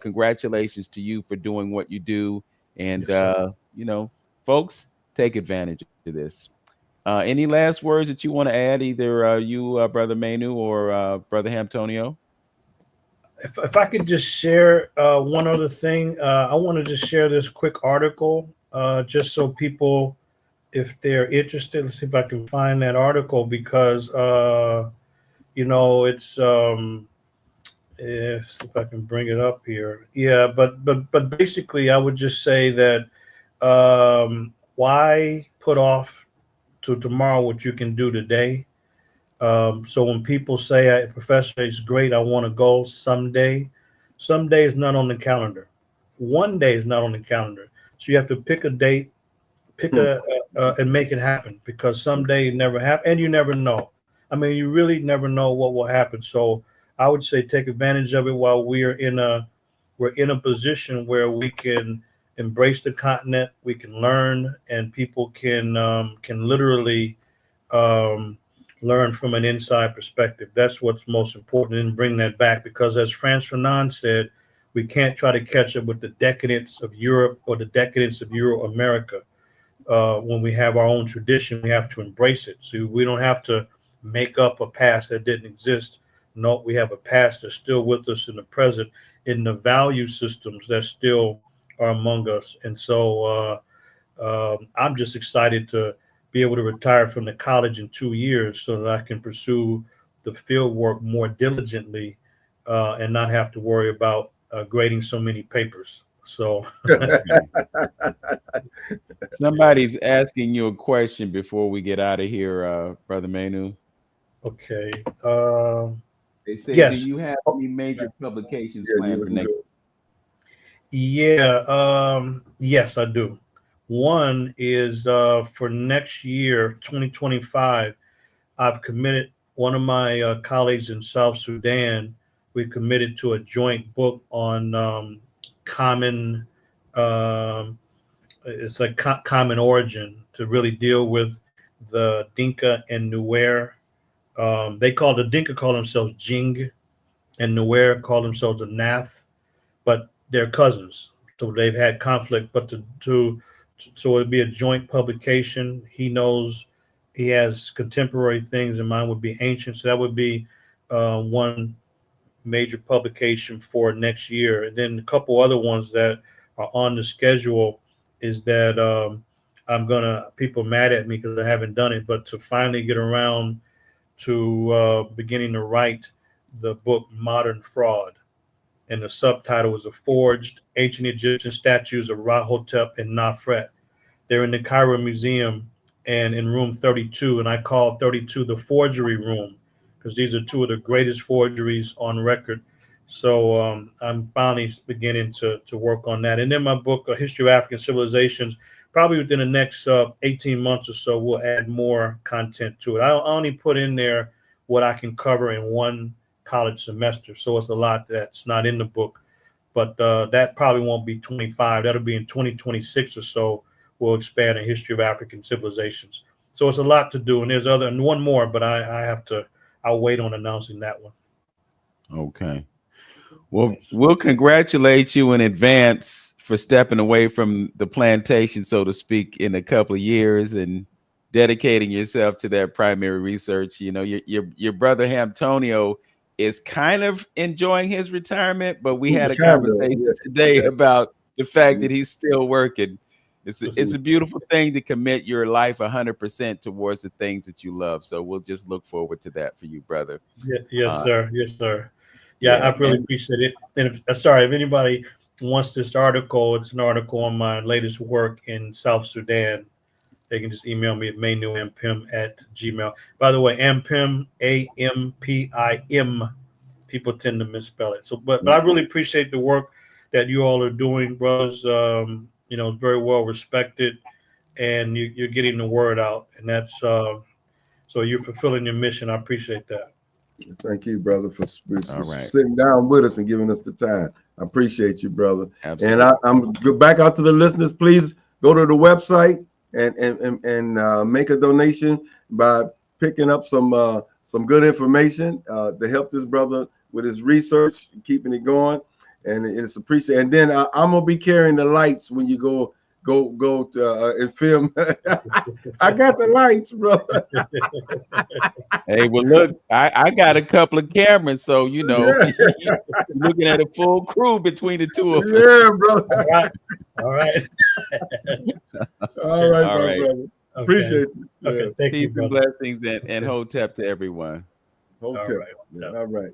congratulations to you for doing what you do. And Yes, sir. you know, folks, take advantage of this. Any last words that you want to add, either you, Brother Manu, or Brother Hamtonio? If I could just share one other thing, I want to just share this quick article, just so people, if they're interested, let's see if I can find that article, because it's if I can bring it up here. Yeah, but basically, I would just say that why put off to tomorrow what you can do today? So when people say, Professor, it's great, I want to go someday, someday is not on the calendar. One day is not on the calendar. So you have to pick a date, pick and make it happen, because someday it never happen, and you never know. I mean, you really never know what will happen. So I would say take advantage of it while we're in a position where we can embrace the continent, we can learn, and people can literally um, learn from an inside perspective. That's what's most important, and bring that back, because as Frantz Fanon said, we can't try to catch up with the decadence of Europe or the decadence of Euro America. When we have our own tradition, we have to embrace it. So we don't have to make up a past that didn't exist. No, we have a past that's still with us in the present, in the value systems that still are among us. And so I'm just excited to be able to retire from the college in 2 years so that I can pursue the field work more diligently, and not have to worry about grading so many papers. So, Somebody's asking you a question before we get out of here, Brother Manu. okay. They say, do Yes. you have Oh, any major publications Yeah, you planned for looking next? good. yeah. Yes, I do. One is for next year, 2025. I've committed, one of my colleagues in South Sudan, we committed to a joint book on common, um, it's like common origin, to really deal with the Dinka and Nuer. The Dinka call themselves Jing, and Nuer call themselves the Nath, but they're cousins. So they've had conflict, but so it'd be a joint publication. He knows, he has contemporary things, and mine would be ancient. So that would be one major publication for next year. And then a couple other ones that are on the schedule is that people mad at me because I haven't done it, but to finally get around to beginning to write the book Modern Fraud, and the subtitle was "The Forged Ancient Egyptian Statues of Rahotep and Nafret." They're in the Cairo Museum and in room 32, and I call 32 the forgery room, because these are two of the greatest forgeries on record. So I'm finally beginning to work on that. And then my book, A History of African Civilizations, probably within the next 18 months or so, we'll add more content to it. I only put in there what I can cover in one college semester. So it's a lot that's not in the book. But that probably won't be 25. That'll be in 2026 or so. We'll expand the history of African civilizations. So it's a lot to do. And there's and one more, but I'll wait on announcing that one. Okay. Well, we'll congratulate you in advance for stepping away from the plantation, so to speak, in a couple of years and dedicating yourself to that primary research. You know, your brother Hamtonio is kind of enjoying his retirement, but we had a Kind of, conversation yeah. today Okay. about the fact that he's still working. It's Mhm. a beautiful thing to commit your life 100% towards the things that you love. So we'll just look forward to that for you, brother. Yes, Uh, sir. Yes, sir. Yeah, Yeah, I really appreciate it. And if anybody wants this article, it's an article on my latest work in South Sudan. They can just email me at Manu Ampim@gmail. By the way, Ampim, Ampim. People tend to misspell it. So, but I really appreciate the work that you all are doing, brothers. Very well respected, and you're getting the word out, and that's so you're fulfilling your mission. I appreciate that. Thank you, brother, for all right, sitting down with us and giving us the time. I appreciate you, brother. And absolutely. I'm go back out to the listeners. Please go to the website and make a donation by picking up some good information to help this brother with his research, keeping it going, and it's appreciated. And then I'm gonna be carrying the lights when you go and film. I got the lights, brother. Hey, well, look, I got a couple of cameras, so you're looking at a full crew between the two of us. Yeah, brother. All right. All right. All right, All my right. brother. Okay. Appreciate you. Okay. Yeah. Thank Peace you, and brother. blessings and hotep to everyone. Hotel. All right. Yeah. All right.